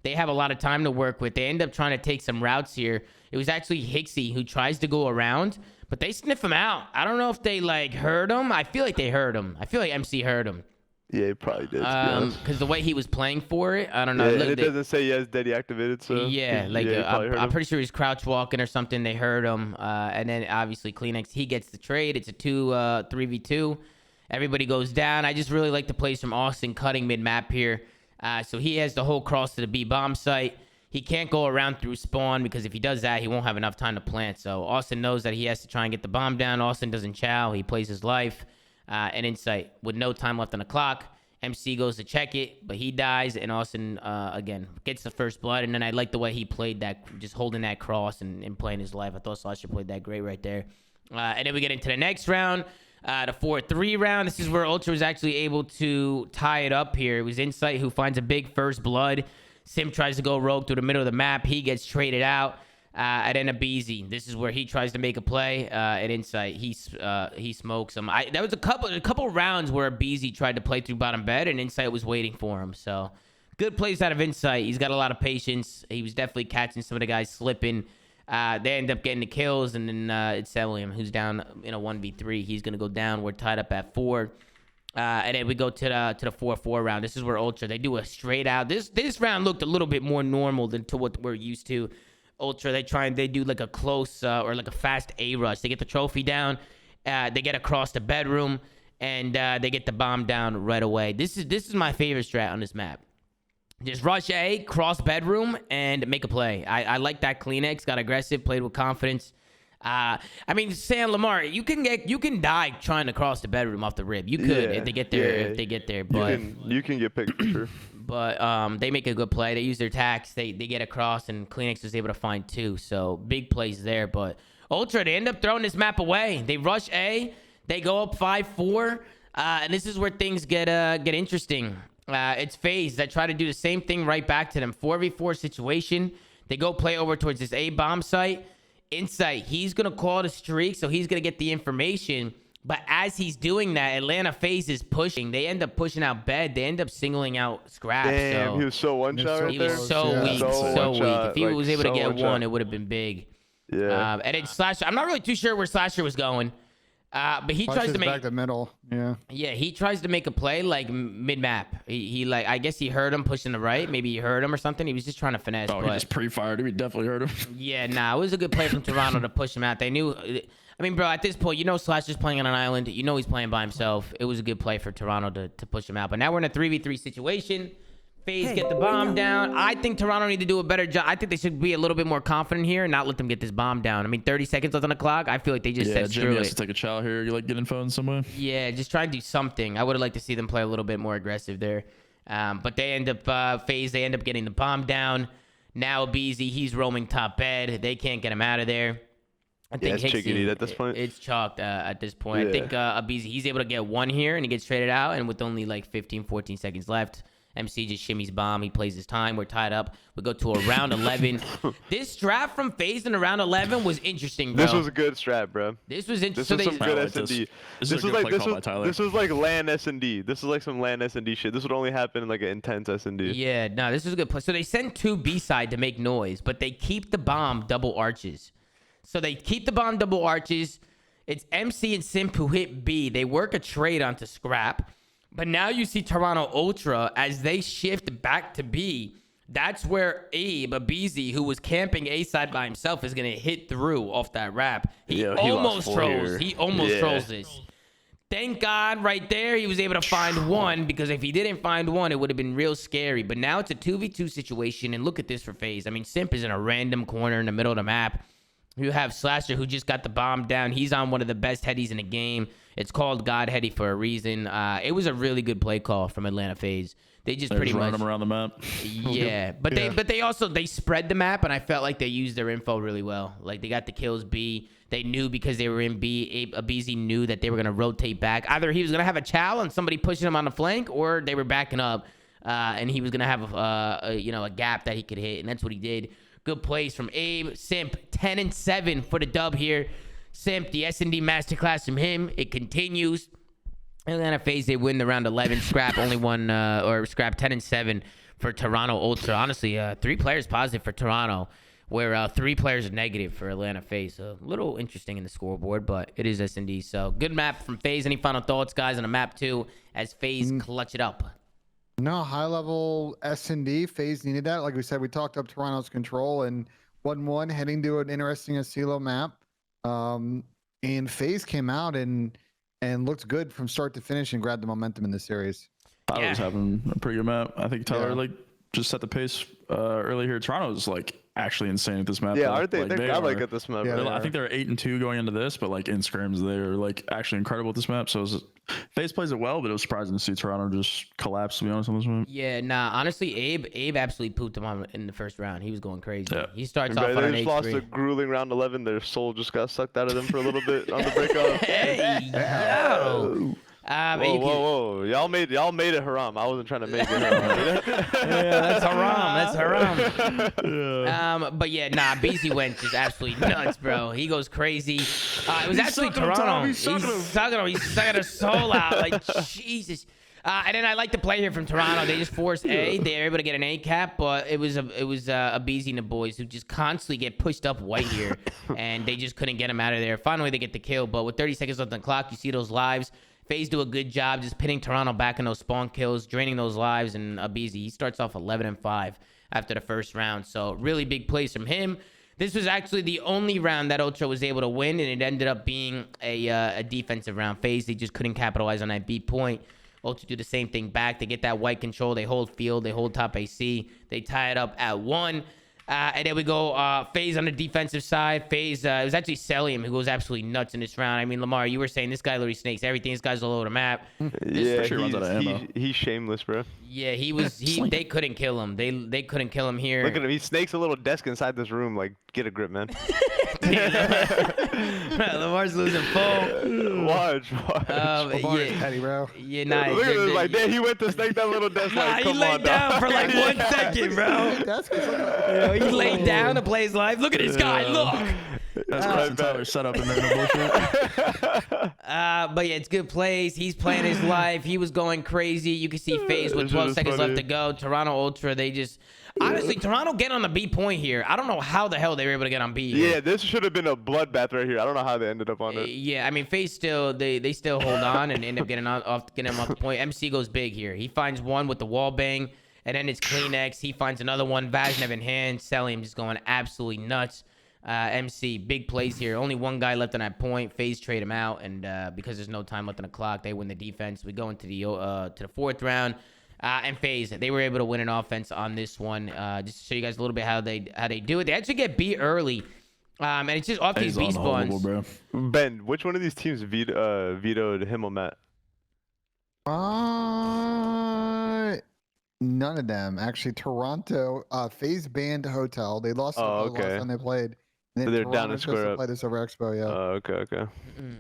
They have a lot of time to work with. They end up trying to take some routes here. It was actually Hicksy who tries to go around, but they sniff him out. I don't know if they like heard him. I feel like they heard him. I feel like MC heard him. Yeah, he probably did. Because the way he was playing for it, I don't know. Yeah, look, it doesn't say he has Daddy activated, so yeah, like I'm pretty sure he's crouch walking or something. They heard him, and then obviously CleanX, he gets the trade. It's a 3v2. Everybody goes down. I just really like the plays from Austin cutting mid map here. So he has the whole cross to the B bomb site. He can't go around through spawn because if he does that, he won't have enough time to plant. So Austin knows that he has to try and get the bomb down. Austin doesn't chow. He plays his life. And Insight with no time left on the clock MC goes to check it, but he dies, and Austin again gets the first blood. And then I like the way he played that, just holding that cross and playing his life. I thought Slasher played that great right there. And then we get into the next round, the 4-3 round. This is where Ultra was actually able to tie it up here. It was Insight who finds a big first blood. Sim tries to go rogue through the middle of the map. He gets traded out. And then Abizi. This is where he tries to make a play at Insight. He smokes him. There was a couple rounds where Abizi tried to play through bottom bed, and Insight was waiting for him. So good plays out of Insight. He's got a lot of patience. He was definitely catching some of the guys slipping. They end up getting the kills, and then it's William who's down in a 1v3. He's gonna go down. We're tied up at 4. And then we go to the 4-4 round. This is where Ultra, they do a straight out. This round looked a little bit more normal than to what we're used to. Ultra, they do like a close or like a fast A rush. They get the trophy down, they get across the bedroom, and they get the bomb down right away. This is my favorite strat on this map. Just rush A, cross bedroom, and make a play. I like that. Kleenex got aggressive, played with confidence. I mean, Sam Lamar, you can die trying to cross the bedroom off the rib. You could if they get there. But you can get picked for sure. But they make a good play. They use their tax. They get across, and Kleenex was able to find 2. So big plays there. But Ultra, they end up throwing this map away. They rush A. They go up 5-4. And this is where things get interesting. It's FaZe that try to do the same thing right back to them. 4v4 situation. They go play over towards this A bomb site. Insight, he's going to call the streak, so he's going to get the information. But as he's doing that, Atlanta FaZe is pushing. They end up pushing out bed. They end up singling out Scraps. Damn, so he was so one-shot right he there. was so weak, so weak. If he was able to get one, it would have been big. Yeah. And then Slasher, I'm not really too sure where Slasher was going. But he tries to make back the middle. Yeah, he tries to make a play like mid-map. He like, I guess he heard him pushing the right. Maybe he heard him or something. He was just trying to finesse. Oh, he just pre-fired him. He definitely heard him. Yeah, it was a good play from Toronto to push him out. They knew. I mean, bro, at this point, Slasher's playing on an island. He's playing by himself. It was a good play for Toronto to push him out. But now we're in a 3v3 situation. FaZe get the bomb down. I think Toronto need to do a better job. I think they should be a little bit more confident here and not let them get this bomb down. I mean, 30 seconds left on the clock. I feel like they just said screw Jimmy has it. to take a chow here. You like getting phones somewhere? Yeah, just try and do something. I would have liked to see them play a little bit more aggressive there. But they end up, FaZe, they end up getting the bomb down. Now Beezy, he's roaming top bed. They can't get him out of there. I think it's chickadee at this point. It's chalked at this point. I think Abizi, he's able to get one here, and he gets traded out. And with only like 15, 14 seconds left, MC just shimmies bomb. He plays his time. We're tied up. We go to a round 11. This draft from FaZe in the round 11 was interesting, bro. This was a good strat, bro. This was interesting. This was some good S&D. This was like LAN S&D. This is like some LAN S&D shit. This would only happen in like an intense S&D. Yeah, no, this was a good play. So they send 2 B-side to make noise, but they keep the bomb double arches. So they keep the bomb double arches. It's MC and Simp who hit B. They work a trade onto Scrap. But now you see Toronto Ultra as they shift back to B. That's where Abizi, who was camping A side by himself, is going to hit through off that wrap. He almost trolls. He almost trolls this. Thank God right there he was able to find one, because if he didn't find one, it would have been real scary. But now it's a 2v2 situation, and look at this for FaZe. I mean, Simp is in a random corner in the middle of the map. You have Slasher, who just got the bomb down. He's on one of the best headies in the game. It's called God Heady for a reason. It was a really good play call from Atlanta FaZe. They just pretty much run them around the map. Yeah, but they also spread the map, and I felt like they used their info really well. Like they got the kills B. They knew because they were in B. Abizi knew that they were gonna rotate back. Either he was gonna have a chow and somebody pushing him on the flank, or they were backing up, and he was gonna have a gap that he could hit, and that's what he did. Good plays from Abe. Simp, 10-7 for the dub here. Simp, the S&D masterclass from him. It continues. Atlanta FaZe, they win the round 11. Scrap only won, Scrap 10-7 for Toronto Ultra. Honestly, 3 players positive for Toronto, where 3 players are negative for Atlanta FaZe. So a little interesting in the scoreboard, but it is S&D. So good map from FaZe. Any final thoughts, guys, on the map 2 as FaZe clutch it up? No, high level S&D. FaZe needed that. Like we said, we talked up Toronto's control and 1-1 heading to an interesting Asilo map. And FaZe came out and looked good from start to finish and grabbed the momentum in the series. I was having a pretty good map. I think Tyler just set the pace early here. Toronto's like actually insane at this map. Yeah, though. aren't they? Like, They're godlike at this map. Yeah, right? I think they're 8-2 going into this, but like in scrims, they're like actually incredible at this map. So FaZe plays it well, but it was surprising to see Toronto just collapse. To be honest on this map. Yeah, nah. Honestly, Abe absolutely pooped him on in the first round. He was going crazy. Yeah. He starts And off bro, on they an just lost a 8-3. grueling round 11. Their soul just got sucked out of them for a little bit on the breakout. Hey, yo. Whoa, whoa! Y'all made it haram. I wasn't trying to make it haram. Yeah, that's haram. But yeah, nah, BZ went just absolutely nuts, bro. He goes crazy. It was actually Toronto. He's sucking his soul out. Like, Jesus. And then I like the play here from Toronto. They just forced A. They were able to get an A cap, but it was a BZ and the boys who just constantly get pushed up white here, and they just couldn't get him out of there. Finally, they get the kill, but with 30 seconds left on the clock, you see those lives. FaZe do a good job just pinning Toronto back in those spawn kills, draining those lives, and BZ, he starts off 11-5 after the first round. So really big plays from him. This was actually the only round that Ultra was able to win, and it ended up being a defensive round. FaZe, they just couldn't capitalize on that B point. Ultra do the same thing back. They get that white control. They hold field. They hold top AC. They tie it up at 1. And then we go FaZe on the defensive side. FaZe, it was actually Celium who goes absolutely nuts in this round. I mean, Lamar, you were saying this guy literally snakes everything. This guy's all over the map. Yeah, sure runs out of ammo. he's shameless, bro. Yeah, they couldn't kill him. They couldn't kill him here. Look at him. He snakes a little desk inside this room. Like, get a grip, man. Lamar's losing full. Watch. Lamar's petty, bro. Yeah, nah. Look at this. Like, damn, he went to snake that little desk. Nah, Like, he come laid on, down dog. for like 1 second, bro. He laid down to play his life. Look at this guy. Look. That's Carson Tyler set up in there. No bullshit. But yeah, it's good plays. He's playing his life. He was going crazy. You can see FaZe with 12 seconds left to go. Toronto Ultra, they just... Honestly, Toronto get on the B point here. I don't know how the hell they were able to get on B here. Yeah, this should have been a bloodbath right here. I don't know how they ended up on it. Yeah, I mean, FaZe still, they still hold on and end up getting him off the point. MC goes big here. He finds one with the wall bang, and then it's Kleenex. He finds another one. Vaznev in hand. Celium just going absolutely nuts. MC, big plays here. Only one guy left on that point. FaZe trade him out, and because there's no time left on the clock, they win the defense. We go into the to the 4th round. And FaZe, they were able to win an offense on this one. Just to show you guys a little bit how they do it. They actually get beat early, and it's just off these B spawns. Bro. Ben, which one of these teams vetoed him or Matt? None of them actually. Toronto, FaZe banned Hotel. They lost the last time they played. And then They're Toronto down and chose to square up. play this over Expo, yeah. Okay.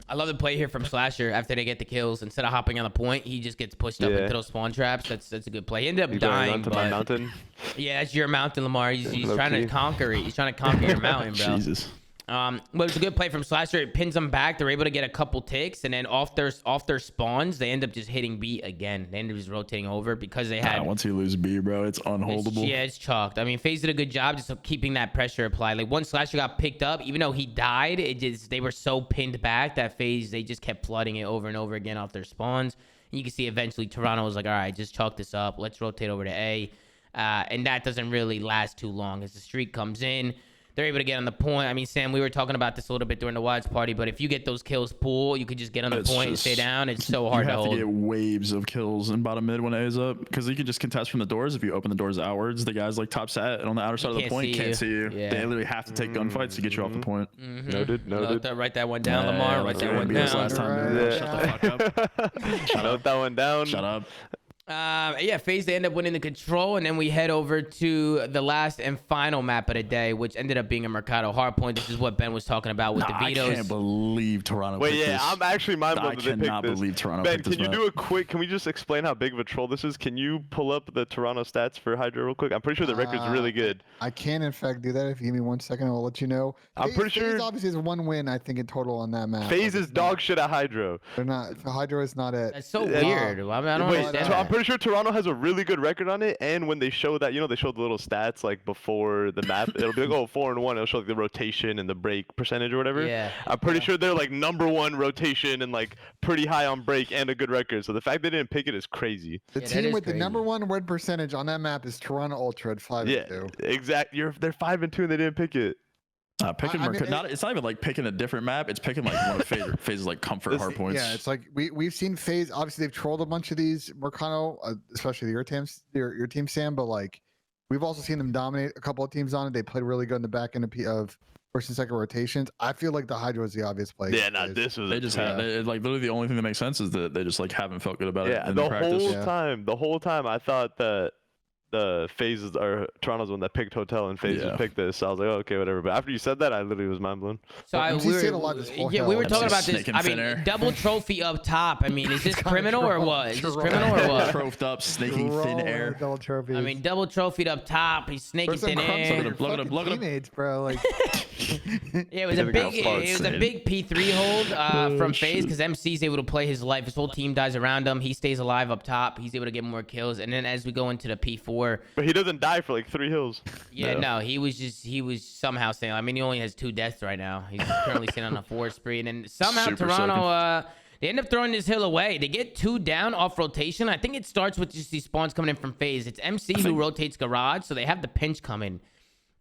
I love the play here from Slasher. After they get the kills, instead of hopping on the point, he just gets pushed up into those spawn traps. That's a good play. He ended up dying, onto but my mountain. yeah, that's your mountain, Lamar. He's trying to conquer it. He's trying to conquer your mountain, bro. Jesus. But it was a good play from Slasher. It pins them back. They're able to get a couple ticks, and then off their spawns, they end up just hitting B again. They end up just rotating over because they had. Once you lose B, bro, it's unholdable. It's chalked. I mean, FaZe did a good job just of keeping that pressure applied. Like once Slasher got picked up, even though he died, they were so pinned back that FaZe, they just kept flooding it over and over again off their spawns. And you can see eventually Toronto was like, all right, just chalk this up. Let's rotate over to A. And that doesn't really last too long as the streak comes in. They're able to get on the point. I mean, Sam, we were talking about this a little bit during the Watch Party, but if you get those kills pool, you could just get on the point and stay down. It's so hard to hold. You have to get waves of kills in bottom mid when A is up, because you can just contest from the doors. If you open the doors outwards, the guys like top sat and on the outer side of the point can't see you. Yeah. They literally have to take gunfights to get you off the point. Noted. Write that one down, Lamar. Write that one down. Last time, man. Shut the fuck up. Note that one down. Shut up. Yeah, FaZe, they end up winning the control, and then we head over to the last and final map of the day, which ended up being a Mercado hardpoint. This is what Ben was talking about with the vetoes. I can't believe Toronto Wait, picked this. I'm actually mind blown I that they picked cannot this. believe Toronto Ben, picked this can you map. do a quick? Can we just explain how big of a troll this is? Can you pull up the Toronto stats for Hydra real quick? I'm pretty sure the record's really good. I can, in fact, do that. If you give me 1 second, I'll let you know. I'm pretty sure. FaZe obviously has 1 win, I think, in total on that map. FaZe is dog shit at Hydro. They're not. Hydro is not it. That's so weird. I mean, I don't Wait, understand so I'm that. pretty sure Toronto has a really good record on it, and when they show that, they show the little stats like before the map, it'll be like, 4-1. It'll show like the rotation and the break percentage or whatever. Yeah. I'm pretty sure they're like #1 rotation and like pretty high on break and a good record. So the fact they didn't pick it is crazy. The that team is with crazy. the #1 win percentage on that map is Toronto Ultra at 5-2. Yeah, exactly. They're 5-2 and they didn't pick it. Picking I mean, it's not even like picking a different map. It's picking like one of FaZe's like comfort hard points. Yeah, it's like we've seen FaZe. Obviously, they've trolled a bunch of these Mercado, especially your team, Sam. But like We've also seen them dominate a couple of teams on it. They played really good in the back end of first and second rotations. I feel like the Hydra is the obvious play. Yeah, not this was. They just had like literally the only thing that makes sense is that they just like haven't felt good about it. Yeah, in the practice. whole time I thought that the FaZe or Toronto's one that picked Hotel and FaZe just picked this. So I was like, oh, okay, whatever. But after you said that, I literally was mind blown. So we were talking about this. I mean, double trophy up top. I mean, is this criminal or what? Is this criminal or what? Trophed up, snaking thin air. Double trophy. I mean, double trophied up top. He's snaking thin air. Look at him. Teammates, bro. Like, yeah, it was a big P3 hold from FaZe because MC's able to play his life. His whole team dies around him. He stays alive up top. He's able to get more kills. And then as we go into the P4, but he doesn't die for like 3 hills. Yeah, no, he was somehow staying. I mean, he only has 2 deaths right now. He's currently sitting on a 4 spree, and then somehow Toronto they end up throwing this hill away. They get 2 down off rotation. I think it starts with just these spawns coming in from FaZe. It's MC who rotates garage, so they have the pinch coming.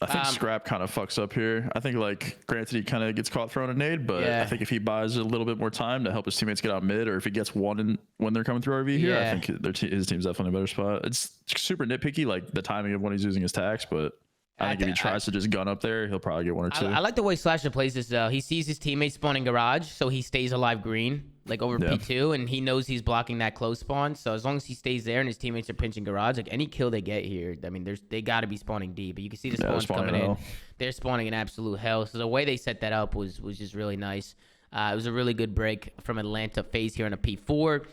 I think Scrap kind of fucks up here. I think, like, granted, he kind of gets caught throwing a nade, but I think if he buys a little bit more time to help his teammates get out mid, or if he gets one when they're coming through RV here, I think his team's definitely in a better spot. It's super nitpicky, like the timing of when he's using his tax, but I think if he tries to just gun up there, he'll probably get 1 or 2. I like the way Slasher plays this, though. He sees his teammates spawning garage, so he stays alive green, like over P2, and he knows he's blocking that close spawn. So as long as he stays there and his teammates are pinching garage, like any kill they get here, I mean, they got to be spawning D. But you can see the spawns coming in. They're spawning in absolute hell. So the way they set that up was just really nice. It was a really good break from Atlanta FaZe here on a P4.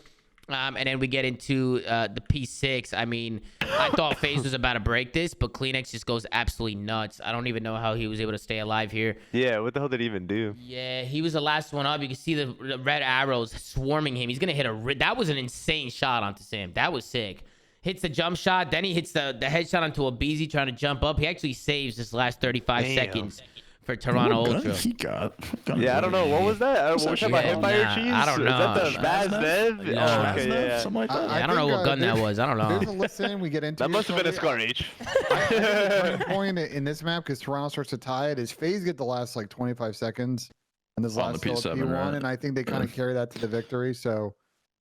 And then we get into the P6. I mean, I thought FaZe was about to break this, but Kleenex just goes absolutely nuts. I don't even know how he was able to stay alive here. Yeah, what the hell did he even do? Yeah, he was the last one up. You can see the red arrows swarming him. He's going to hit that was an insane shot onto Sam. That was sick. Hits the jump shot. Then he hits the headshot onto a BZ trying to jump up. He actually saves this last 35 seconds. For Toronto Ultra. He got. Yeah, I don't know. What was that? What was that about Empire Cheese? I don't know. Is that the Vaz Nev? Yeah. Okay, yeah. Something like that. I don't know what gun that was. I don't know. There's a listen we get into. That must have been a Scar H. I think the turning point in this map, because Toronto starts to tie it, is FaZe get the last like 25 seconds and this last P7, right? And I think they kind of carry that to the victory. So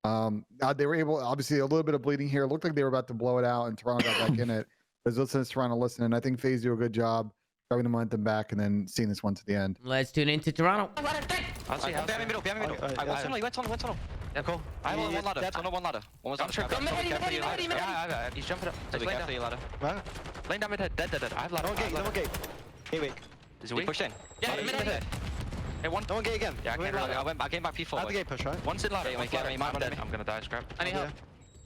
they were able, obviously a little bit of bleeding here. It looked like they were about to blow it out, and Toronto got back in it. But listen to Toronto listen, and I think FaZe do a good job driving the momentum back and then seeing this one to the end. Let's tune into Toronto. Behind me middle. I went tunnel. Yeah, cool. I have one ladder. One ladder. One was on the he's jumping up. Laying down mid-head. Dead. I have ladder. No one gate. Hey, wait. Is he weak? Pushed in. Yeah, mid-head. Hey, one. No one gate again. Yeah, I came back P4. I the gate push, right? One's in ladder. I'm gonna die, Scrap. I need help.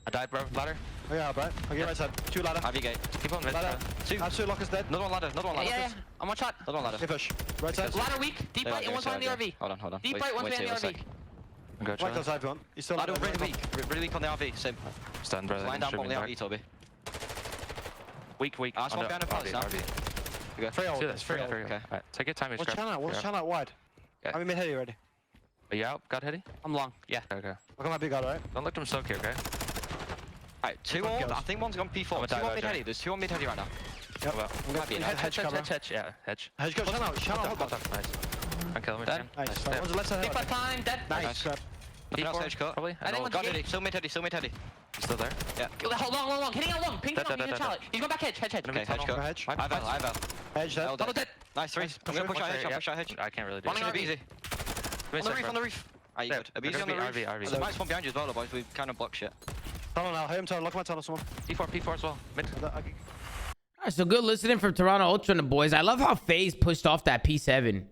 I died, bro. Ladder. Oh yeah, bro. I'll get right side. 2 ladder. Have you gate. Keep on mid. Ladder. 2. Absolute lock is dead. Another one ladder. Yeah. I'm one shot. Another one ladder. Push. Right side. Ladder weak. Deep right and one's behind the RV. Hold on. Deep right, one's behind the RV. I'm going to try. Side one. He's still ladder really weak. Really weak on the RV. Sim. Stand, brother. Line down on the RV, Toby. Weak. I spawn behind the palace now. You go. Free hold. Okay. Alright. Take your time. What's channel out wide? I'm in mid-heady already. Are you out? Got heady? I'm long. Yeah. Okay. I'll come my big guard, right? Don't let them soak here, okay? Alright, 2 on. I think one's gone P4. 2 on mid-heady. There's 2 on mid-heady right now. Yep. I'm gonna be hedge. Yeah, hedge. Hedge go. Channel. Hold back. Nice. And kill him again. Nice. One's the left side. Deep time. Dead. Nice. P4 hedge cut. Probably. Got heady. Still mid-heady. He's still there? Yeah. Long. Hitting out long. Ping on. He's gonna he's going back hedge. Okay, hedge cut. Hedge. I've Hedge dead. Double dead. Nice. 3. I'm gonna push out hedge. I can't really do it. Running easy. On the roof. Alright, you good. Abuse on the roof. There's a nice one behind you as well, boys. We kind of block shit. Tunnel now. Hey, I'm tunnel. Look at my tunnel, someone. P4 as well. Mid. Alright, so good listening from Toronto Ultra and the boys. I love how FaZe pushed off that P7.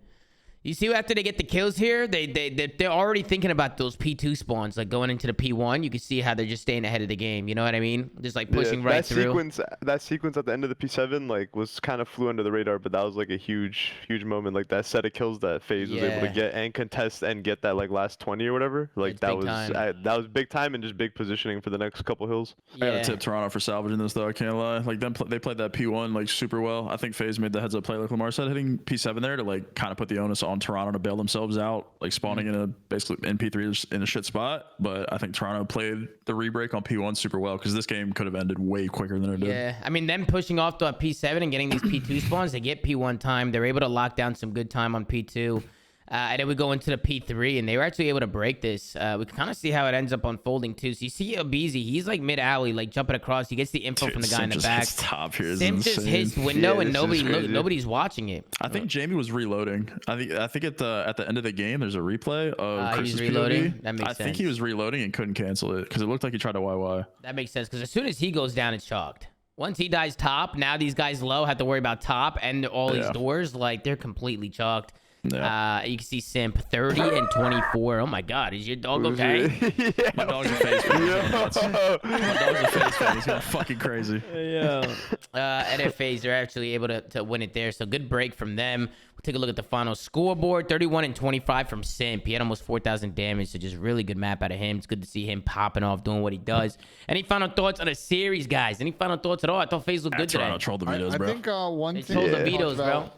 You see, after they get the kills here, they're already thinking about those P2 spawns, like going into the P1. You can see how they're just staying ahead of the game. You know what I mean? Just like pushing right through. That sequence at the end of the P7 like was kind of flew under the radar, but that was like a huge moment. Like that set of kills that FaZe was able to get and contest and get that like last 20 or whatever. Like that was big time and just big positioning for the next couple hills. I gotta tip Toronto for salvaging this though. I can't lie. Like they played that P1 like super well. I think FaZe made the heads up play like Lamar said, hitting P7 there to like kind of put the onus on Toronto to bail themselves out, like spawning in a basically in P3 in a shit spot. But I think Toronto played the rebreak on P1 super well because this game could have ended way quicker than it did. Yeah, I mean, them pushing off to a P7 and getting these P2 spawns, they get P1 time. They're able to lock down some good time on P2. And then we go into the P3, and they were actually able to break this. We can kind of see how it ends up unfolding, too. So you see Abizi, he's like mid-alley, like jumping across. He gets the info from the guy in the back. Top here is Sim just insane. hits window, Yeah, and this is crazy. nobody's watching it. I think Jamie was reloading. I think at the end of the game, there's a replay of He's Chris's reloading? POV. That makes I think sense. he was reloading and couldn't cancel it because it looked like he tried to YY. That makes sense, because as soon as he goes down, it's chalked. Once he dies top, now these guys low have to worry about top and all these doors. Like, they're completely chalked. Yeah. You can see Simp 30 and 24. Oh my God, is your dog okay? My dog's a face fan. My dog's a face fan. He's going fucking crazy. Yeah. And at FaZe, they're actually able to win it there. So good break from them. We'll take a look at the final scoreboard. 31 and 25 from Simp. He had almost 4,000 damage. So just really good map out of him. It's good to see him popping off, doing what he does. Any final thoughts on the series, guys? Any final thoughts at all? I thought FaZe looked good today. Toronto trolled the vetoes, bro. I think one They thing trolled the we talked vetoes, bro. about-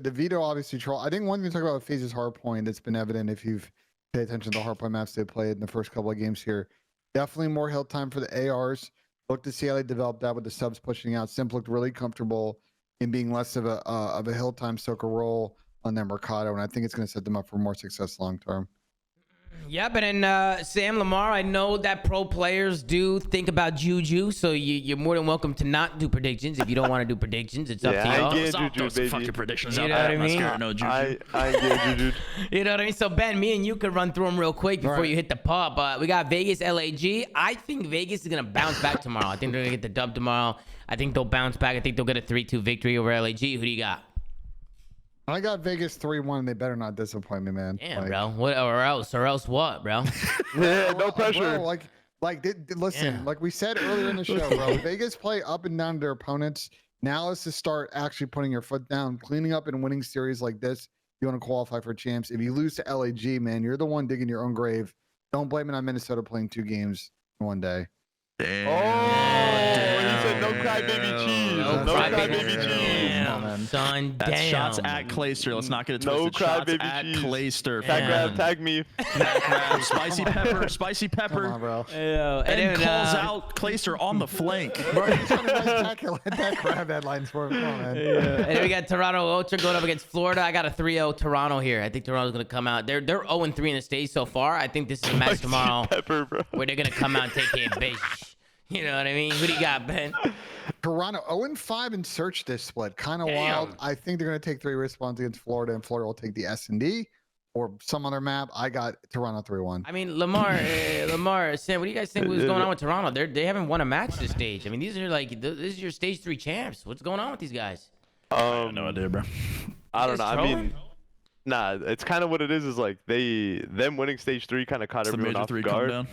The veto obviously troll. I think one thing to talk about FaZe's hardpoint that's been evident if you've paid attention to the hardpoint maps they played in the first couple of games here. Definitely more hill time for the ARs. Look to see how they developed that with the subs pushing out. Simp looked really comfortable in being less of a hill time soaker role on their Mercado, and I think it's going to set them up for more success long term. Yep, and then Sam Lamar, I know that pro players do think about Juju, so you're more than welcome to not do predictions. If you don't want to do predictions, it's up to I y'all. get Stop Juju, those baby. fucking predictions You out know there. what I I'm not mean? scared. No, Juju. I get Juju. You know what I mean? So, Ben, me and you could run through them real quick before you hit the pub. We got Vegas, LAG. I think Vegas is going to bounce back tomorrow. I think they're going to get the dub tomorrow. I think they'll bounce back. I think they'll get a 3-2 victory over LAG. Who do you got? I got Vegas 3-1. They better not disappoint me, man. Damn, bro. What, or else what, bro? Yeah, no pressure. Bro, listen, like we said earlier in the show, bro. Vegas play up and down to their opponents. Now is to start actually putting your foot down, cleaning up and winning series like this. You want to qualify for champs. If you lose to LAG, man, you're the one digging your own grave. Don't blame it on Minnesota playing 2 games in one day. Damn. He said no crybaby cheese. No crybaby cheese. Son, That's damn. shots at Clayster. Let's not get it No twisted. Shots crybaby at cheese. Clayster. Tag Damn. grab, tag me. Grab, spicy pepper, spicy Come pepper. on, bro. And And then, calls out Clayster on the flank. Bro, he's trying to let that grab headlines for him. Come on, man. And then we got Toronto Ultra going up against Florida. I got a 3-0 Toronto here. I think Toronto's going to come out. They're 0-3 in the stage so far. I think this is a match tomorrow Pepper, bro. where they're going to come out and take care of business. You know what I mean? Who do you got, Ben? Toronto 0-5 in search this split. Kind of wild. I think they're going to take 3 respawns against Florida, and Florida will take the S&D or some other map. I got Toronto 3-1. I mean, Lamar, Sam, what do you guys think was going on with Toronto? They haven't won a match this stage. I mean, these are this is your stage 3 champs. What's going on with these guys? No idea, bro. I don't know. Just I mean, trolling? nah. It's kind of what it is like them winning stage 3 kind of caught It's the everyone major off 3 come guard. down.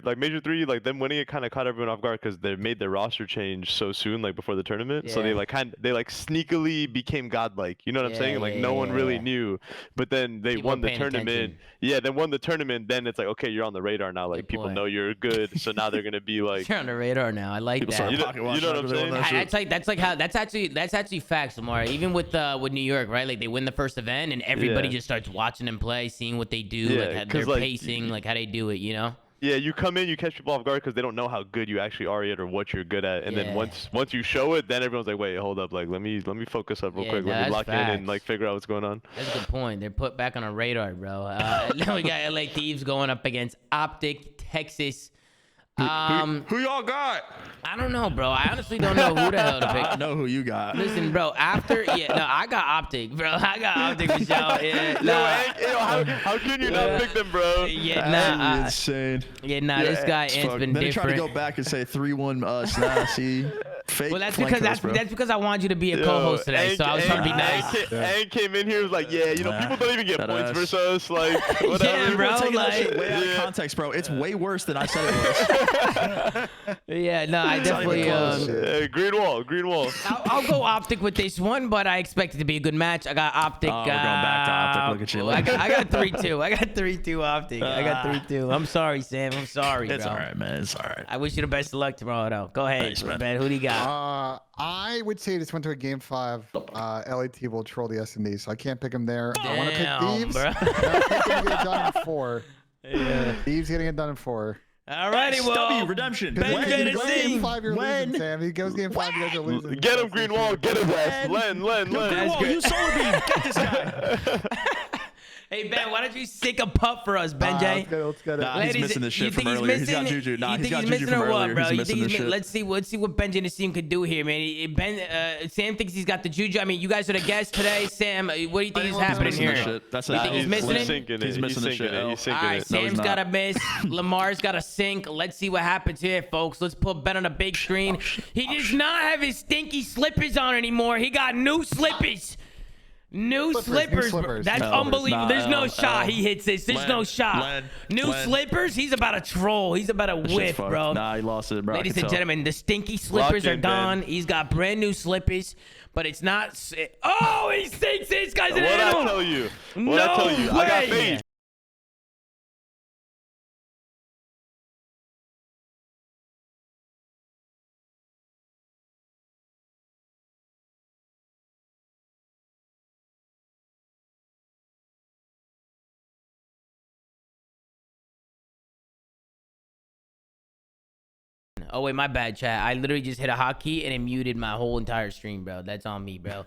Like major 3, like them winning it kind of caught everyone off guard because they made their roster change so soon, like before the tournament. So they Yeah. they sneakily became godlike. You know what I'm saying? Like no one really knew. But then they People won are the paying tournament. attention. Yeah, then won the tournament. Then it's like, okay, you're on the radar now. Like Good people point. know you're good. So now they're gonna be like, You're on the radar now. I like People that. start You know- pocket you watching know what I'm after they won saying? that shit. That's actually facts, Lamar. Even with New York, right? Like they win the first event and everybody Yeah. just starts watching them play, seeing what they do, Yeah, like how 'cause, their like, pacing, like how they do it. You know? yeah, you come in, you catch people off guard because they don't know how good you actually are yet or what you're good at. And Yeah. then once you show it, then everyone's like, wait, hold up, like let me focus up real Yeah, quick, no, let me that's lock in and facts. like figure out what's going on. That's a good point. They're put back on our radar, bro. And then we got LA Thieves going up against Optic, Texas. Who y'all got? I don't know, bro. I honestly don't know who the hell to pick. I know who you got. Listen, bro. I got Optic, bro. I got Optic for sure. Yeah, Yo, nah. Hank, yo, how can you not pick them, bro? Yeah, That'd be nah. insane. This guy Ant's Fuck. been Then he tried to different. go back and say 3-1 us. Nah, see, fake. Well, that's flank because us, bro. that's because I wanted you to be a co-host today, so I was trying to be nice. Hank came in here was like, yeah, you know, people don't even get That points ass. versus us, like whatever. Yeah, bro. Taking that Like, shit way out of Yeah. context, bro. It's way worse than I said it was. yeah, no, I It's not even definitely. close. Green wall. I'll go Optic with this one, but I expect it to be a good match. I got Optic. Oh, we're going back to Optic. Look at you. I got 3-2. I got 3-2 Optic. I got 3-2. I'm sorry, Sam. I'm sorry, It's bro. all right, man. It's all right. I wish you the best of luck tomorrow, though. Go ahead, Thanks, man. Ben. Who do you got? I would say this went to a game 5. LAT will troll the S&D, so I can't pick him there. I want to pick Damn, Thieves. bro. I pick him to get it done in 4. Yeah. Thieves getting it done in 4. Alrighty, well. W redemption. Ben When Bennett he goes sing. game 5, you're When? losing, Sam. He goes game 5, you guys are losing. Get him, Greenwall. Get him, West. Len. That's Greenwall, good. you solar beam. Get this guy. Hey Ben, why don't you sink a putt for us, Benjay? Let's get it. Nah, he's missing this shit you from think he's earlier. He's got missing? juju. Nah, You he's think got he's juju missing from or what, earlier. bro? He's You missing think this he's shit. Let's see what Benji and his team could do here, man. Sam thinks he's got the juju. I mean, you guys are the guests today. Sam, what do you think is happening missing here? this shit. That's You think he's missing it? sinking He's missing the shit. He's All sinking right, it. Sam's not. got to miss. Lamar's got to sink. Let's see what happens here, folks. Let's put Ben on a big screen. He does not have his stinky slippers on anymore. He got new slippers. New slippers. slippers. That's L. unbelievable. Nah, There's no L, shot. L. He hits this. There's no shot. Len, New Len. slippers. He's about to troll. He's about to That shit's whiff, fucked. bro. Nah, he lost it, bro. Ladies and gentlemen, the stinky slippers are in, gone. Ben. He's got brand new slippers, but it's not. Oh, he sinks. This guy's an What'd I animal. tell you? What'd No I tell you? I got way. faith. Oh wait, my bad, chat. I literally just hit a hotkey and it muted my whole entire stream, bro. That's on me, bro.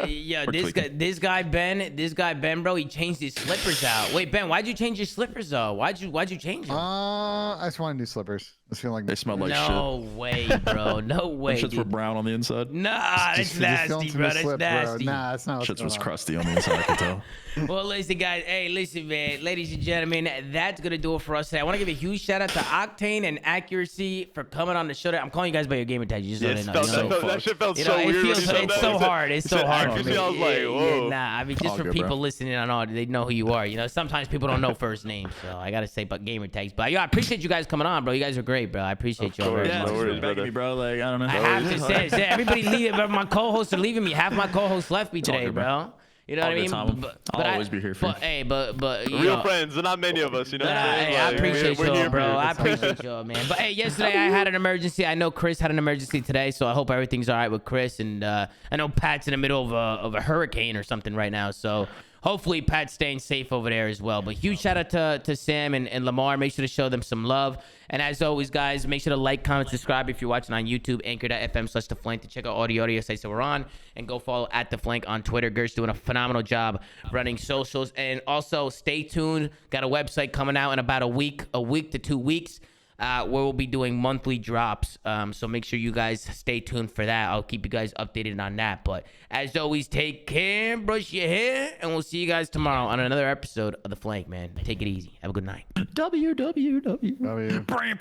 yeah. This guy Ben, bro. He changed his slippers out. Wait, Ben, why'd you change your slippers though? Why'd you change them? I just want to do slippers. I feel like They smell like shit. No way, bro. No way. Them shits were dude. brown on the inside. Nah, that's just nasty, feeling bro. the That's slip, nasty. Nah, that's not what's Shits going was on. crusty on the inside, I could tell. Well, listen, guys. Hey, listen, man. Ladies and gentlemen, that's going to do it for us today. I want to give a huge shout out to Octane and Accuracy for coming on the show. I'm calling you guys by your gamer tag. You just Yes, don't know. You know? that shit felt You know, so it weird. when feels he said it's that. so He said- hard. It's he so said hard. accuracy, man. I was like, whoa. Nah, I mean, just All for good, people bro. listening on all, they know who you are. You know, sometimes people don't know first names, so I gotta say, but gamer tags. But yo, I appreciate you guys coming on, bro. You guys are great, bro. I appreciate you all very course, Yeah, much. no just worries, begging brother. me, bro. Like, I don't know. I have to say, everybody leaving. My co-hosts are leaving me. Half my co-hosts left me all today, good, bro. bro. You know All what I good, mean? Tom. I'll always be here for you. Hey, but you Real know, friends, and not many of us, you know what I'm Hey, saying? I Like, appreciate we're y'all, here bro. for you. I appreciate y'all, man. But hey, yesterday I had an emergency. I know Chris had an emergency today, so I hope everything's all right with Chris. And I know Pat's in the middle of a hurricane or something right now, so hopefully Pat's staying safe over there as well. But huge shout out to Sam and Lamar. Make sure to show them some love. And as always, guys, make sure to like, comment, subscribe if you're watching on YouTube, anchor.fm/theflank to check out all the audio sites that we're on. And go follow at The Flank on Twitter. Gert's doing a phenomenal job running socials. And also, stay tuned. Got a website coming out in about a week to 2 weeks. Where we'll be doing monthly drops. So make sure you guys stay tuned for that. I'll keep you guys updated on that. But as always, take care, brush your hair, and we'll see you guys tomorrow on another episode of The Flank, man. Take it easy. Have a good night. www. Oh, yeah. Bram.